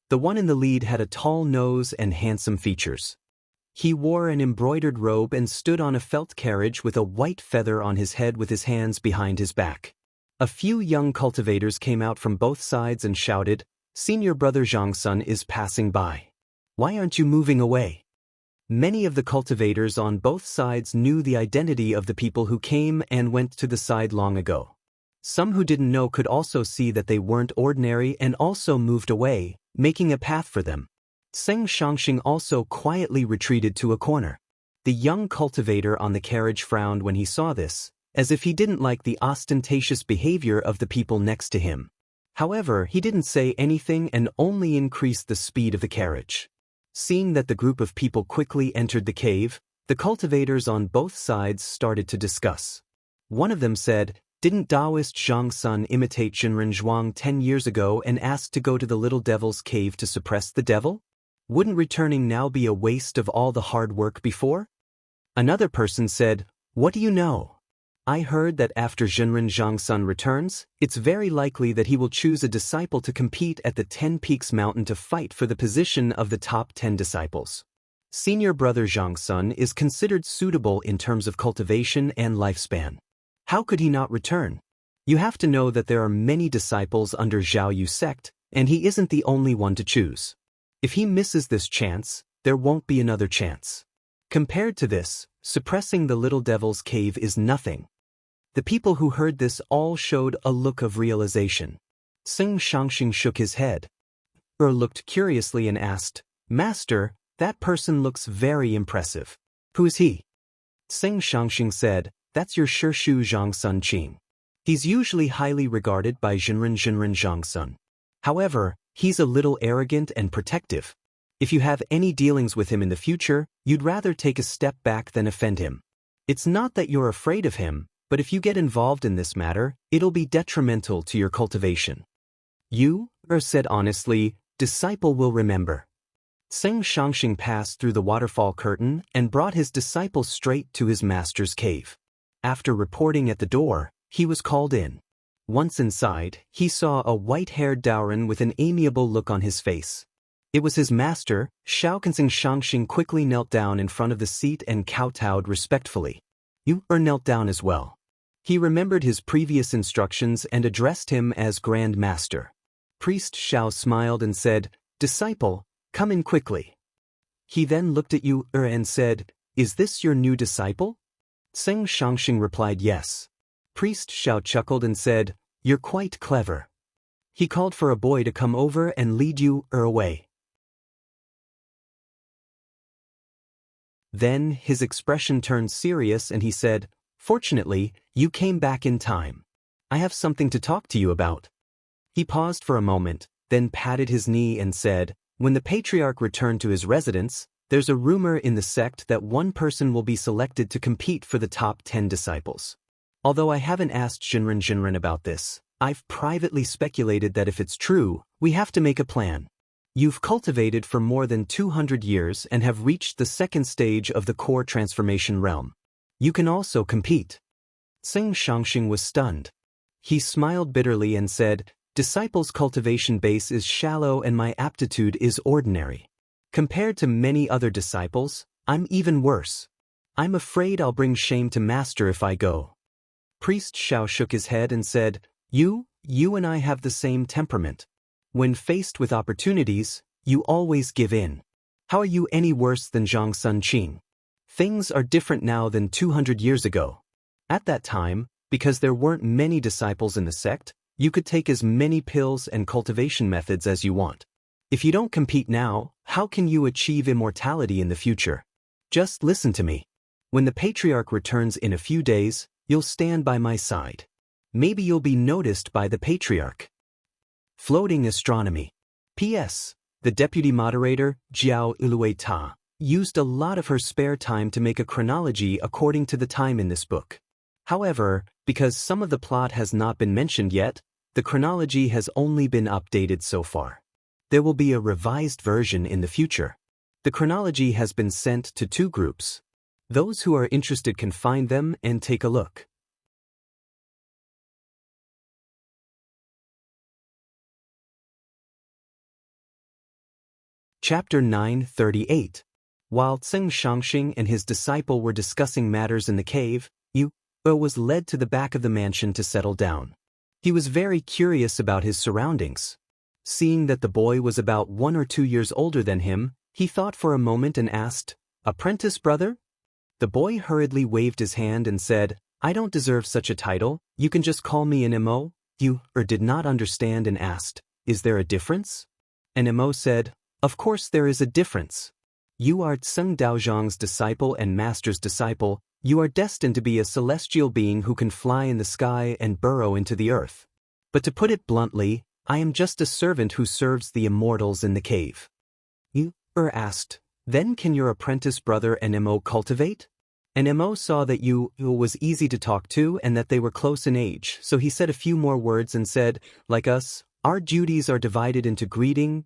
The one in the lead had a tall nose and handsome features. He wore an embroidered robe and stood on a felt carriage with a white feather on his head with his hands behind his back. A few young cultivators came out from both sides and shouted, "Senior brother Zhangsun is passing by. Why aren't you moving away?" Many of the cultivators on both sides knew the identity of the people who came and went to the side long ago. Some who didn't know could also see that they weren't ordinary and also moved away, making a path for them. Seng Shangxing also quietly retreated to a corner. The young cultivator on the carriage frowned when he saw this, as if he didn't like the ostentatious behavior of the people next to him. However, he didn't say anything and only increased the speed of the carriage. Seeing that the group of people quickly entered the cave, the cultivators on both sides started to discuss. One of them said, "Didn't Taoist Zhang Sun imitate Zhenren Zhuang 10 years ago and ask to go to the little devil's cave to suppress the devil? Wouldn't returning now be a waste of all the hard work before?" Another person said, "What do you know? I heard that after Zhenren Zhangsun returns, it's very likely that he will choose a disciple to compete at the 10 Peaks Mountain to fight for the position of the top 10 disciples. Senior brother Zhangsun is considered suitable in terms of cultivation and lifespan. How could he not return? You have to know that there are many disciples under Zhao Yu sect, and he isn't the only one to choose. If he misses this chance, there won't be another chance. Compared to this, suppressing the little devil's cave is nothing." The people who heard this all showed a look of realization. Seng Shangxing shook his head. Looked curiously and asked, "Master, that person looks very impressive. Who is he?" Seng Shangxing said, "That's your Shishu Zhangsun Qing. He's usually highly regarded by Zhenren Zhangsun. However, he's a little arrogant and protective. If you have any dealings with him in the future, you'd rather take a step back than offend him. It's not that you're afraid of him, but if you get involved in this matter, it'll be detrimental to your cultivation." Yu Er said honestly, "Disciple will remember." Seng Shangxing passed through the waterfall curtain and brought his disciple straight to his master's cave. After reporting at the door, he was called in. Once inside, he saw a white-haired Daoren with an amiable look on his face. It was his master. Seng Shangxing quickly knelt down in front of the seat and kowtowed respectfully. You knelt down as well. He remembered his previous instructions and addressed him as Grand Master. Priest Shao smiled and said, "Disciple, come in quickly." He then looked at you and said, "Is this your new disciple?" Seng Shangxing replied yes. Priest Shao chuckled and said, "You're quite clever." He called for a boy to come over and lead you away. Then his expression turned serious and he said, "Fortunately, you came back in time. I have something to talk to you about." He paused for a moment, then patted his knee and said, "When the patriarch returned to his residence, there's a rumor in the sect that one person will be selected to compete for the top 10 disciples. Although I haven't asked Jinren about this, I've privately speculated that if it's true, we have to make a plan. You've cultivated for more than 200 years and have reached the second stage of the core transformation realm. You can also compete." Seng Shangxing was stunned. He smiled bitterly and said, "Disciples' cultivation base is shallow and my aptitude is ordinary. Compared to many other disciples, I'm even worse. I'm afraid I'll bring shame to Master if I go." Priest Shao shook his head and said, You and I have the same temperament. When faced with opportunities, you always give in. How are you any worse than Zhang Sunqing? Things are different now than 200 years ago. At that time, because there weren't many disciples in the sect, you could take as many pills and cultivation methods as you want. If you don't compete now, how can you achieve immortality in the future? Just listen to me. When the patriarch returns in a few days, you'll stand by my side. Maybe you'll be noticed by the patriarch. Floating astronomy. P.S. The deputy moderator, Jiao Ilueta, used a lot of her spare time to make a chronology according to the time in this book. However, because some of the plot has not been mentioned yet, the chronology has only been updated so far. There will be a revised version in the future. The chronology has been sent to 2 groups. Those who are interested can find them and take a look. Chapter 938. While Seng Shangxing and his disciple were discussing matters in the cave, Yu was led to the back of the mansion to settle down. He was very curious about his surroundings. Seeing that the boy was about 1 or 2 years older than him, he thought for a moment and asked, "Apprentice brother?" The boy hurriedly waved his hand and said, "I don't deserve such a title, you can just call me an Mo." Yu did not understand and asked, "Is there a difference?" And Mo said, "Of course there is a difference. You are Tseng Daozhang's disciple and master's disciple. You are destined to be a celestial being who can fly in the sky and burrow into the earth. But to put it bluntly, I am just a servant who serves the immortals in the cave." Yu asked, "Then can your apprentice brother Mo cultivate?" And Mo saw that Yu was easy to talk to and that they were close in age, so he said a few more words and said, "Like us, our duties are divided into greeting,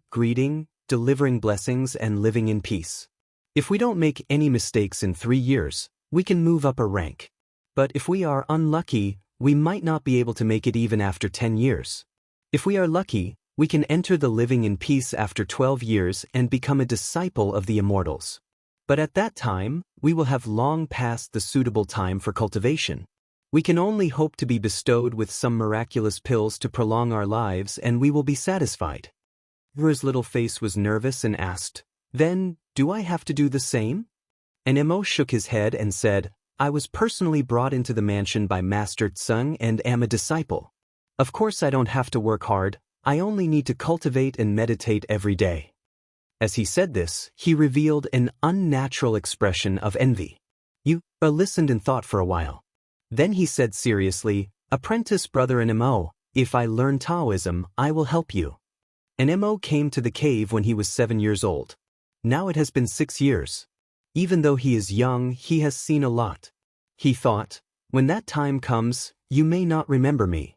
delivering blessings and living in peace. If we don't make any mistakes in 3 years, we can move up a rank. But if we are unlucky, we might not be able to make it even after 10 years. If we are lucky, we can enter the living in peace after 12 years and become a disciple of the immortals. But at that time, we will have long passed the suitable time for cultivation. We can only hope to be bestowed with some miraculous pills to prolong our lives and we will be satisfied." Yu's little face was nervous and asked, "Then, do I have to do the same?" And Mo shook his head and said, "I was personally brought into the mansion by Master Tseng and am a disciple. Of course I don't have to work hard, I only need to cultivate and meditate every day." As he said this, he revealed an unnatural expression of envy. Yu listened and thought for a while. Then he said seriously, "Apprentice brother Mo, if I learn Taoism, I will help you." And Mo came to the cave when he was 7 years old. Now it has been 6 years. Even though he is young, he has seen a lot. He thought, when that time comes, you may not remember me.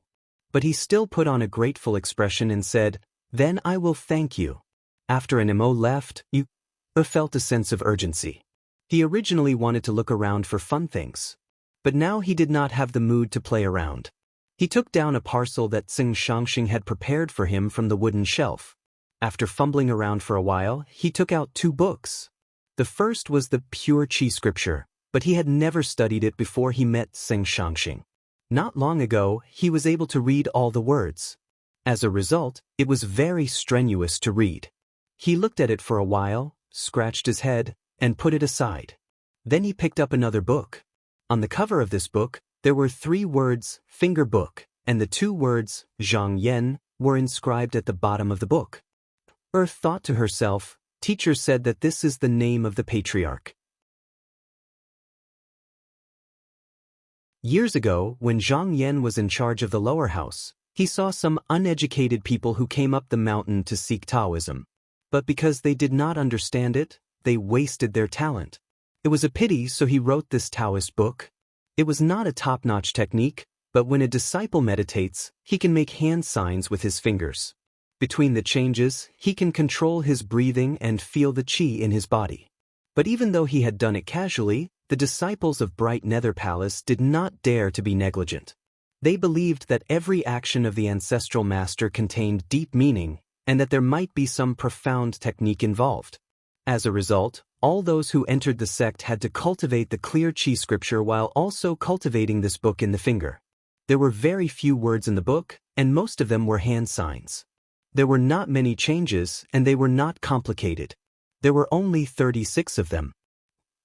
But he still put on a grateful expression and said, "Then I will thank you." After Mo left, Yu Felt a sense of urgency. He originally wanted to look around for fun things. But now he did not have the mood to play around. He took down a parcel that Xing Shangxing had prepared for him from the wooden shelf. After fumbling around for a while, he took out 2 books. The first was the Pure Qi scripture, but he had never studied it before he met Xing Shangxing. Not long ago, he was able to read all the words. As a result, it was very strenuous to read. He looked at it for a while, scratched his head, and put it aside. Then he picked up another book. On the cover of this book, there were 3 words, finger book, and the 2 words, Zhang Yan, were inscribed at the bottom of the book. Thought to herself, teacher said that this is the name of the patriarch. Years ago, when Zhang Yan was in charge of the lower house, he saw some uneducated people who came up the mountain to seek Taoism. But because they did not understand it, they wasted their talent. It was a pity, so he wrote this Taoist book. It was not a top-notch technique, but when a disciple meditates, he can make hand signs with his fingers. Between the changes, he can control his breathing and feel the qi in his body. But even though he had done it casually, the disciples of Bright Nether Palace did not dare to be negligent. They believed that every action of the ancestral master contained deep meaning, and that there might be some profound technique involved. As a result, all those who entered the sect had to cultivate the clear qi scripture while also cultivating this book in the finger. There were very few words in the book, and most of them were hand signs. There were not many changes, and they were not complicated. There were only 36 of them.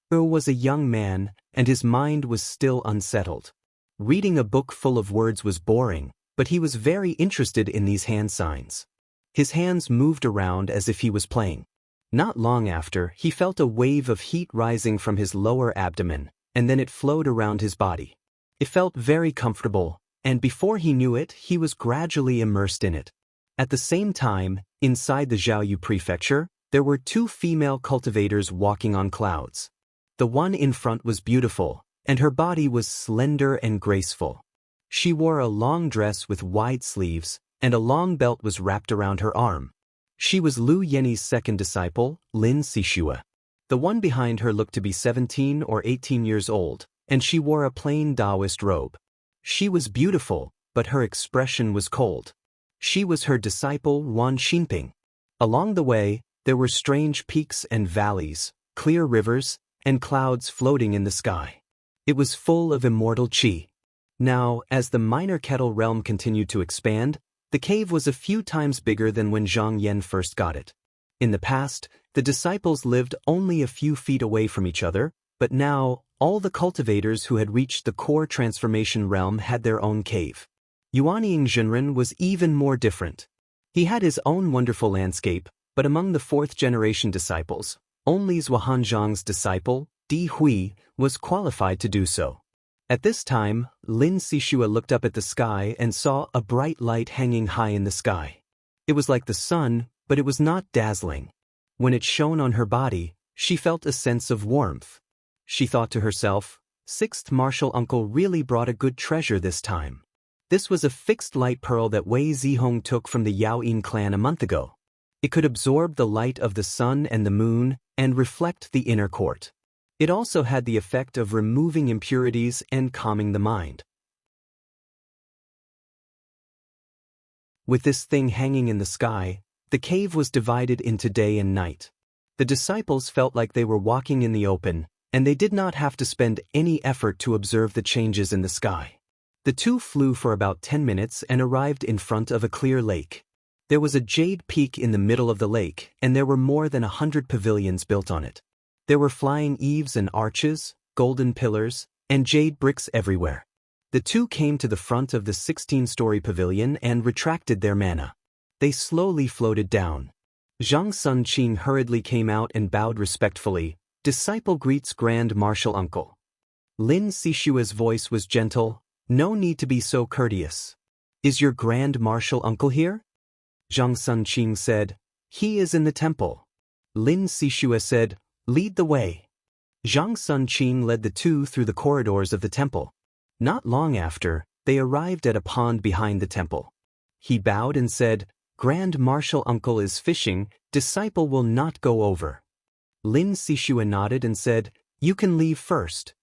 Was a young man, and his mind was still unsettled. Reading a book full of words was boring, but he was very interested in these hand signs. His hands moved around as if he was playing. Not long after, he felt a wave of heat rising from his lower abdomen, and then it flowed around his body. It felt very comfortable, and before he knew it, he was gradually immersed in it. At the same time, inside the Zhaoyu prefecture, there were 2 female cultivators walking on clouds. The one in front was beautiful, and her body was slender and graceful. She wore a long dress with wide sleeves, and a long belt was wrapped around her arm. She was Lu Yenni's second disciple, Lin Sishua. The one behind her looked to be 17 or 18 years old, and she wore a plain Taoist robe. She was beautiful, but her expression was cold. She was her disciple Wan Xinping. Along the way, there were strange peaks and valleys, clear rivers, and clouds floating in the sky. It was full of immortal qi. Now, as the minor kettle realm continued to expand, the cave was a few times bigger than when Zhang Yan first got it. In the past, the disciples lived only a few feet away from each other, but now, all the cultivators who had reached the core transformation realm had their own cave. Yuanying Zhenren was even more different. He had his own wonderful landscape, but among the 4th-generation disciples, only Zhuangzhang's disciple, Di Hui, was qualified to do so. At this time, Lin Sishua looked up at the sky and saw a bright light hanging high in the sky. It was like the sun, but it was not dazzling. When it shone on her body, she felt a sense of warmth. She thought to herself, 6th martial uncle really brought a good treasure this time. This was a fixed light pearl that Wei Zihong took from the Yao Yin clan a month ago. It could absorb the light of the sun and the moon and reflect the inner court. It also had the effect of removing impurities and calming the mind. With this thing hanging in the sky, the cave was divided into day and night. The disciples felt like they were walking in the open, and they did not have to spend any effort to observe the changes in the sky. The 2 flew for about 10 minutes and arrived in front of a clear lake. There was a jade peak in the middle of the lake, and there were more than 100 pavilions built on it. There were flying eaves and arches, golden pillars, and jade bricks everywhere. The 2 came to the front of the 16-story pavilion and retracted their mana. They slowly floated down. Zhang Sunqing hurriedly came out and bowed respectfully. Disciple greets Grand Martial Uncle. Lin Sishua's voice was gentle. No need to be so courteous. Is your Grand Martial Uncle here? Zhang Sunqing said. He is in the temple. Lin Sishua said, lead the way. Zhang Sunqing led the 2 through the corridors of the temple. Not long after, they arrived at a pond behind the temple. He bowed and said, Grand Martial Uncle is fishing, disciple will not go over. Lin Sishue nodded and said, "You can leave first."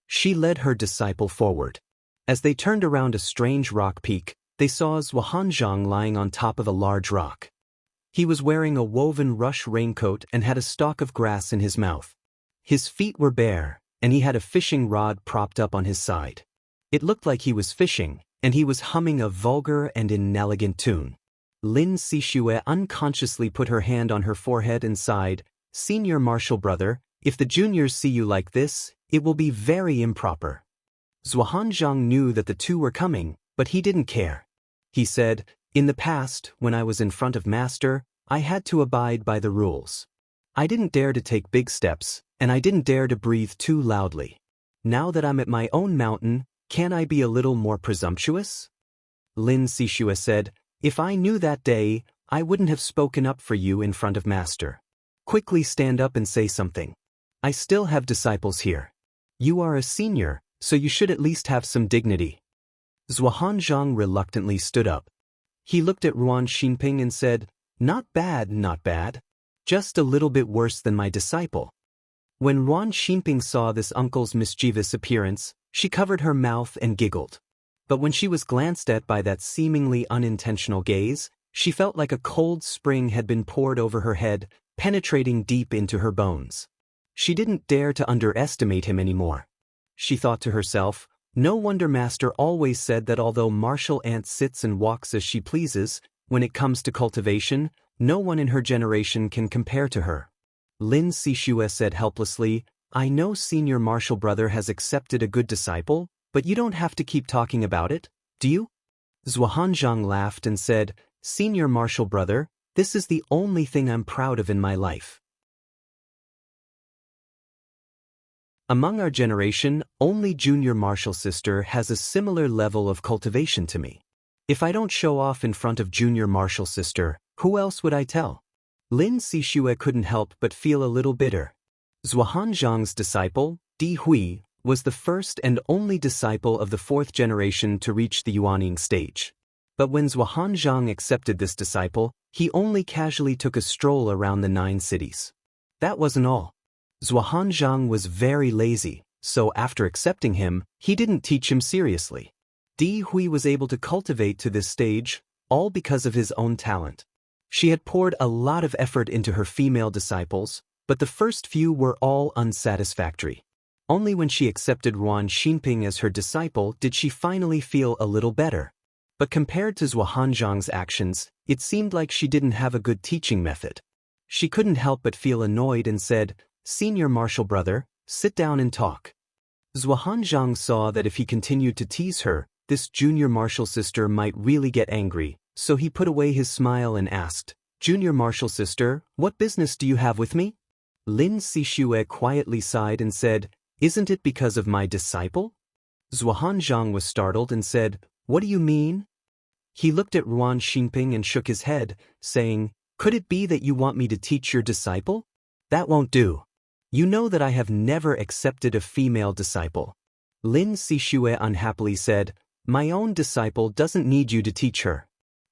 She led her disciple forward. As they turned around a strange rock peak, they saw Zhuangzhang lying on top of a large rock. He was wearing a woven rush raincoat and had a stalk of grass in his mouth. His feet were bare, and he had a fishing rod propped up on his side. It looked like he was fishing, and he was humming a vulgar and inelegant tune. Lin Sishue unconsciously put her hand on her forehead and sighed, "Senior Marshal Brother, if the juniors see you like this, it will be very improper." Zhuangzhang knew that the two were coming, but he didn't care. He said, "In the past, when I was in front of Master, I had to abide by the rules. I didn't dare to take big steps, and I didn't dare to breathe too loudly. Now that I'm at my own mountain, can I be a little more presumptuous?" Lin Sishue said, "If I knew that day, I wouldn't have spoken up for you in front of Master. Quickly stand up and say something. I still have disciples here. You are a senior, so you should at least have some dignity." Zhuangzhang reluctantly stood up. He looked at Ruan Xinping and said, "Not bad, not bad. Just a little bit worse than my disciple." When Ruan Xinping saw this uncle's mischievous appearance, she covered her mouth and giggled. But when she was glanced at by that seemingly unintentional gaze, she felt like a cold spring had been poured over her head, penetrating deep into her bones. She didn't dare to underestimate him anymore. She thought to herself, no wonder Master always said that although Marshal Ant sits and walks as she pleases, when it comes to cultivation, no one in her generation can compare to her. Lin Sishue said helplessly, "I know Senior Marshal Brother has accepted a good disciple, but you don't have to keep talking about it, do you?" Zhuangzhang laughed and said, "Senior Marshal Brother, this is the only thing I'm proud of in my life. Among our generation, only Junior Marshal Sister has a similar level of cultivation to me. If I don't show off in front of Junior Marshal Sister, who else would I tell?" Lin Sishue couldn't help but feel a little bitter. Zhuangzhang's disciple, Di Hui, was the first and only disciple of the fourth generation to reach the Yuaning stage. But when Zhuangzhang accepted this disciple, he only casually took a stroll around the 9 cities. That wasn't all. Zhuangzhang was very lazy, so after accepting him, he didn't teach him seriously. Di Hui was able to cultivate to this stage, all because of his own talent. She had poured a lot of effort into her female disciples, but the first few were all unsatisfactory. Only when she accepted Ruan Xinping as her disciple did she finally feel a little better. But compared to Zhuangzhang's actions, it seemed like she didn't have a good teaching method. She couldn't help but feel annoyed and said, "Senior Marshal Brother, sit down and talk." Zhuangzhang saw that if he continued to tease her, this Junior Marshal Sister might really get angry, so he put away his smile and asked, "Junior Marshal Sister, what business do you have with me?" Lin Sishue quietly sighed and said, "Isn't it because of my disciple?" Zhuangzhang was startled and said, "What do you mean?" He looked at Ruan Xinping and shook his head, saying, "Could it be that you want me to teach your disciple? That won't do. You know that I have never accepted a female disciple." Lin Sishue unhappily said, "My own disciple doesn't need you to teach her.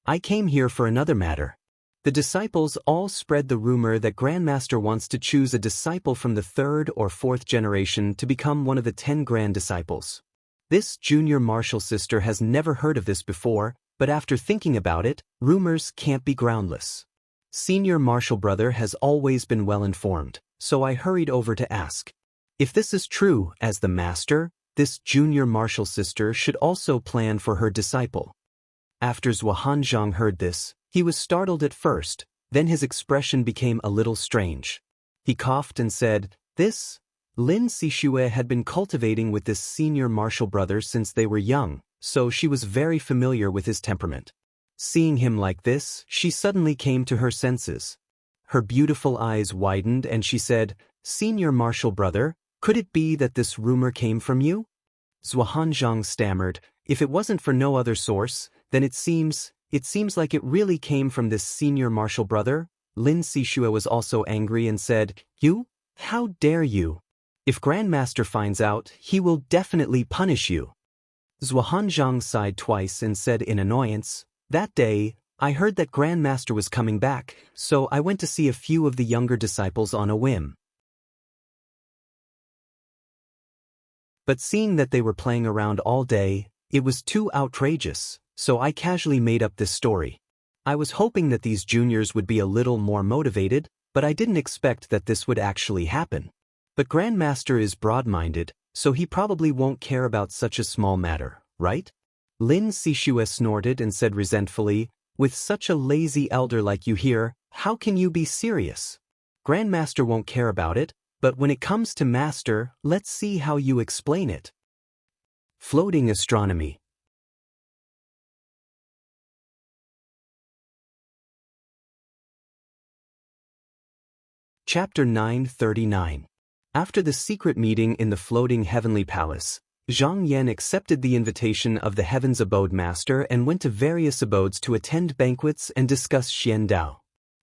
I came here for another matter." The disciples all spread the rumor that Grandmaster wants to choose a disciple from the 3rd or 4th generation to become one of the 10 grand disciples. This Junior Marshal Sister has never heard of this before, but after thinking about it, rumors can't be groundless. Senior Marshal Brother has always been well informed, so I hurried over to ask. If this is true, as the master, this Junior Marshal Sister should also plan for her disciple. After Zhuangzhang heard this, he was startled at first, then his expression became a little strange. He coughed and said, "This?" Lin Sishue had been cultivating with this Senior Marshal Brother since they were young, so she was very familiar with his temperament. Seeing him like this, she suddenly came to her senses. Her beautiful eyes widened and she said, "Senior Marshal Brother, could it be that this rumor came from you?" Zhuangzhang stammered, "If it wasn't for no other source, then it seems like it really came from this Senior Marshal Brother." Lin Sishue was also angry and said, "You? How dare you? If Grandmaster finds out, he will definitely punish you." Zhuangzhang sighed twice and said in annoyance, "That day, I heard that Grandmaster was coming back, so I went to see a few of the younger disciples on a whim. But seeing that they were playing around all day, it was too outrageous, so I casually made up this story. I was hoping that these juniors would be a little more motivated, but I didn't expect that this would actually happen. But Grandmaster is broad-minded, so he probably won't care about such a small matter, right? Lin Sishue snorted and said resentfully, with such a lazy elder like you here, how can you be serious? Grandmaster won't care about it, but when it comes to Master, let's see how you explain it. Floating astronomy. Chapter 939. After the secret meeting in the floating heavenly palace, Zhang Yan accepted the invitation of the Heaven's Abode Master and went to various abodes to attend banquets and discuss Xian Dao.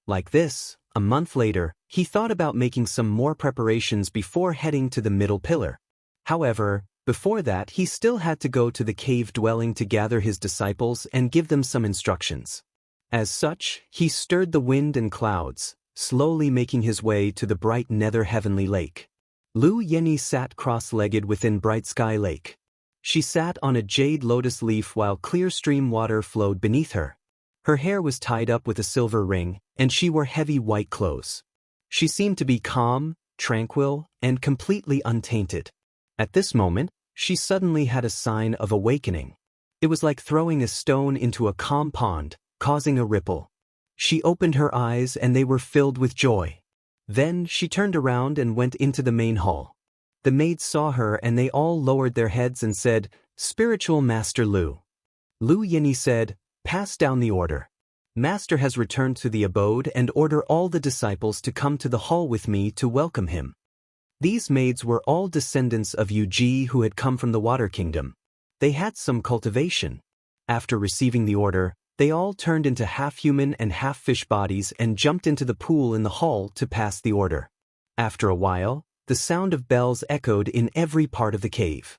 Like this, a month later, he thought about making some more preparations before heading to the middle pillar. However, before that he still had to go to the cave dwelling to gather his disciples and give them some instructions. As such, he stirred the wind and clouds, slowly making his way to the bright nether heavenly lake. Lu Yenyi sat cross-legged within Bright Sky Lake. She sat on a jade lotus leaf while clear stream water flowed beneath her. Her hair was tied up with a silver ring, and she wore heavy white clothes. She seemed to be calm, tranquil, and completely untainted. At this moment, she suddenly had a sign of awakening. It was like throwing a stone into a calm pond, causing a ripple. She opened her eyes and they were filled with joy. Then she turned around and went into the main hall. The maids saw her and they all lowered their heads and said, "Spiritual Master Lu." Lu Yenyi said, "Pass down the order. Master has returned to the abode and order all the disciples to come to the hall with me to welcome him." These maids were all descendants of Yu Ji who had come from the Water Kingdom. They had some cultivation. After receiving the order, they all turned into half-human and half-fish bodies and jumped into the pool in the hall to pass the order. After a while, the sound of bells echoed in every part of the cave.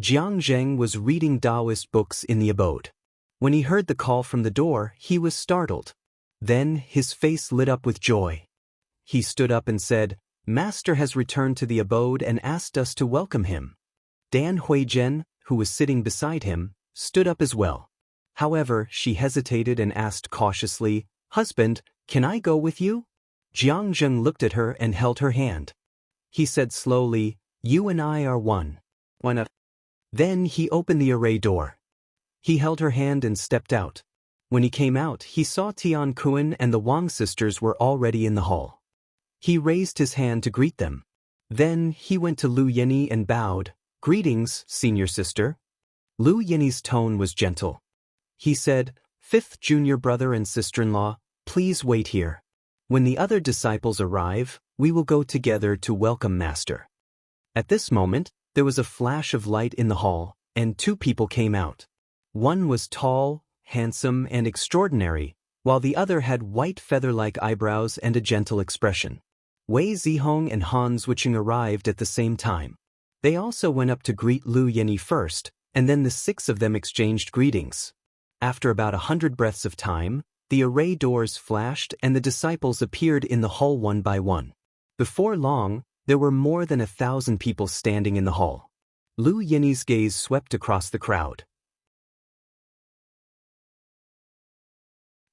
Jiang Zheng was reading Taoist books in the abode. When he heard the call from the door, he was startled. Then his face lit up with joy. He stood up and said, "Master has returned to the abode and asked us to welcome him." Dan Huizhen, who was sitting beside him, stood up as well. However, she hesitated and asked cautiously, "Husband, can I go with you?" Jiang Zheng looked at her and held her hand. He said slowly, "You and I are one." Why not? Then he opened the array door. He held her hand and stepped out. When he came out, he saw Tian Kuan and the Wang sisters were already in the hall. He raised his hand to greet them. Then he went to Lu Yenyi and bowed, "Greetings, senior sister." Lu Yenyi's tone was gentle. He said, "Fifth junior brother and sister-in-law, please wait here. When the other disciples arrive, we will go together to welcome Master." At this moment, there was a flash of light in the hall, and two people came out. One was tall, handsome, and extraordinary, while the other had white feather-like eyebrows and a gentle expression. Wei Zihong and Han Zwicheng arrived at the same time. They also went up to greet Lu Yenyi first, and then the six of them exchanged greetings. After about 100 breaths of time, the array doors flashed and the disciples appeared in the hall one by one. Before long, there were more than 1,000 people standing in the hall. Lu Yenyi's gaze swept across the crowd.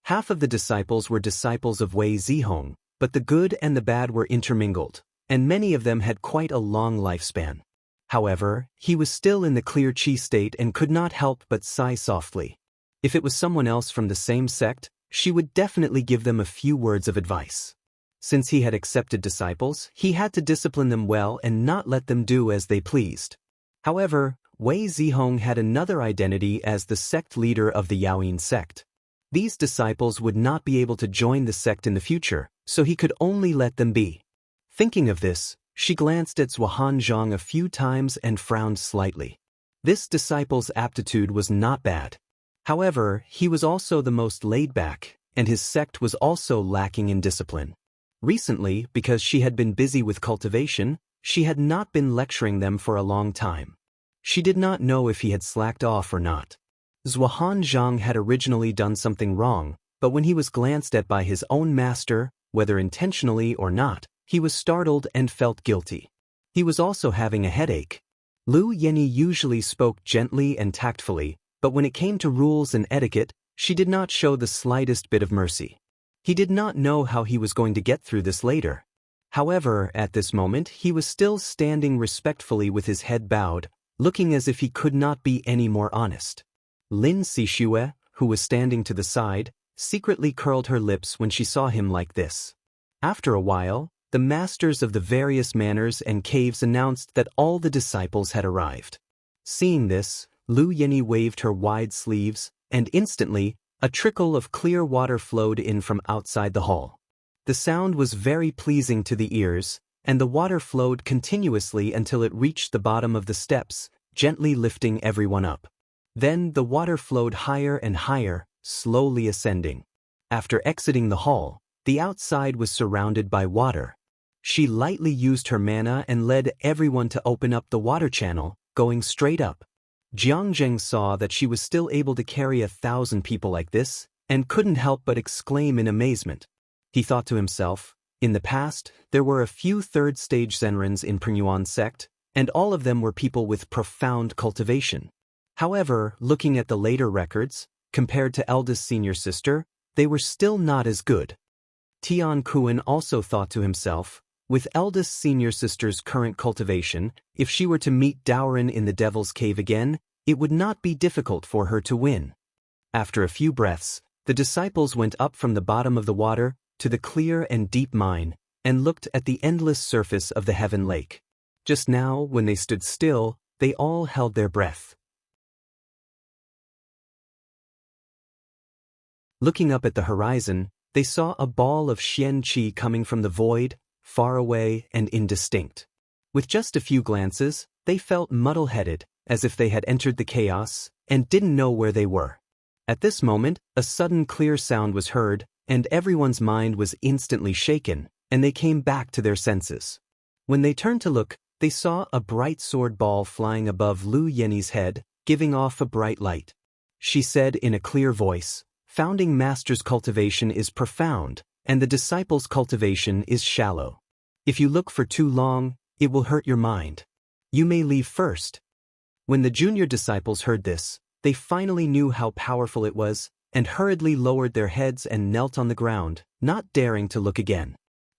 Half of the disciples were disciples of Wei Zihong, but the good and the bad were intermingled, and many of them had quite a long lifespan. However, he was still in the clear chi state and could not help but sigh softly. If it was someone else from the same sect, she would definitely give them a few words of advice. Since he had accepted disciples, he had to discipline them well and not let them do as they pleased. However, Wei Zihong had another identity as the sect leader of the Yaoyin sect. These disciples would not be able to join the sect in the future, so he could only let them be. Thinking of this, she glanced at Zhuhan Zhang a few times and frowned slightly. This disciple's aptitude was not bad. However, he was also the most laid-back, and his sect was also lacking in discipline. Recently, because she had been busy with cultivation, she had not been lecturing them for a long time. She did not know if he had slacked off or not. Zhuhan Zhang had originally done something wrong, but when he was glanced at by his own master, whether intentionally or not, he was startled and felt guilty. He was also having a headache. Lu Yenyi usually spoke gently and tactfully, but when it came to rules and etiquette, she did not show the slightest bit of mercy. He did not know how he was going to get through this later. However, at this moment he was still standing respectfully with his head bowed, looking as if he could not be any more honest. Lin Sixue, who was standing to the side, secretly curled her lips when she saw him like this. After a while, the masters of the various manors and caves announced that all the disciples had arrived. Seeing this, Lu Yenyi waved her wide sleeves, and instantly, a trickle of clear water flowed in from outside the hall. The sound was very pleasing to the ears, and the water flowed continuously until it reached the bottom of the steps, gently lifting everyone up. Then the water flowed higher and higher, slowly ascending. After exiting the hall, the outside was surrounded by water. She lightly used her mana and led everyone to open up the water channel, going straight up. Jiang saw that she was still able to carry 1,000 people like this, and couldn't help but exclaim in amazement. He thought to himself, in the past, there were a few third-stage Zenrins in Pringyuan sect, and all of them were people with profound cultivation. However, looking at the later records, compared to eldest senior sister, they were still not as good. Tian Kuan also thought to himself, with eldest senior sister's current cultivation, if she were to meet Daoren in the Devil's Cave again, it would not be difficult for her to win. After a few breaths, the disciples went up from the bottom of the water to the clear and deep mine, and looked at the endless surface of the heaven lake. Just now, when they stood still, they all held their breath. Looking up at the horizon, they saw a ball of Xian Qi coming from the void, far away and indistinct. With just a few glances, they felt muddle-headed, as if they had entered the chaos, and didn't know where they were. At this moment, a sudden clear sound was heard, and everyone's mind was instantly shaken, and they came back to their senses. When they turned to look, they saw a bright sword ball flying above Lu Yenyi's head, giving off a bright light. She said in a clear voice, "Founding Master's cultivation is profound, and the disciples' cultivation is shallow. If you look for too long, it will hurt your mind. You may leave first." When the junior disciples heard this, they finally knew how powerful it was, and hurriedly lowered their heads and knelt on the ground, not daring to look again.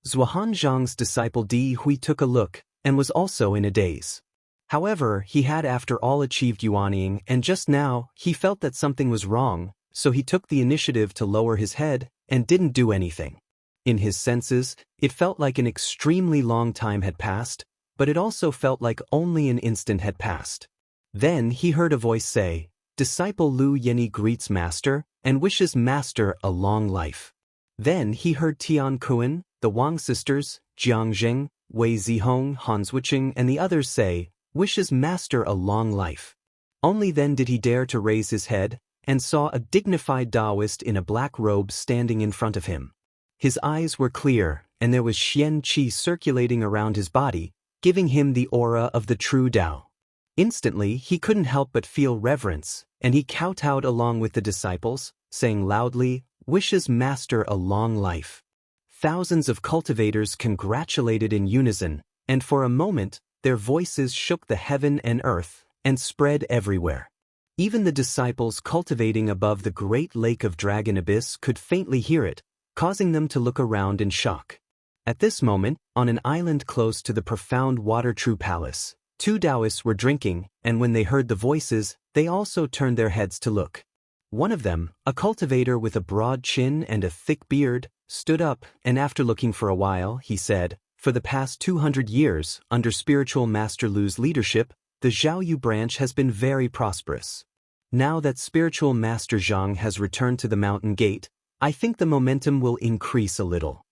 Zuohan Zhang's disciple Di Hui took a look, and was also in a daze. However, he had after all achieved yuanying, and just now, he felt that something was wrong, so he took the initiative to lower his head, and didn't do anything. In his senses, it felt like an extremely long time had passed, but it also felt like only an instant had passed. Then he heard a voice say, "Disciple Lu Yenyi greets Master, and wishes Master a long life." Then he heard Tian Kuan, the Wang sisters, Jiang Zheng, Wei Zihong, Han Zwicheng, and the others say, "Wishes Master a long life." Only then did he dare to raise his head, and saw a dignified Taoist in a black robe standing in front of him. His eyes were clear, and there was Xian Qi circulating around his body, giving him the aura of the true Tao. Instantly, he couldn't help but feel reverence, and he kowtowed along with the disciples, saying loudly, "Wishes Master a long life." Thousands of cultivators congratulated in unison, and for a moment, their voices shook the heaven and earth, and spread everywhere. Even the disciples cultivating above the great lake of Dragon Abyss could faintly hear it, causing them to look around in shock. At this moment, on an island close to the profound Water True Palace, two Taoists were drinking, and when they heard the voices, they also turned their heads to look. One of them, a cultivator with a broad chin and a thick beard, stood up, and after looking for a while, he said, "For the past 200 years, under Spiritual Master Lu's leadership, the Zhaoyu branch has been very prosperous. Now that Spiritual Master Zhang has returned to the Mountain Gate, I think the momentum will increase a little."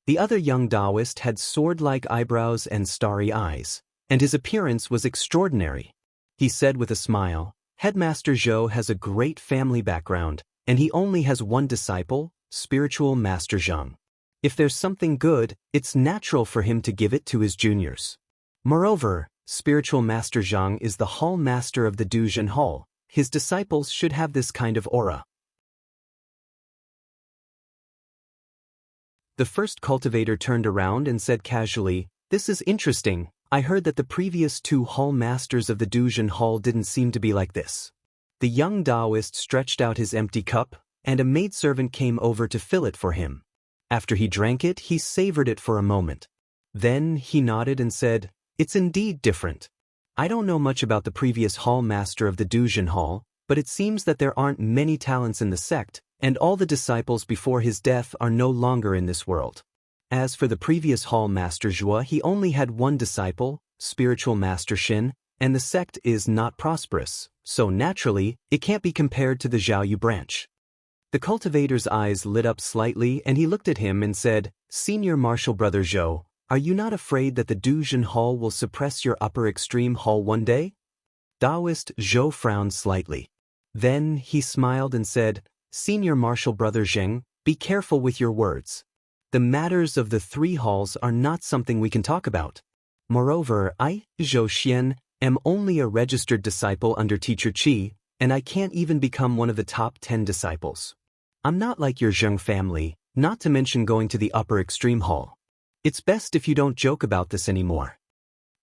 The other young Taoist had sword-like eyebrows and starry eyes, and his appearance was extraordinary. He said with a smile, "Headmaster Zhou has a great family background, and he only has one disciple, Spiritual Master Zhang. If there's something good, it's natural for him to give it to his juniors. Moreover, Spiritual Master Zhang is the Hall Master of the Duzhen Hall. His disciples should have this kind of aura." The first cultivator turned around and said casually, "This is interesting. I heard that the previous 2 hall masters of the Duzhen Hall didn't seem to be like this. The young Taoist stretched out his empty cup, and a maidservant came over to fill it for him. After he drank it, he savored it for a moment. Then he nodded and said, "It's indeed different. I don't know much about the previous hall master of the Duzhen Hall, but it seems that there aren't many talents in the sect, and all the disciples before his death are no longer in this world. As for the previous hall master Zhua, he only had 1 disciple, spiritual master Xin, and the sect is not prosperous, so naturally, it can't be compared to the Zhaoyu branch." The cultivator's eyes lit up slightly and he looked at him and said, "Senior Martial Brother Zhou, are you not afraid that the Duzhen Hall will suppress your upper extreme hall one day?" Taoist Zhou frowned slightly. Then he smiled and said, "Senior Martial Brother Zheng, be careful with your words. The matters of the 3 halls are not something we can talk about. Moreover, I, Zhou Xian, am only a registered disciple under Teacher Qi, and I can't even become one of the top 10 disciples. I'm not like your Zheng family, not to mention going to the upper extreme hall. It's best if you don't joke about this anymore."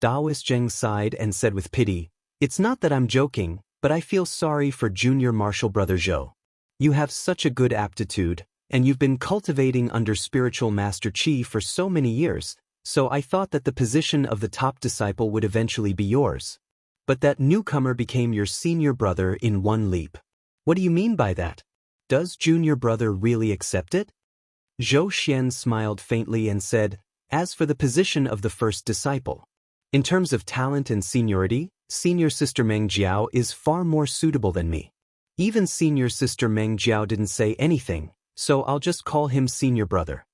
Taoist Zheng sighed and said with pity, "It's not that I'm joking, but I feel sorry for Junior Martial Brother Zhou. You have such a good aptitude, and you've been cultivating under Spiritual Master Qi for so many years, so I thought that the position of the top disciple would eventually be yours. But that newcomer became your senior brother in one leap. What do you mean by that? Does junior brother really accept it?" Zhou Xian smiled faintly and said, "As for the position of the first disciple, in terms of talent and seniority, senior sister Meng Jiao is far more suitable than me. Even senior sister Meng Jiao didn't say anything, so I'll just call him senior brother."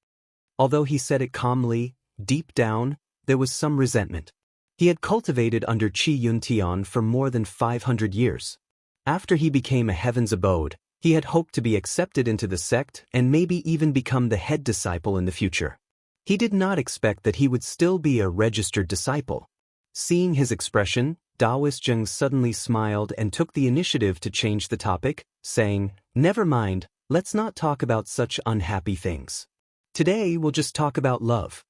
Although he said it calmly, deep down, there was some resentment. He had cultivated under Qi Yuntian for more than 500 years. After he became a heaven's abode, he had hoped to be accepted into the sect and maybe even become the head disciple in the future. He did not expect that he would still be a registered disciple. Seeing his expression, Taoist Zheng suddenly smiled and took the initiative to change the topic, saying, "Never mind, let's not talk about such unhappy things. Today we'll just talk about love."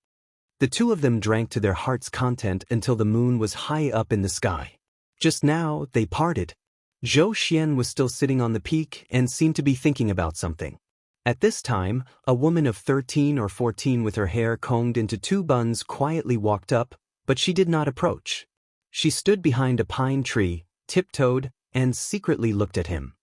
The 2 of them drank to their heart's content until the moon was high up in the sky. Just now, they parted. Zhou Xian was still sitting on the peak and seemed to be thinking about something. At this time, a woman of 13 or 14 with her hair combed into 2 buns quietly walked up, but she did not approach. She stood behind a pine tree, tiptoed, and secretly looked at him.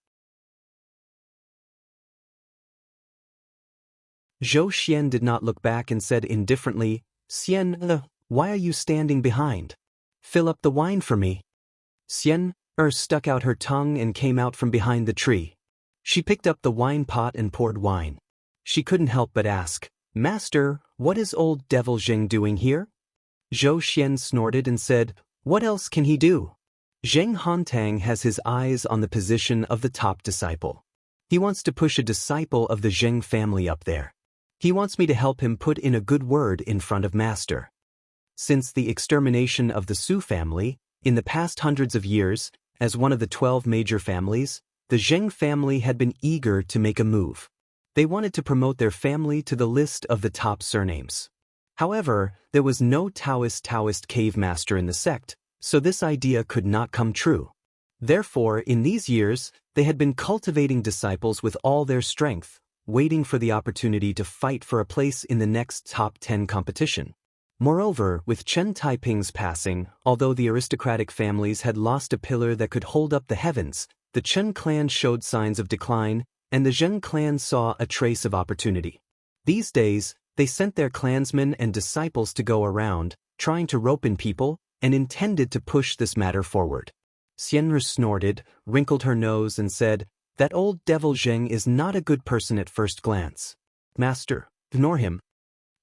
Zhou Xian did not look back and said indifferently, "Xian, why are you standing behind? Fill up the wine for me." Xian stuck out her tongue and came out from behind the tree. She picked up the wine pot and poured wine. She couldn't help but ask, "Master, what is old devil Zheng doing here?" Zhou Xian snorted and said, "What else can he do? Zheng Hantang has his eyes on the position of the top disciple. He wants to push a disciple of the Zheng family up there. He wants me to help him put in a good word in front of Master. Since the extermination of the Su family, in the past hundreds of years, as one of the 12 major families, the Zheng family had been eager to make a move. They wanted to promote their family to the list of the top surnames. However, there was no Taoist cave master in the sect, so this idea could not come true. Therefore, in these years, they had been cultivating disciples with all their strength, waiting for the opportunity to fight for a place in the next top 10 competition. Moreover, with Chen Taiping's passing, although the aristocratic families had lost a pillar that could hold up the heavens, the Chen clan showed signs of decline, and the Zheng clan saw a trace of opportunity. These days, they sent their clansmen and disciples to go around, trying to rope in people, and intended to push this matter forward. Xianru snorted, wrinkled her nose and said, "That old devil Zheng is not a good person at first glance. Master, ignore him."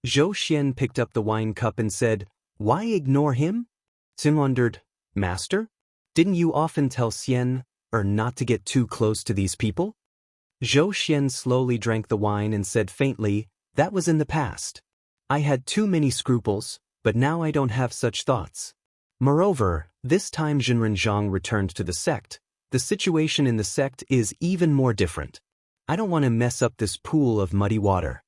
Zhou Xian picked up the wine cup and said, "Why ignore him?" Xin wondered, "Master, didn't you often tell Xian not to get too close to these people?" Zhou Xian slowly drank the wine and said faintly, "That was in the past. I had too many scruples, but now I don't have such thoughts. Moreover, this time Jinren Zhang returned to the sect. The situation in the sect is even more different. I don't want to mess up this pool of muddy water."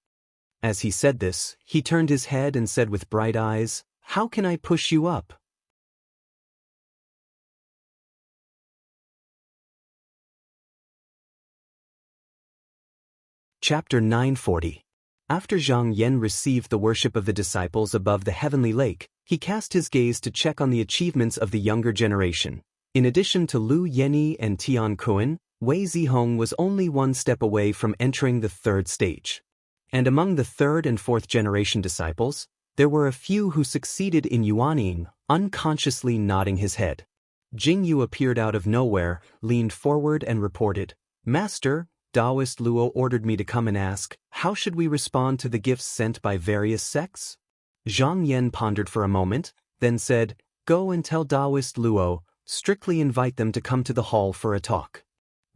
As he said this, he turned his head and said with bright eyes, "How can I push you up, Chapter 940. After Zhang Yan received the worship of the disciples above the heavenly lake, he cast his gaze to check on the achievements of the younger generation. In addition to Lu Yenyi and Tian Kuan, Wei Zihong was only one step away from entering the third stage. And among the third and fourth generation disciples, there were a few who succeeded in yuanying, unconsciously nodding his head. Jing Yu appeared out of nowhere, leaned forward and reported, "Master, Taoist Luo ordered me to come and ask, how should we respond to the gifts sent by various sects?" Zhang Yan pondered for a moment, then said, "Go and tell Taoist Luo, strictly invite them to come to the hall for a talk."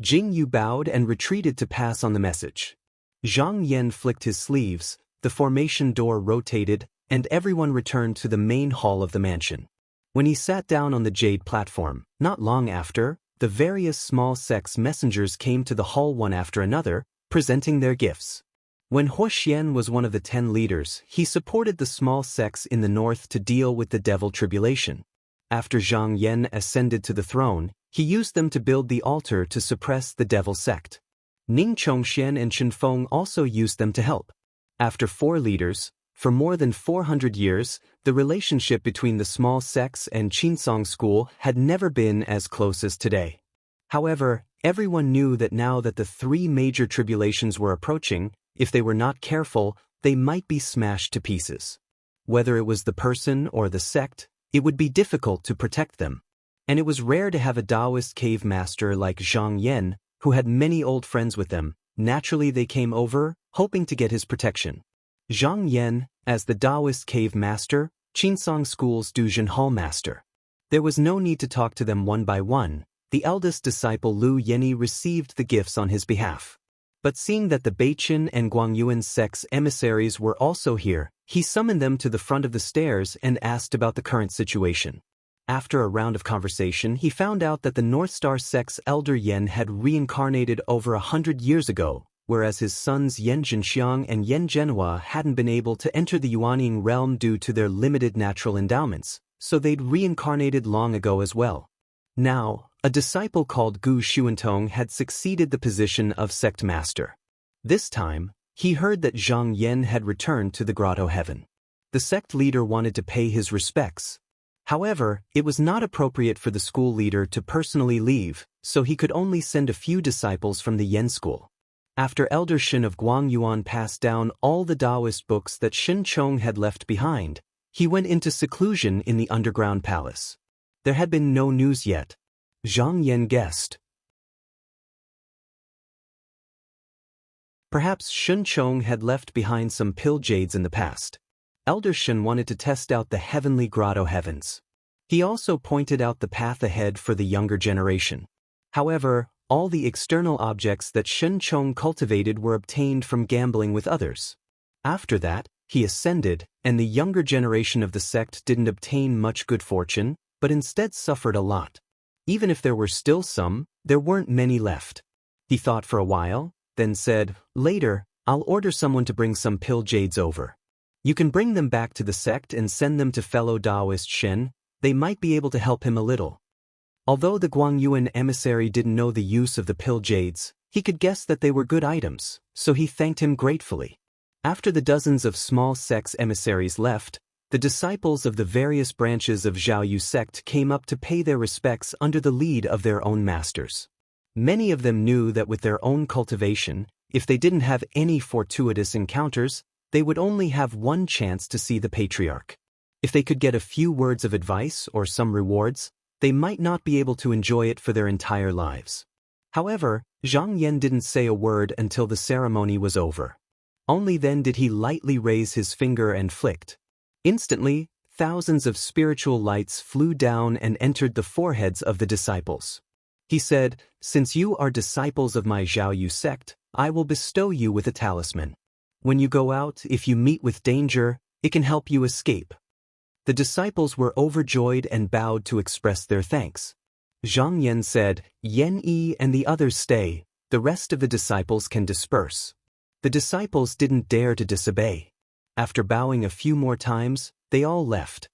Jing Yu bowed and retreated to pass on the message. Zhang Yan flicked his sleeves, the formation door rotated, and everyone returned to the main hall of the mansion. When he sat down on the jade platform, not long after, the various small sects' messengers came to the hall one after another, presenting their gifts. When Huoxian was one of the 10 leaders, he supported the small sects in the north to deal with the devil tribulation. After Zhang Yan ascended to the throne, he used them to build the altar to suppress the devil sect. Ning Chongxian and Chenfeng also used them to help. After 4 leaders, for more than 400 years, the relationship between the small sects and Qinsong school had never been as close as today. However, everyone knew that now that the 3 major tribulations were approaching, if they were not careful, they might be smashed to pieces. Whether it was the person or the sect, it would be difficult to protect them. And it was rare to have a Taoist cave master like Zhang Yan, who had many old friends with them. Naturally they came over, hoping to get his protection. Zhang Yan, as the Taoist cave master, Qinsong School's Duzhen Hall master. There was no need to talk to them one by one. The eldest disciple Lu Yenyi received the gifts on his behalf. But seeing that the Beiqin and Guangyuan sects' emissaries were also here, he summoned them to the front of the stairs and asked about the current situation. After a round of conversation, he found out that the North Star sect's elder Yen had reincarnated over 100 years ago, whereas his sons Yen Zhenxiang and Yen Zhenhua hadn't been able to enter the yuanying realm due to their limited natural endowments, so they'd reincarnated long ago as well. Now, a disciple called Gu Xuantong had succeeded the position of sect master. This time, he heard that Zhang Yan had returned to the grotto heaven. The sect leader wanted to pay his respects. However, it was not appropriate for the school leader to personally leave, so he could only send a few disciples from the Yen school. After Elder Shin of Guangyuan passed down all the Taoist books that Shin Chong had left behind, he went into seclusion in the underground palace. There had been no news yet. Zhang Yan guessed. Perhaps Shin Chong had left behind some pill jades in the past. Elder Shin wanted to test out the heavenly grotto heavens. He also pointed out the path ahead for the younger generation. However, all the external objects that Shin Chong cultivated were obtained from gambling with others. After that, he ascended, and the younger generation of the sect didn't obtain much good fortune, but instead suffered a lot. Even if there were still some, there weren't many left. He thought for a while, then said, "Later, I'll order someone to bring some pill jades over. You can bring them back to the sect and send them to fellow Taoist Shen. They might be able to help him a little." Although the Guangyuan emissary didn't know the use of the pill jades, he could guess that they were good items, so he thanked him gratefully. After the dozens of small sects emissaries left, the disciples of the various branches of Zhaoyu sect came up to pay their respects under the lead of their own masters. Many of them knew that with their own cultivation, if they didn't have any fortuitous encounters, they would only have one chance to see the patriarch. If they could get a few words of advice or some rewards, they might not be able to enjoy it for their entire lives. However, Zhang Yan didn't say a word until the ceremony was over. Only then did he lightly raise his finger and flicked. Instantly, thousands of spiritual lights flew down and entered the foreheads of the disciples. He said, "Since you are disciples of my Zhaoyu sect, I will bestow you with a talisman. When you go out, if you meet with danger, it can help you escape." The disciples were overjoyed and bowed to express their thanks. Zhang Yan said, "Yen Yi and the others stay, the rest of the disciples can disperse." The disciples didn't dare to disobey. After bowing a few more times, they all left.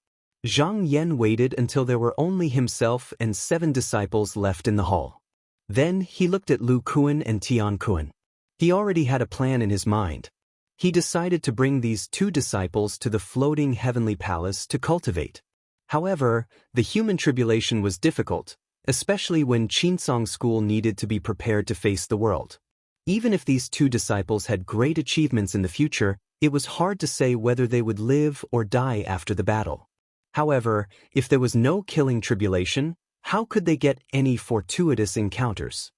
Zhang Yan waited until there were only himself and 7 disciples left in the hall. Then he looked at Lu Kuan and Tian Kuan. He already had a plan in his mind. He decided to bring these 2 disciples to the floating heavenly palace to cultivate. However, the human tribulation was difficult, especially when Chinsong school needed to be prepared to face the world. Even if these 2 disciples had great achievements in the future, it was hard to say whether they would live or die after the battle. However, if there was no killing tribulation, how could they get any fortuitous encounters?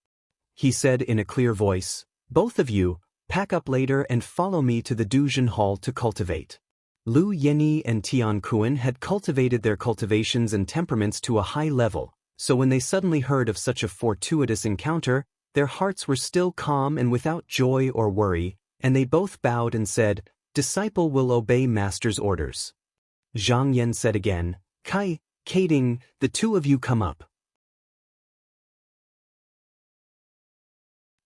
He said in a clear voice, "Both of you, pack up later and follow me to the Duzhen Hall to cultivate." Lu Yenyi and Tian Kuan had cultivated their cultivations and temperaments to a high level, so when they suddenly heard of such a fortuitous encounter, their hearts were still calm and without joy or worry, and they both bowed and said, "Disciple will obey master's orders." Zhang Yan said again, "Kai, Kading, the 2 of you come up."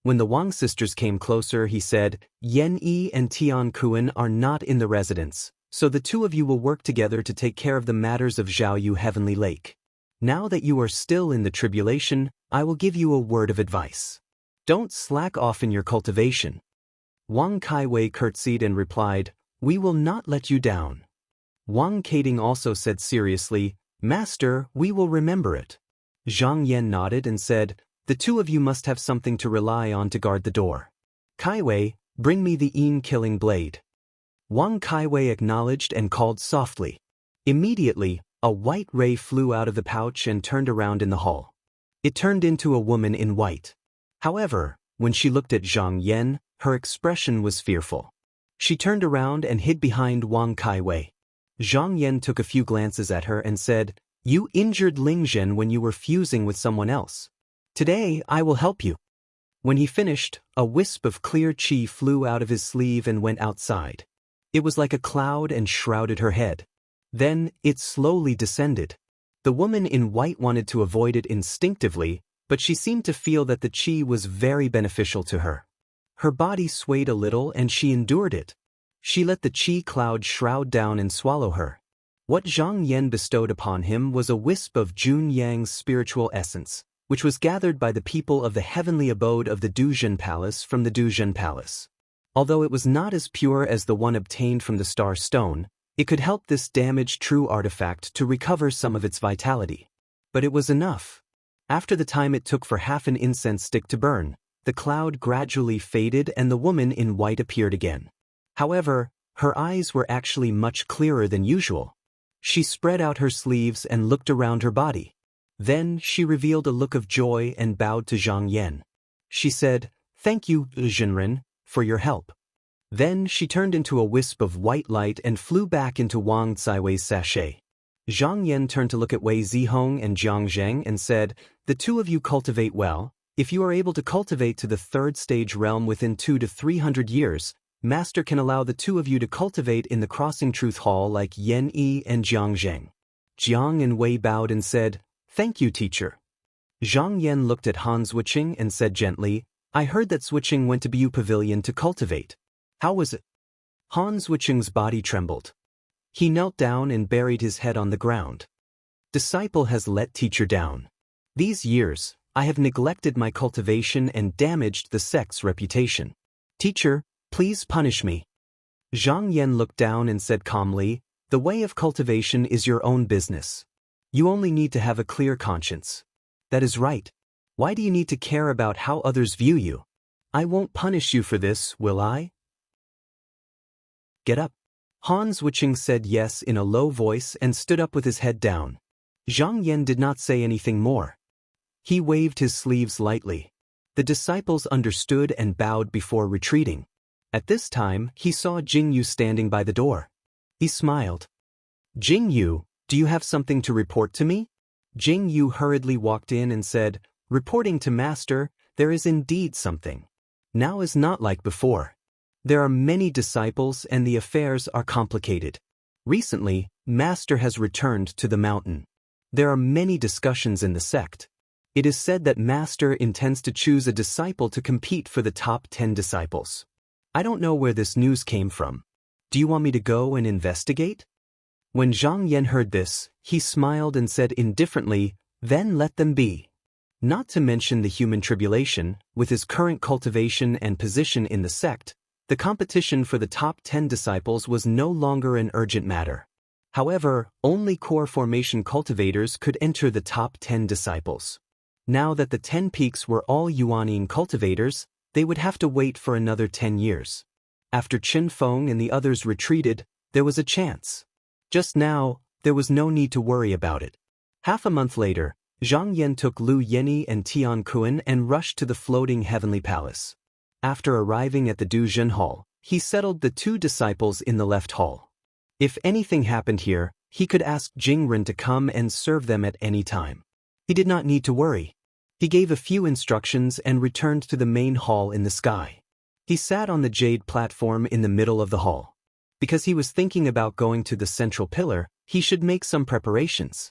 When the Wang sisters came closer, he said, "Yan Yi and Tian Kuan are not in the residence, so the 2 of you will work together to take care of the matters of Zhaoyu Heavenly Lake. Now that you are still in the tribulation, I will give you a word of advice. Don't slack off in your cultivation." Wang Kaiwei curtsied and replied, "We will not let you down." Wang Kading also said seriously, "Master, we will remember it." Zhang Yan nodded and said, "The 2 of you must have something to rely on to guard the door. Kaiwei, bring me the Yin-killing blade." Wang Kaiwei acknowledged and called softly. Immediately, a white ray flew out of the pouch and turned around in the hall. It turned into a woman in white. However, when she looked at Zhang Yan, her expression was fearful. She turned around and hid behind Wang Kaiwei. Zhang Yan took a few glances at her and said, "You injured Lingzhen when you were fusing with someone else. Today, I will help you." When he finished, a wisp of clear qi flew out of his sleeve and went outside. It was like a cloud and shrouded her head. Then, it slowly descended. The woman in white wanted to avoid it instinctively, but she seemed to feel that the qi was very beneficial to her. Her body swayed a little and she endured it. She let the qi cloud shroud down and swallow her. What Zhang Yan bestowed upon him was a wisp of Jun Yang's spiritual essence, which was gathered by the people of the heavenly abode of the Duzhen Palace from the Duzhen Palace. Although it was not as pure as the one obtained from the Star Stone, it could help this damaged true artifact to recover some of its vitality. But it was enough. After the time it took for half an incense stick to burn, the cloud gradually faded and the woman in white appeared again. However, her eyes were actually much clearer than usual. She spread out her sleeves and looked around her body. Then she revealed a look of joy and bowed to Zhang Yan. She said, "Thank you, Zhenren, for your help." Then she turned into a wisp of white light and flew back into Wang Caiwei's sachet. Zhang Yan turned to look at Wei Zihong and Jiang Zheng and said, "The 2 of you cultivate well. If you are able to cultivate to the 3rd stage realm within 200 to 300 years, Master can allow the 2 of you to cultivate in the Crossing Truth Hall like Yan Yi and Jiang Zheng." Jiang and Wei bowed and said, "Thank you, teacher." Zhang Yan looked at Han Zwiching and said gently, "I heard that Zwiching went to Bu Pavilion to cultivate. How was it?" Han Zwiching's body trembled. He knelt down and buried his head on the ground. "Disciple has let teacher down. These years, I have neglected my cultivation and damaged the sect's reputation. Teacher, please punish me." Zhang Yan looked down and said calmly, "The way of cultivation is your own business. You only need to have a clear conscience. That is right. Why do you need to care about how others view you? I won't punish you for this, will I?" "Get up." Han Zwiching said yes in a low voice and stood up with his head down. Zhang Yan did not say anything more. He waved his sleeves lightly. The disciples understood and bowed before retreating. At this time, he saw Jingyu standing by the door. He smiled. "Jingyu, do you have something to report to me?" Jingyu hurriedly walked in and said, "Reporting to Master, there is indeed something. Now is not like before. There are many disciples and the affairs are complicated. Recently, Master has returned to the mountain. There are many discussions in the sect. It is said that Master intends to choose a disciple to compete for the top 10 disciples. I don't know where this news came from. Do you want me to go and investigate?" When Zhang Yan heard this, he smiled and said indifferently, "Then let them be." Not to mention the human tribulation, with his current cultivation and position in the sect, the competition for the top 10 disciples was no longer an urgent matter. However, only core formation cultivators could enter the top 10 disciples. Now that the 10 peaks were all Yuanine cultivators, they would have to wait for another 10 years. After Chen Feng and the others retreated, there was a chance. Just now, there was no need to worry about it. Half a month later, Zhang Yan took Lu Yenyi and Tian Kuan and rushed to the floating heavenly palace. After arriving at the Duzhen Hall, he settled the 2 disciples in the left hall. If anything happened here, he could ask Jingren to come and serve them at any time. He did not need to worry. He gave a few instructions and returned to the main hall in the sky. He sat on the jade platform in the middle of the hall. Because he was thinking about going to the central pillar, he should make some preparations.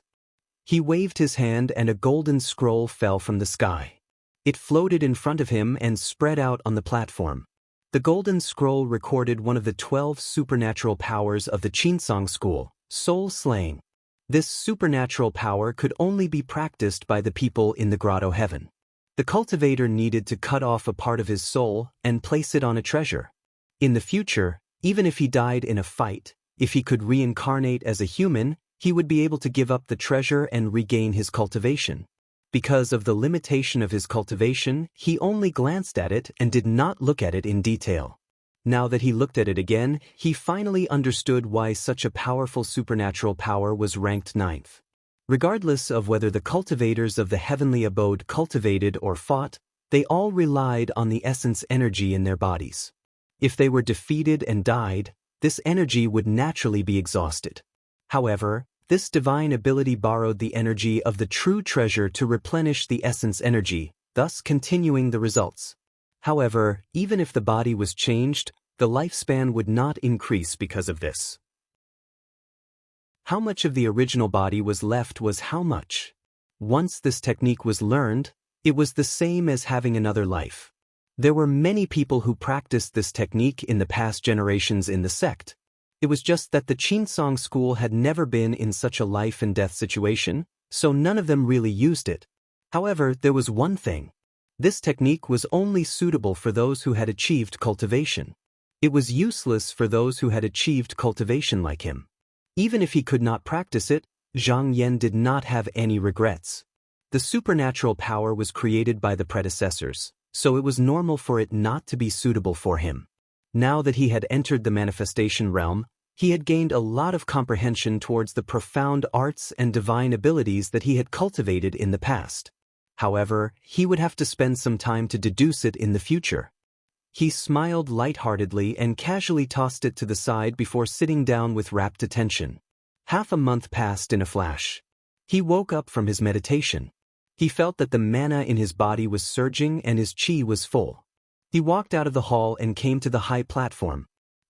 He waved his hand and a golden scroll fell from the sky. It floated in front of him and spread out on the platform. The golden scroll recorded one of the 12 supernatural powers of the Qinsong school, soul slaying. This supernatural power could only be practiced by the people in the grotto heaven. The cultivator needed to cut off a part of his soul and place it on a treasure. In the future, even if he died in a fight, if he could reincarnate as a human, he would be able to give up the treasure and regain his cultivation. Because of the limitation of his cultivation, he only glanced at it and did not look at it in detail. Now that he looked at it again, he finally understood why such a powerful supernatural power was ranked 9th. Regardless of whether the cultivators of the heavenly abode cultivated or fought, they all relied on the essence energy in their bodies. If they were defeated and died, this energy would naturally be exhausted. However, this divine ability borrowed the energy of the true treasure to replenish the essence energy, thus continuing the results. However, even if the body was changed, the lifespan would not increase because of this. How much of the original body was left was how much. Once this technique was learned, it was the same as having another life. There were many people who practiced this technique in the past generations in the sect. It was just that the Qinsong school had never been in such a life and death situation, so none of them really used it. However, there was one thing. This technique was only suitable for those who had achieved cultivation. It was useless for those who had achieved cultivation like him. Even if he could not practice it, Zhang Yan did not have any regrets. The supernatural power was created by the predecessors, so it was normal for it not to be suitable for him. Now that he had entered the manifestation realm, he had gained a lot of comprehension towards the profound arts and divine abilities that he had cultivated in the past. However, he would have to spend some time to deduce it in the future. He smiled lightheartedly and casually tossed it to the side before sitting down with rapt attention. Half a month passed in a flash. He woke up from his meditation. He felt that the mana in his body was surging and his qi was full. He walked out of the hall and came to the high platform.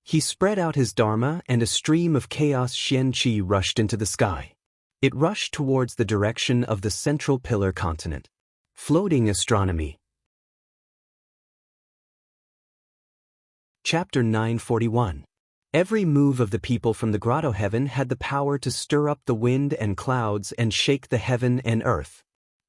He spread out his dharma and a stream of chaos Xian Qi rushed into the sky. It rushed towards the direction of the central pillar continent. Floating astronomy. Chapter 941. Every move of the people from the grotto heaven had the power to stir up the wind and clouds and shake the heaven and earth.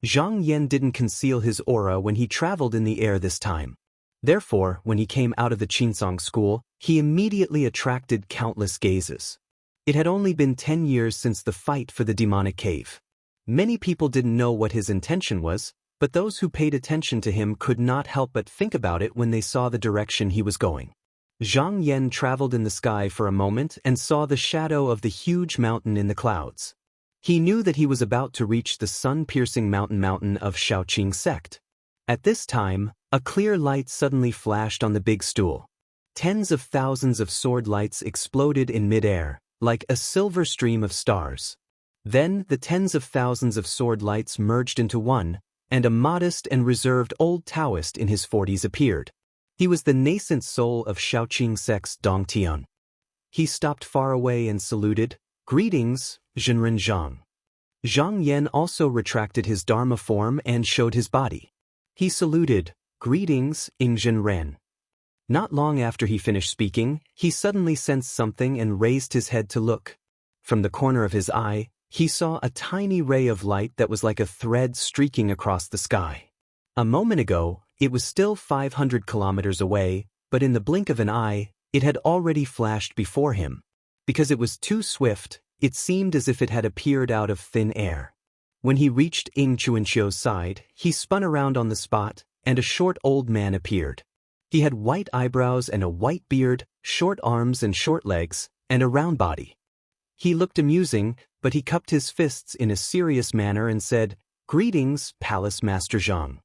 Zhang Yan didn't conceal his aura when he traveled in the air this time. Therefore, when he came out of the Qinsong school, he immediately attracted countless gazes. It had only been 10 years since the fight for the demonic cave. Many people didn't know what his intention was, but those who paid attention to him could not help but think about it when they saw the direction he was going. Zhang Yan traveled in the sky for a moment and saw the shadow of the huge mountain in the clouds. He knew that he was about to reach the sun-piercing mountain of Shaoqing sect. At this time, a clear light suddenly flashed on the big stool. Tens of thousands of sword lights exploded in mid-air, like a silver stream of stars. Then the tens of thousands of sword lights merged into one, and a modest and reserved old Taoist in his 40s appeared. He was the nascent soul of Shaoqing sect's Dong Tian. He stopped far away and saluted, "Greetings, Zhenren Zhang." Zhang Yan also retracted his dharma form and showed his body. He saluted, "Greetings, Zhenren." Not long after he finished speaking, he suddenly sensed something and raised his head to look. From the corner of his eye, He saw a tiny ray of light that was like a thread streaking across the sky. A moment ago, it was still 500 kilometers away, but in the blink of an eye, it had already flashed before him. Because it was too swift, it seemed as if it had appeared out of thin air. When he reached Ing Chuanqiu's side, he spun around on the spot, and a short old man appeared. He had white eyebrows and a white beard, short arms and short legs, and a round body. He looked amusing, but he cupped his fists in a serious manner and said, "Greetings, Palace Master Zhang."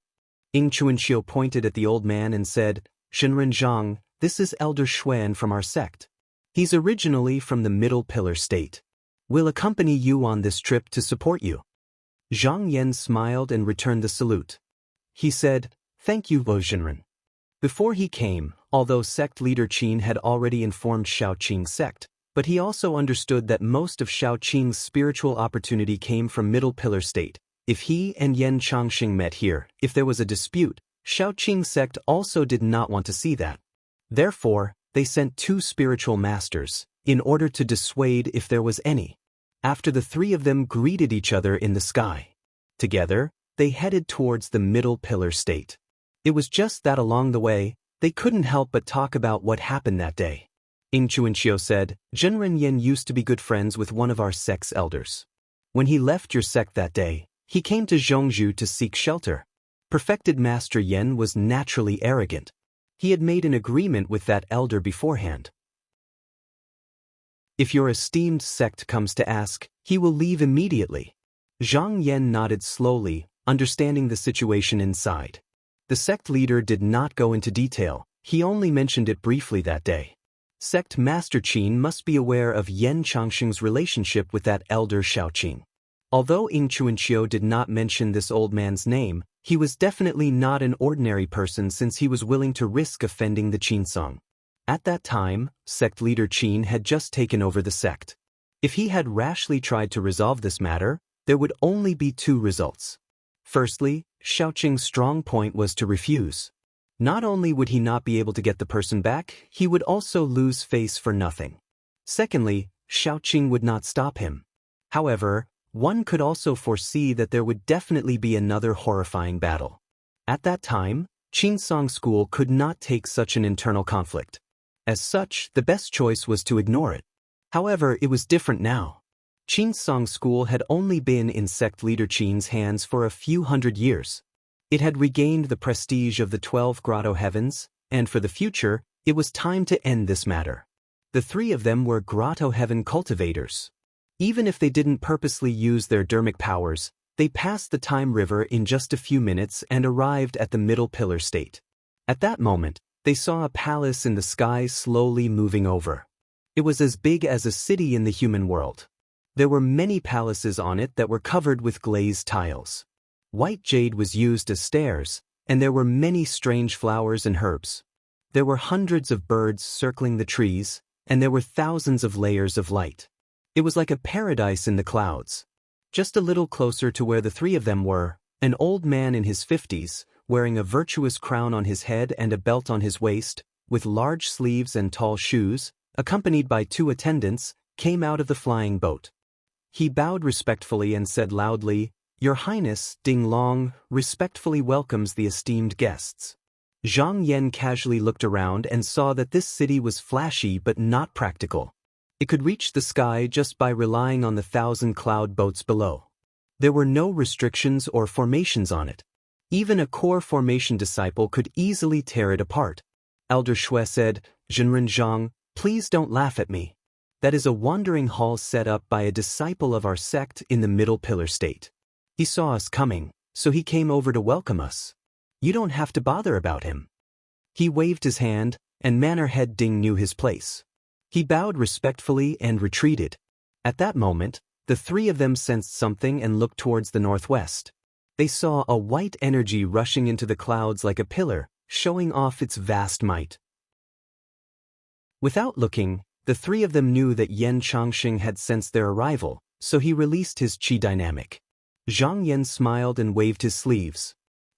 Ing Chuanqiu pointed at the old man and said, "Zhenren Zhang, this is Elder Xuan from our sect. He's originally from the Middle Pillar State. We'll accompany you on this trip to support you." Zhang Yan smiled and returned the salute. He said, "Thank you, Zhenren." Before he came, although sect leader Qin had already informed Shaoqing's sect, but he also understood that most of Shaoqing's spiritual opportunity came from Middle Pillar State. If he and Yan Changxing met here, if there was a dispute, Shaoqing's sect also did not want to see that. Therefore, they sent 2 spiritual masters, in order to dissuade if there was any. After the 3 of them greeted each other in the sky. Together, they headed towards the Middle Pillar State. It was just that along the way, they couldn't help but talk about what happened that day. Ing Chuanqiu said, "Zhenren Yen used to be good friends with one of our sect's elders. When he left your sect that day, he came to Zhongzhou to seek shelter. Perfected Master Yen was naturally arrogant. He had made an agreement with that elder beforehand. If your esteemed sect comes to ask, he will leave immediately." Zhang Yan nodded slowly, understanding the situation inside. The sect leader did not go into detail, he only mentioned it briefly that day. Sect Master Qin must be aware of Yan Changxing's relationship with that elder Shaoqing. Although Ing Chuanqiu did not mention this old man's name, he was definitely not an ordinary person since he was willing to risk offending the Qinsong. At that time, sect leader Qin had just taken over the sect. If he had rashly tried to resolve this matter, there would only be 2 results. Firstly, Shaoqing's strong point was to refuse. Not only would he not be able to get the person back, he would also lose face for nothing. Secondly, Shaoqing would not stop him. However, one could also foresee that there would definitely be another horrifying battle. At that time, Qinsong School could not take such an internal conflict. As such, the best choice was to ignore it. However, it was different now. Qinsong School had only been in sect leader Qin's hands for a few hundred years. It had regained the prestige of the 12 Grotto Heavens, and for the future, it was time to end this matter. The 3 of them were Grotto Heaven cultivators. Even if they didn't purposely use their dermic powers, they passed the Time River in just a few minutes and arrived at the Middle Pillar State. At that moment, they saw a palace in the sky slowly moving over. It was as big as a city in the human world. There were many palaces on it that were covered with glazed tiles. White jade was used as stairs, and there were many strange flowers and herbs. There were hundreds of birds circling the trees, and there were thousands of layers of light. It was like a paradise in the clouds. Just a little closer to where the 3 of them were, an old man in his 50s, wearing a virtuous crown on his head and a belt on his waist, with large sleeves and tall shoes, accompanied by 2 attendants, came out of the flying boat. He bowed respectfully and said loudly, "Your Highness, Ding Long, respectfully welcomes the esteemed guests." Zhang Yan casually looked around and saw that this city was flashy but not practical. It could reach the sky just by relying on the 1,000 cloud boats below. There were no restrictions or formations on it. Even a core formation disciple could easily tear it apart. Elder Xue said, "Zhenren Zhang, please don't laugh at me. That is a wandering hall set up by a disciple of our sect in the Middle Pillar State. He saw us coming, so he came over to welcome us. You don't have to bother about him." He waved his hand, and Manor Head Ding knew his place. He bowed respectfully and retreated. At that moment, the 3 of them sensed something and looked towards the northwest. They saw a white energy rushing into the clouds like a pillar, showing off its vast might. Without looking, the 3 of them knew that Yan Changxing had sensed their arrival, so he released his qi dynamic. Zhang Yan smiled and waved his sleeves.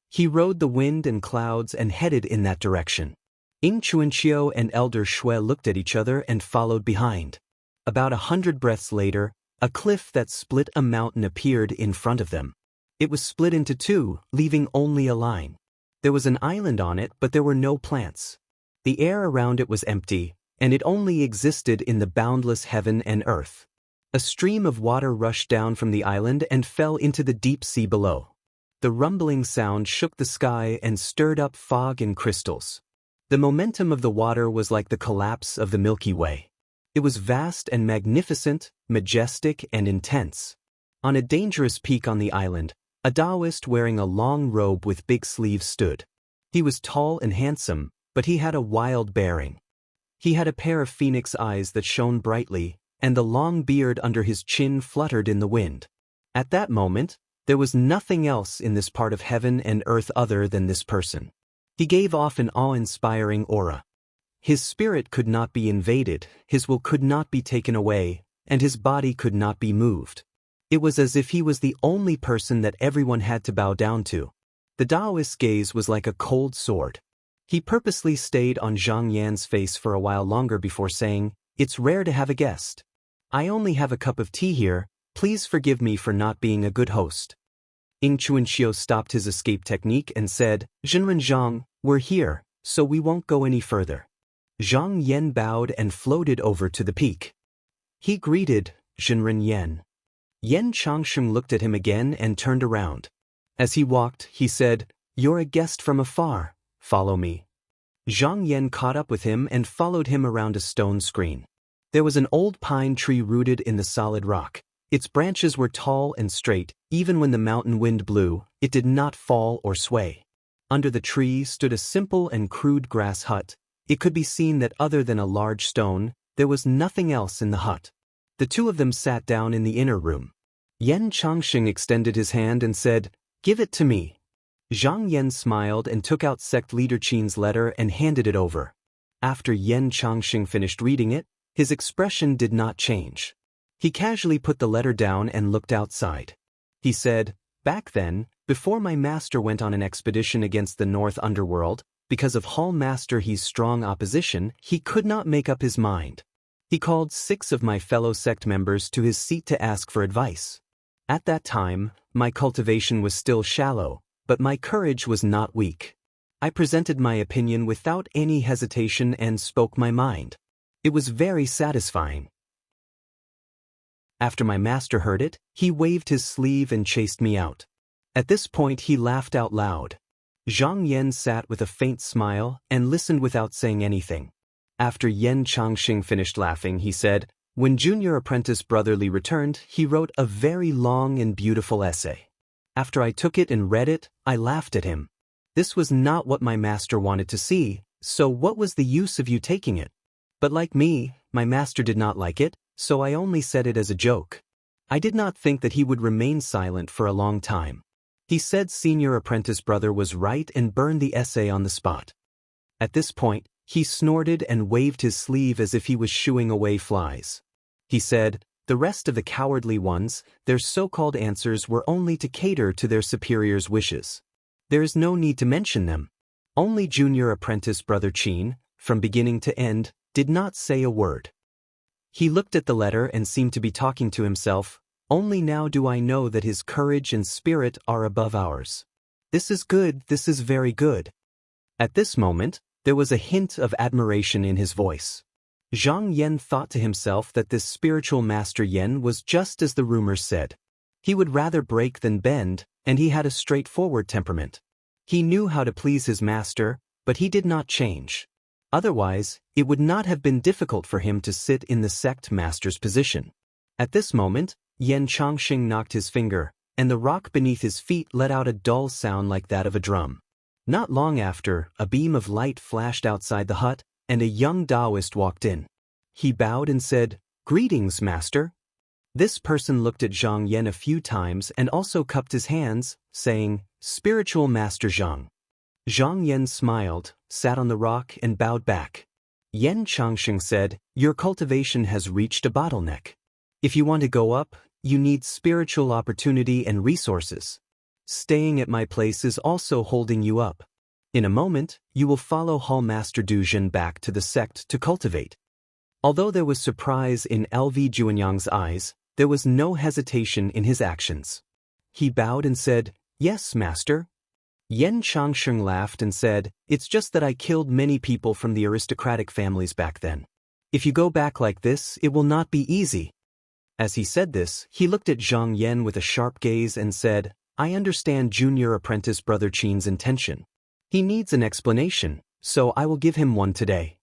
He rode the wind and clouds and headed in that direction. Ing Chuanqiu and Elder Xue looked at each other and followed behind. About 100 breaths later, A cliff that split a mountain appeared in front of them. It was split into two, leaving only a line. There was an island on it, but there were no plants. The air around it was empty, and it only existed in the boundless heaven and earth. A stream of water rushed down from the island and fell into the deep sea below. The rumbling sound shook the sky and stirred up fog and crystals. The momentum of the water was like the collapse of the Milky Way. It was vast and magnificent, majestic and intense. On a dangerous peak on the island, a Taoist wearing a long robe with big sleeves stood. He was tall and handsome, but he had a wild bearing. He had a pair of phoenix eyes that shone brightly, and the long beard under his chin fluttered in the wind. At that moment, there was nothing else in this part of heaven and earth other than this person. He gave off an awe-inspiring aura. His spirit could not be invaded, his will could not be taken away, and his body could not be moved. It was as if he was the only person that everyone had to bow down to. The Taoist's gaze was like a cold sword. He purposely stayed on Zhang Yan's face for a while longer before saying, "It's rare to have a guest. I only have a cup of tea here, please forgive me for not being a good host." Ying Chuanxiu stopped his escape technique and said, "Zhenren Zhang, we're here, so we won't go any further." Zhang Yan bowed and floated over to the peak. He greeted Zhenren Yan. Yan Changsheng looked at him again and turned around. As he walked, he said, "You're a guest from afar. Follow me." Zhang Yan caught up with him and followed him around a stone screen. There was an old pine tree rooted in the solid rock. Its branches were tall and straight. Even when the mountain wind blew, it did not fall or sway. Under the tree stood a simple and crude grass hut. It could be seen that other than a large stone, there was nothing else in the hut. The two of them sat down in the inner room. Yan Changsheng extended his hand and said, "Give it to me." Zhang Yan smiled and took out sect leader Qin's letter and handed it over. After Yan Changsheng finished reading it, his expression did not change. He casually put the letter down and looked outside. He said, "Back then, before my master went on an expedition against the North Underworld, because of Hall Master He's strong opposition, he could not make up his mind. He called 6 of my fellow sect members to his seat to ask for advice. At that time, my cultivation was still shallow, but my courage was not weak. I presented my opinion without any hesitation and spoke my mind. It was very satisfying. After my master heard it, he waved his sleeve and chased me out. At this point he laughed out loud. Zhang Yan sat with a faint smile and listened without saying anything. After Yan Changsheng finished laughing, he said, "When junior apprentice Brotherly returned, he wrote a very long and beautiful essay. After I took it and read it, I laughed at him. This was not what my master wanted to see, so what was the use of you taking it? But like me, my master did not like it, so I only said it as a joke. I did not think that he would remain silent for a long time. He said senior apprentice brother was right and burned the essay on the spot." At this point, he snorted and waved his sleeve as if he was shooing away flies. He said, "The rest of the cowardly ones, their so-called answers were only to cater to their superior's wishes. There is no need to mention them. Only junior apprentice brother Qin, from beginning to end, did not say a word." He looked at the letter and seemed to be talking to himself. "Only now do I know that his courage and spirit are above ours. This is good, this is very good." At this moment, there was a hint of admiration in his voice. Zhang Yan thought to himself that this spiritual master Yan was just as the rumors said. He would rather break than bend, and he had a straightforward temperament. He knew how to please his master, but he did not change. Otherwise, it would not have been difficult for him to sit in the sect master's position. At this moment, Yan Changsheng knocked his finger, and the rock beneath his feet let out a dull sound like that of a drum. Not long after, a beam of light flashed outside the hut, and a young Taoist walked in. He bowed and said, "Greetings, master." This person looked at Zhang Yan a few times and also cupped his hands, saying, "Spiritual Master Zhang." Zhang Yan smiled, sat on the rock and bowed back. Yan Changsheng said, "Your cultivation has reached a bottleneck. If you want to go up, you need spiritual opportunity and resources. Staying at my place is also holding you up. In a moment, you will follow Hall Master Du Jin back to the sect to cultivate." Although there was surprise in LV Juanyang's eyes, There was no hesitation in his actions. He bowed and said, "Yes, master." Yen Changsheng laughed and said, "It's just that I killed many people from the aristocratic families back then. If you go back like this, it will not be easy." As he said this, he looked at Zhang Yan with a sharp gaze and said, "I understand junior apprentice Brother Qin's intention. He needs an explanation, so I will give him one today."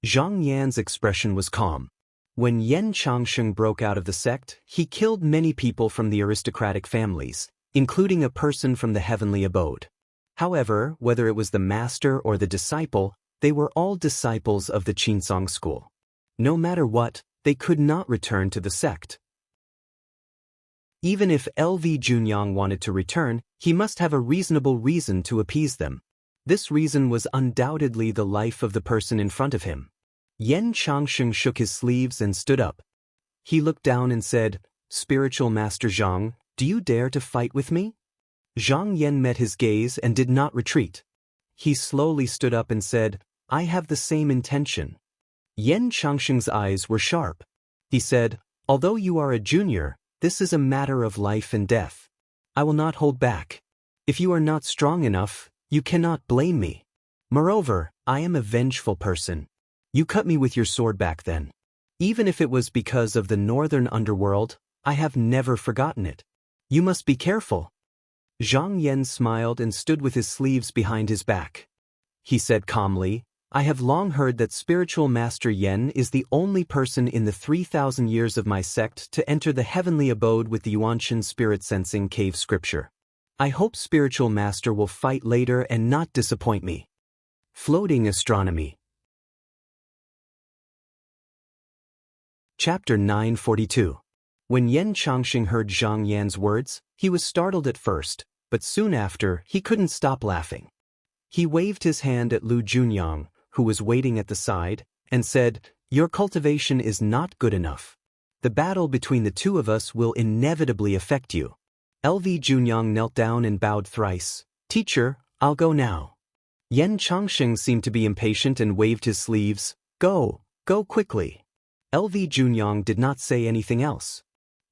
Zhang Yan's expression was calm. When Yen Changsheng broke out of the sect, he killed many people from the aristocratic families, including a person from the heavenly abode. However, whether it was the master or the disciple, they were all disciples of the Qinsong school. No matter what, they could not return to the sect. Even if LV Junyang wanted to return, he must have a reasonable reason to appease them. This reason was undoubtedly the life of the person in front of him. Yen Changsheng shook his sleeves and stood up. He looked down and said, "Spiritual Master Zhang, do you dare to fight with me?" Zhang Yan met his gaze and did not retreat. He slowly stood up and said, "I have the same intention." Yen Changsheng's eyes were sharp. He said, "Although you are a junior, this is a matter of life and death. I will not hold back. If you are not strong enough, you cannot blame me. Moreover, I am a vengeful person. You cut me with your sword back then. Even if it was because of the northern underworld, I have never forgotten it. You must be careful." Zhang Yan smiled and stood with his sleeves behind his back. He said calmly, "I have long heard that Spiritual Master Yen is the only person in the 3,000 years of my sect to enter the heavenly abode with the Yuanshan spirit sensing cave scripture. I hope Spiritual Master will fight later and not disappoint me." Floating Astronomy. Chapter 942. When Yen Changsheng heard Zhang Yan's words, he was startled at first, but soon after, he couldn't stop laughing. He waved his hand at Lu Junyang, who was waiting at the side, and said, "Your cultivation is not good enough. The battle between the two of us will inevitably affect you." LV Junyang knelt down and bowed thrice. "Teacher, I'll go now." Yen Changsheng seemed to be impatient and waved his sleeves. Go quickly." LV Junyang did not say anything else.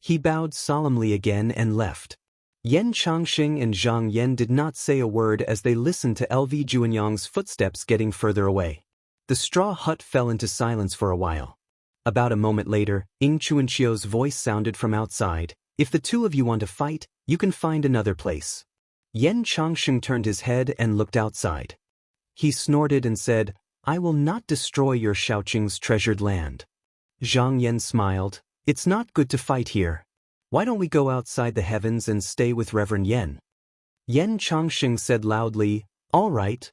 He bowed solemnly again and left. Yen Changsheng and Zhang Yan did not say a word as they listened to LV Junyang's footsteps getting further away. The straw hut fell into silence for a while. About a moment later, Ing Chuanchio's voice sounded from outside. "If the two of you want to fight, you can find another place." Yen Changsheng turned his head and looked outside. He snorted and said, "I will not destroy your Shaoqing's treasured land." Zhang Yan smiled. "It's not good to fight here. Why don't we go outside the heavens and stay with Reverend Yen?" Yen Changsheng said loudly, "All right."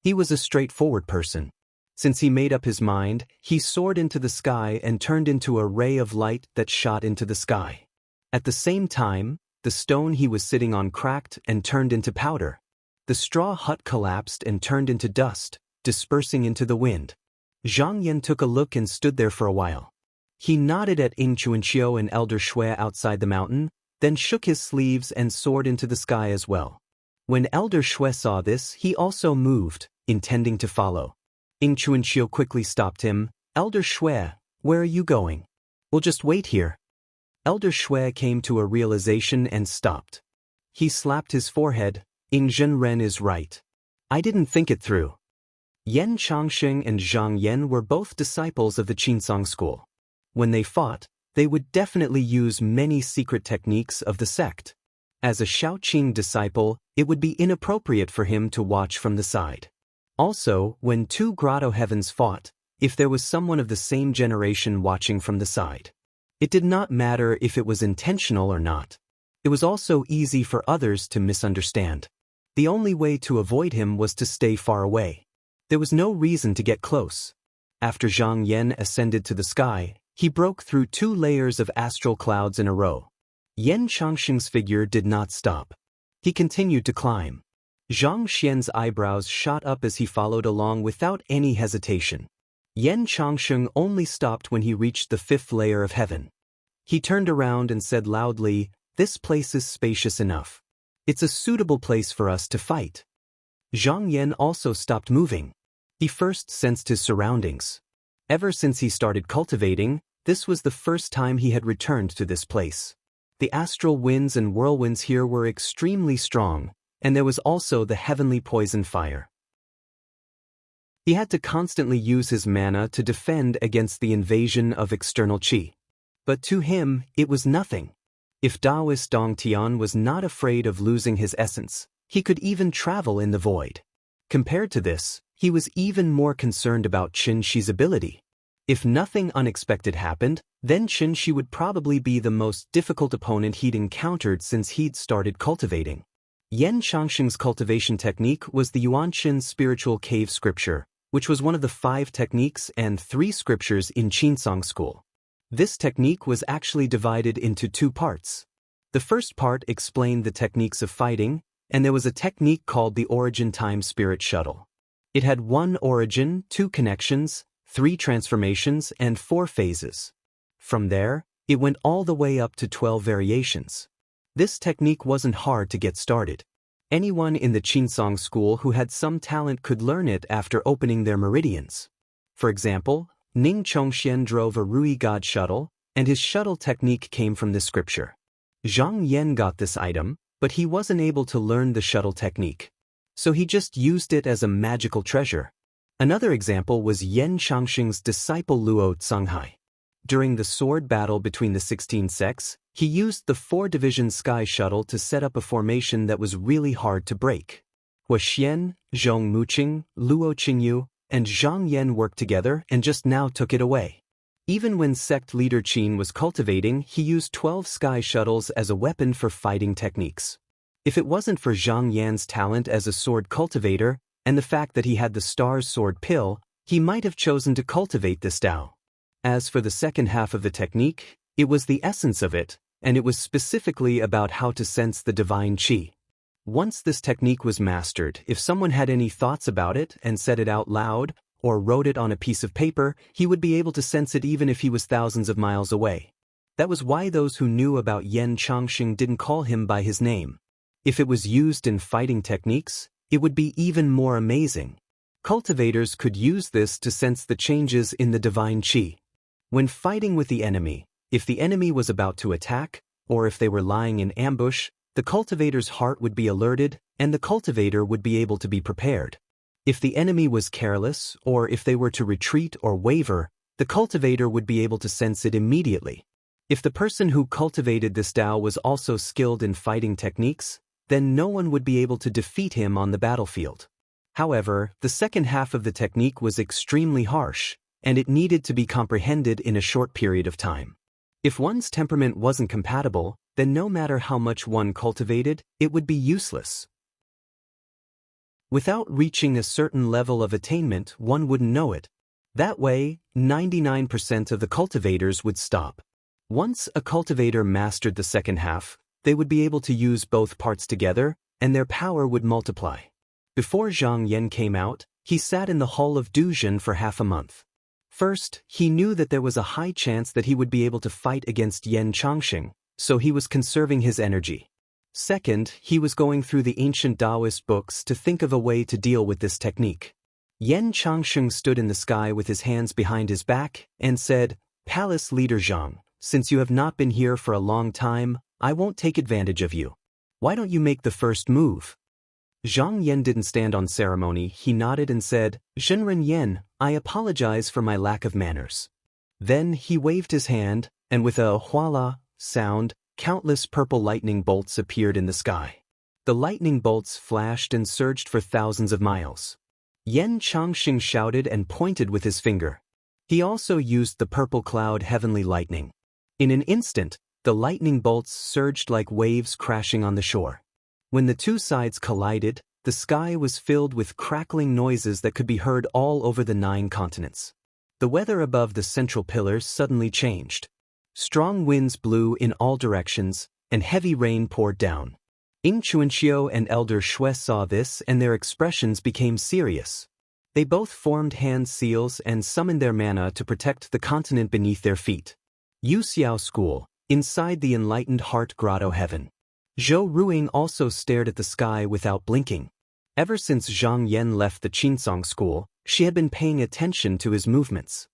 He was a straightforward person. Since he made up his mind, he soared into the sky and turned into a ray of light that shot into the sky. At the same time, the stone he was sitting on cracked and turned into powder. The straw hut collapsed and turned into dust, dispersing into the wind. Zhang Yan took a look and stood there for a while. He nodded at Ing Chuanchio and Elder Shui outside the mountain, then shook his sleeves and soared into the sky as well. When Elder Shui saw this, he also moved, intending to follow. Ing Chuanchio quickly stopped him. "Elder Shui, where are you going?" "We'll just wait here." Elder Shui came to a realization and stopped. He slapped his forehead. "Ing Zhenren is right. I didn't think it through." Yen Changsheng and Zhang Yan were both disciples of the Qinsong school. When they fought, they would definitely use many secret techniques of the sect. As a Shaoqing disciple, it would be inappropriate for him to watch from the side. Also, when two grotto heavens fought, if there was someone of the same generation watching from the side, it did not matter if it was intentional or not. It was also easy for others to misunderstand. The only way to avoid him was to stay far away. There was no reason to get close. After Zhang Yan ascended to the sky, he broke through 2 layers of astral clouds in a row. Yen Changsheng's figure did not stop. He continued to climb. Zhang Xian's eyebrows shot up as he followed along without any hesitation. Yen Changsheng only stopped when he reached the 5th layer of heaven. He turned around and said loudly, "This place is spacious enough. It's a suitable place for us to fight." Zhang Yan also stopped moving. He first sensed his surroundings. Ever since he started cultivating, This was the first time he had returned to this place. The astral winds and whirlwinds here were extremely strong, and there was also the heavenly poison fire. He had to constantly use his mana to defend against the invasion of external qi. But to him, it was nothing. If Taoist Dong Tian was not afraid of losing his essence, he could even travel in the void. Compared to this, he was even more concerned about Qin Shi's ability. If nothing unexpected happened, then Qin Shi would probably be the most difficult opponent he'd encountered since he'd started cultivating. Yan Changxing's cultivation technique was the Yuanqin spiritual cave scripture, which was one of the 5 techniques and 3 scriptures in Qinsong school. This technique was actually divided into 2 parts. The first part explained the techniques of fighting, and there was a technique called the Origin Time Spirit Shuttle. It had 1 origin, 2 connections, 3 transformations, and 4 phases. From there, it went all the way up to 12 variations. This technique wasn't hard to get started. Anyone in the Qinsong school who had some talent could learn it after opening their meridians. For example, Ning Chongxian drove a Rui God shuttle, and his shuttle technique came from this scripture. Zhang Yan got this item, but he wasn't able to learn the shuttle technique. So he just used it as a magical treasure. Another example was Yan Changxing's disciple Luo Tsunghai. During the sword battle between the 16 sects, he used the 4-division sky shuttle to set up a formation that was really hard to break. Hua Xian, Zhong Muqing, Luo Qingyu, and Zhang Yan worked together and just now took it away. Even when sect leader Qin was cultivating, he used 12 sky shuttles as a weapon for fighting techniques. If it wasn't for Zhang Yan's talent as a sword cultivator, and the fact that he had the Star's Sword Pill, he might have chosen to cultivate this Tao. As for the second half of the technique, it was the essence of it, and it was specifically about how to sense the divine qi. Once this technique was mastered, if someone had any thoughts about it and said it out loud, or wrote it on a piece of paper, he would be able to sense it even if he was thousands of miles away. That was why those who knew about Yan Changxing didn't call him by his name. If it was used in fighting techniques, it would be even more amazing. Cultivators could use this to sense the changes in the divine qi. When fighting with the enemy, if the enemy was about to attack, or if they were lying in ambush, the cultivator's heart would be alerted, and the cultivator would be able to be prepared. If the enemy was careless, or if they were to retreat or waver, the cultivator would be able to sense it immediately. If the person who cultivated this Tao was also skilled in fighting techniques, then no one would be able to defeat him on the battlefield. However, the second half of the technique was extremely harsh, and it needed to be comprehended in a short period of time. If one's temperament wasn't compatible, then no matter how much one cultivated, it would be useless. Without reaching a certain level of attainment, one wouldn't know it. That way, 99% of the cultivators would stop. Once a cultivator mastered the second half, they would be able to use both parts together, and their power would multiply. Before Zhang Yan came out, he sat in the Hall of Duzhen for half a month. First, he knew that there was a high chance that he would be able to fight against Yan Changxing, so he was conserving his energy. Second, he was going through the ancient Taoist books to think of a way to deal with this technique. Yan Changxing stood in the sky with his hands behind his back and said, "Palace leader Zhang, since you have not been here for a long time, I won't take advantage of you. Why don't you make the first move?" Zhang Yan didn't stand on ceremony. He nodded and said, "Zhenren Yan, I apologize for my lack of manners." Then he waved his hand, and with a "huala" sound, countless purple lightning bolts appeared in the sky. The lightning bolts flashed and surged for thousands of miles. Yan Changxing shouted and pointed with his finger. He also used the purple cloud heavenly lightning. In an instant, the lightning bolts surged like waves crashing on the shore. When the two sides collided, the sky was filled with crackling noises that could be heard all over the 9 continents. The weather above the central pillars suddenly changed. Strong winds blew in all directions, and heavy rain poured down. Ing Chuanxiu and Elder Shui saw this, and their expressions became serious. They both formed hand seals and summoned their mana to protect the continent beneath their feet. Yu Xiao School, inside the enlightened heart grotto heaven. Zhou Ruing also stared at the sky without blinking. Ever since Zhang Yan left the Qinsong school, she had been paying attention to his movements.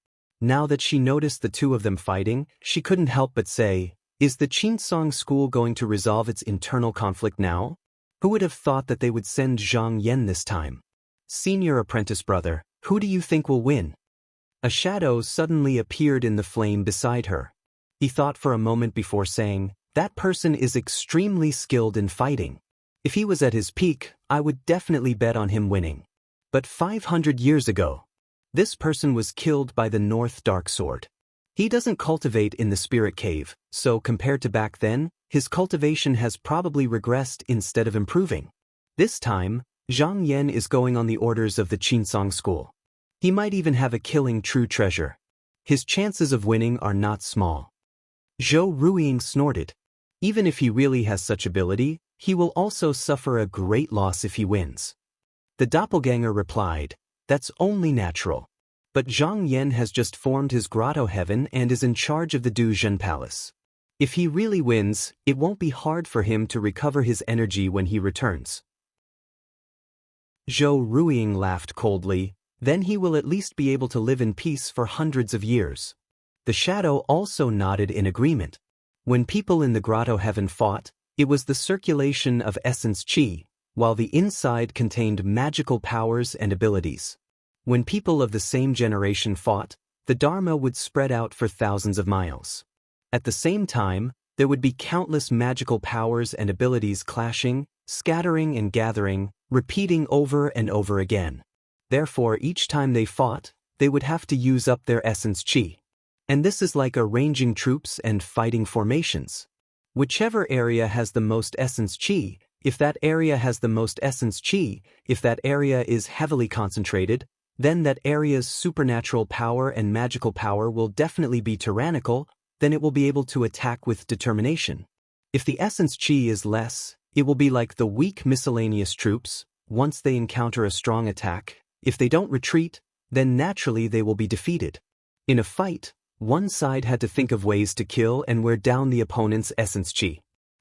Now that she noticed the two of them fighting, she couldn't help but say, "Is the Qinsong school going to resolve its internal conflict now? Who would have thought that they would send Zhang Yan this time? Senior apprentice brother, who do you think will win?" A shadow suddenly appeared in the flame beside her. He thought for a moment before saying, "That person is extremely skilled in fighting. If he was at his peak, I would definitely bet on him winning. But 500 years ago, this person was killed by the North Dark Sword. He doesn't cultivate in the spirit cave, so compared to back then, his cultivation has probably regressed instead of improving. This time, Zhang Yan is going on the orders of the Qinsong school. He might even have a killing true treasure. His chances of winning are not small." Zhou Ruiying snorted. Even if he really has such ability, he will also suffer a great loss if he wins. The doppelganger replied, "That's only natural. But Zhang Yan has just formed his grotto heaven and is in charge of the Duzhen Palace. If he really wins, it won't be hard for him to recover his energy when he returns." Zhou Ruiying laughed coldly. "Then he will at least be able to live in peace for hundreds of years." The shadow also nodded in agreement. When people in the grotto heaven fought, it was the circulation of essence qi, while the inside contained magical powers and abilities. When people of the same generation fought, the Dharma would spread out for thousands of miles. At the same time, there would be countless magical powers and abilities clashing, scattering and gathering, repeating over and over again. Therefore, each time they fought, they would have to use up their essence qi. And this is like arranging troops and fighting formations. Whichever area has the most essence qi, if that area has the most essence qi, if that area is heavily concentrated, then that area's supernatural power and magical power will definitely be tyrannical, then it will be able to attack with determination. If the essence qi is less, it will be like the weak miscellaneous troops. Once they encounter a strong attack, if they don't retreat, then naturally they will be defeated. In a fight, one side had to think of ways to kill and wear down the opponent's essence qi.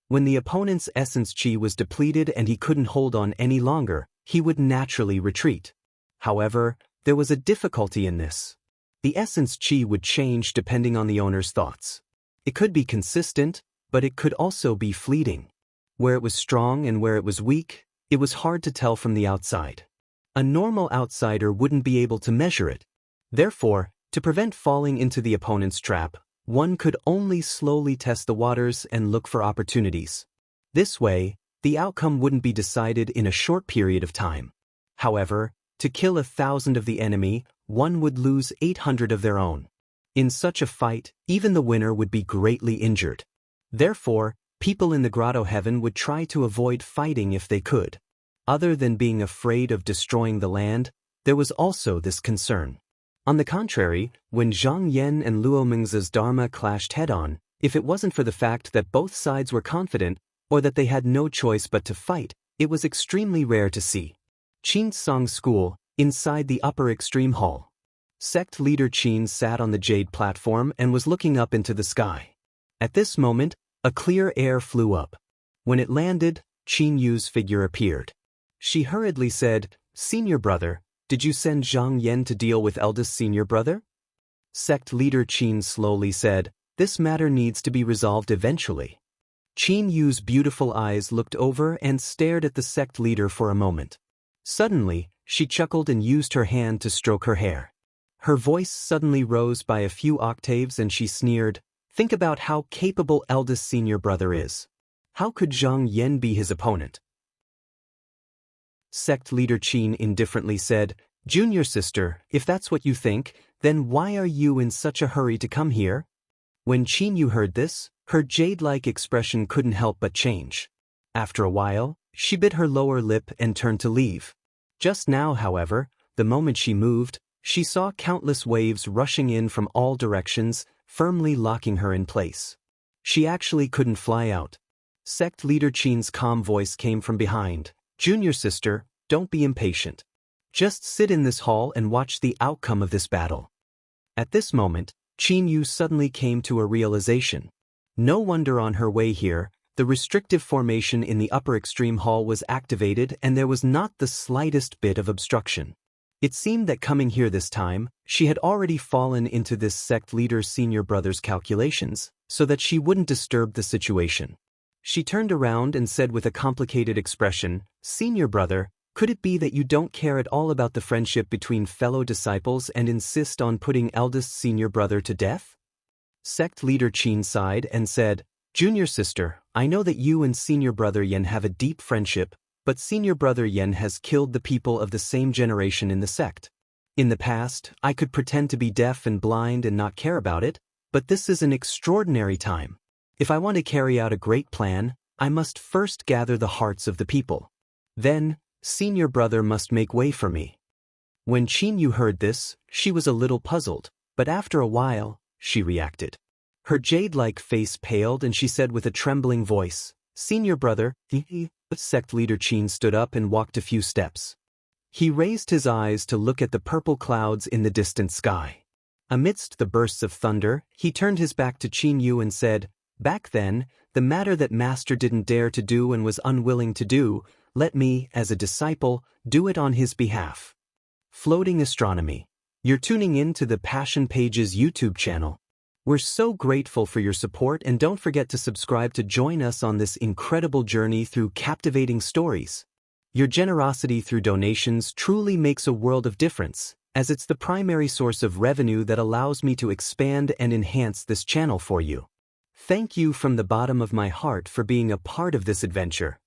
When the opponent's essence qi was depleted and he couldn't hold on any longer, he would naturally retreat. However, there was a difficulty in this. The essence qi would change depending on the owner's thoughts. It could be consistent, but it could also be fleeting. Where it was strong and where it was weak, it was hard to tell from the outside. A normal outsider wouldn't be able to measure it. Therefore, to prevent falling into the opponent's trap, one could only slowly test the waters and look for opportunities. This way, the outcome wouldn't be decided in a short period of time. However, to kill 1,000 of the enemy, one would lose 800 of their own. In such a fight, even the winner would be greatly injured. Therefore, people in the grotto heaven would try to avoid fighting if they could. Other than being afraid of destroying the land, there was also this concern. On the contrary, when Zhang Yan and Luo Mingzi's Dharma clashed head-on, if it wasn't for the fact that both sides were confident, or that they had no choice but to fight, it was extremely rare to see. Qinsong School, inside the upper extreme hall. Sect leader Qin sat on the jade platform and was looking up into the sky. At this moment, a clear air flew up. When it landed, Qin Yu's figure appeared. She hurriedly said, "Senior brother, did you send Zhang Yan to deal with eldest senior brother?" Sect leader Qin slowly said, "This matter needs to be resolved eventually." Qin Yu's beautiful eyes looked over and stared at the sect leader for a moment. Suddenly, she chuckled and used her hand to stroke her hair. Her voice suddenly rose by a few octaves and she sneered, "Think about how capable eldest senior brother is. How could Zhang Yan be his opponent?" Sect leader Qin indifferently said, "Junior sister, if that's what you think, then why are you in such a hurry to come here?" When Qin Yu heard this, her jade-like expression couldn't help but change. After a while, she bit her lower lip and turned to leave. Just now, however, the moment she moved, she saw countless waves rushing in from all directions, firmly locking her in place. She actually couldn't fly out. Sect leader Qin's calm voice came from behind. "Junior sister, don't be impatient. Just sit in this hall and watch the outcome of this battle." At this moment, Qin Yu suddenly came to a realization. No wonder on her way here, the restrictive formation in the upper extreme hall was activated and there was not the slightest bit of obstruction. It seemed that coming here this time, she had already fallen into this sect leader's senior brother's calculations, so that she wouldn't disturb the situation. She turned around and said with a complicated expression, "Senior brother, could it be that you don't care at all about the friendship between fellow disciples and insist on putting eldest senior brother to death?" Sect leader Qin sighed and said, "Junior sister, I know that you and senior brother Yan have a deep friendship, but senior brother Yan has killed the people of the same generation in the sect. In the past, I could pretend to be deaf and blind and not care about it, but this is an extraordinary time. If I want to carry out a great plan, I must first gather the hearts of the people. Then, senior brother must make way for me." When Qin Yu heard this, she was a little puzzled, but after a while, she reacted. Her jade-like face paled and she said with a trembling voice, "Senior brother." Sect leader Qin stood up and walked a few steps. He raised his eyes to look at the purple clouds in the distant sky. Amidst the bursts of thunder, he turned his back to Qin Yu and said, "Back then, the matter that Master didn't dare to do and was unwilling to do, let me, as a disciple, do it on his behalf." Floating Astronomy. You're tuning in to the Passion Pages YouTube channel. We're so grateful for your support, and don't forget to subscribe to join us on this incredible journey through captivating stories. Your generosity through donations truly makes a world of difference, as it's the primary source of revenue that allows me to expand and enhance this channel for you. Thank you from the bottom of my heart for being a part of this adventure.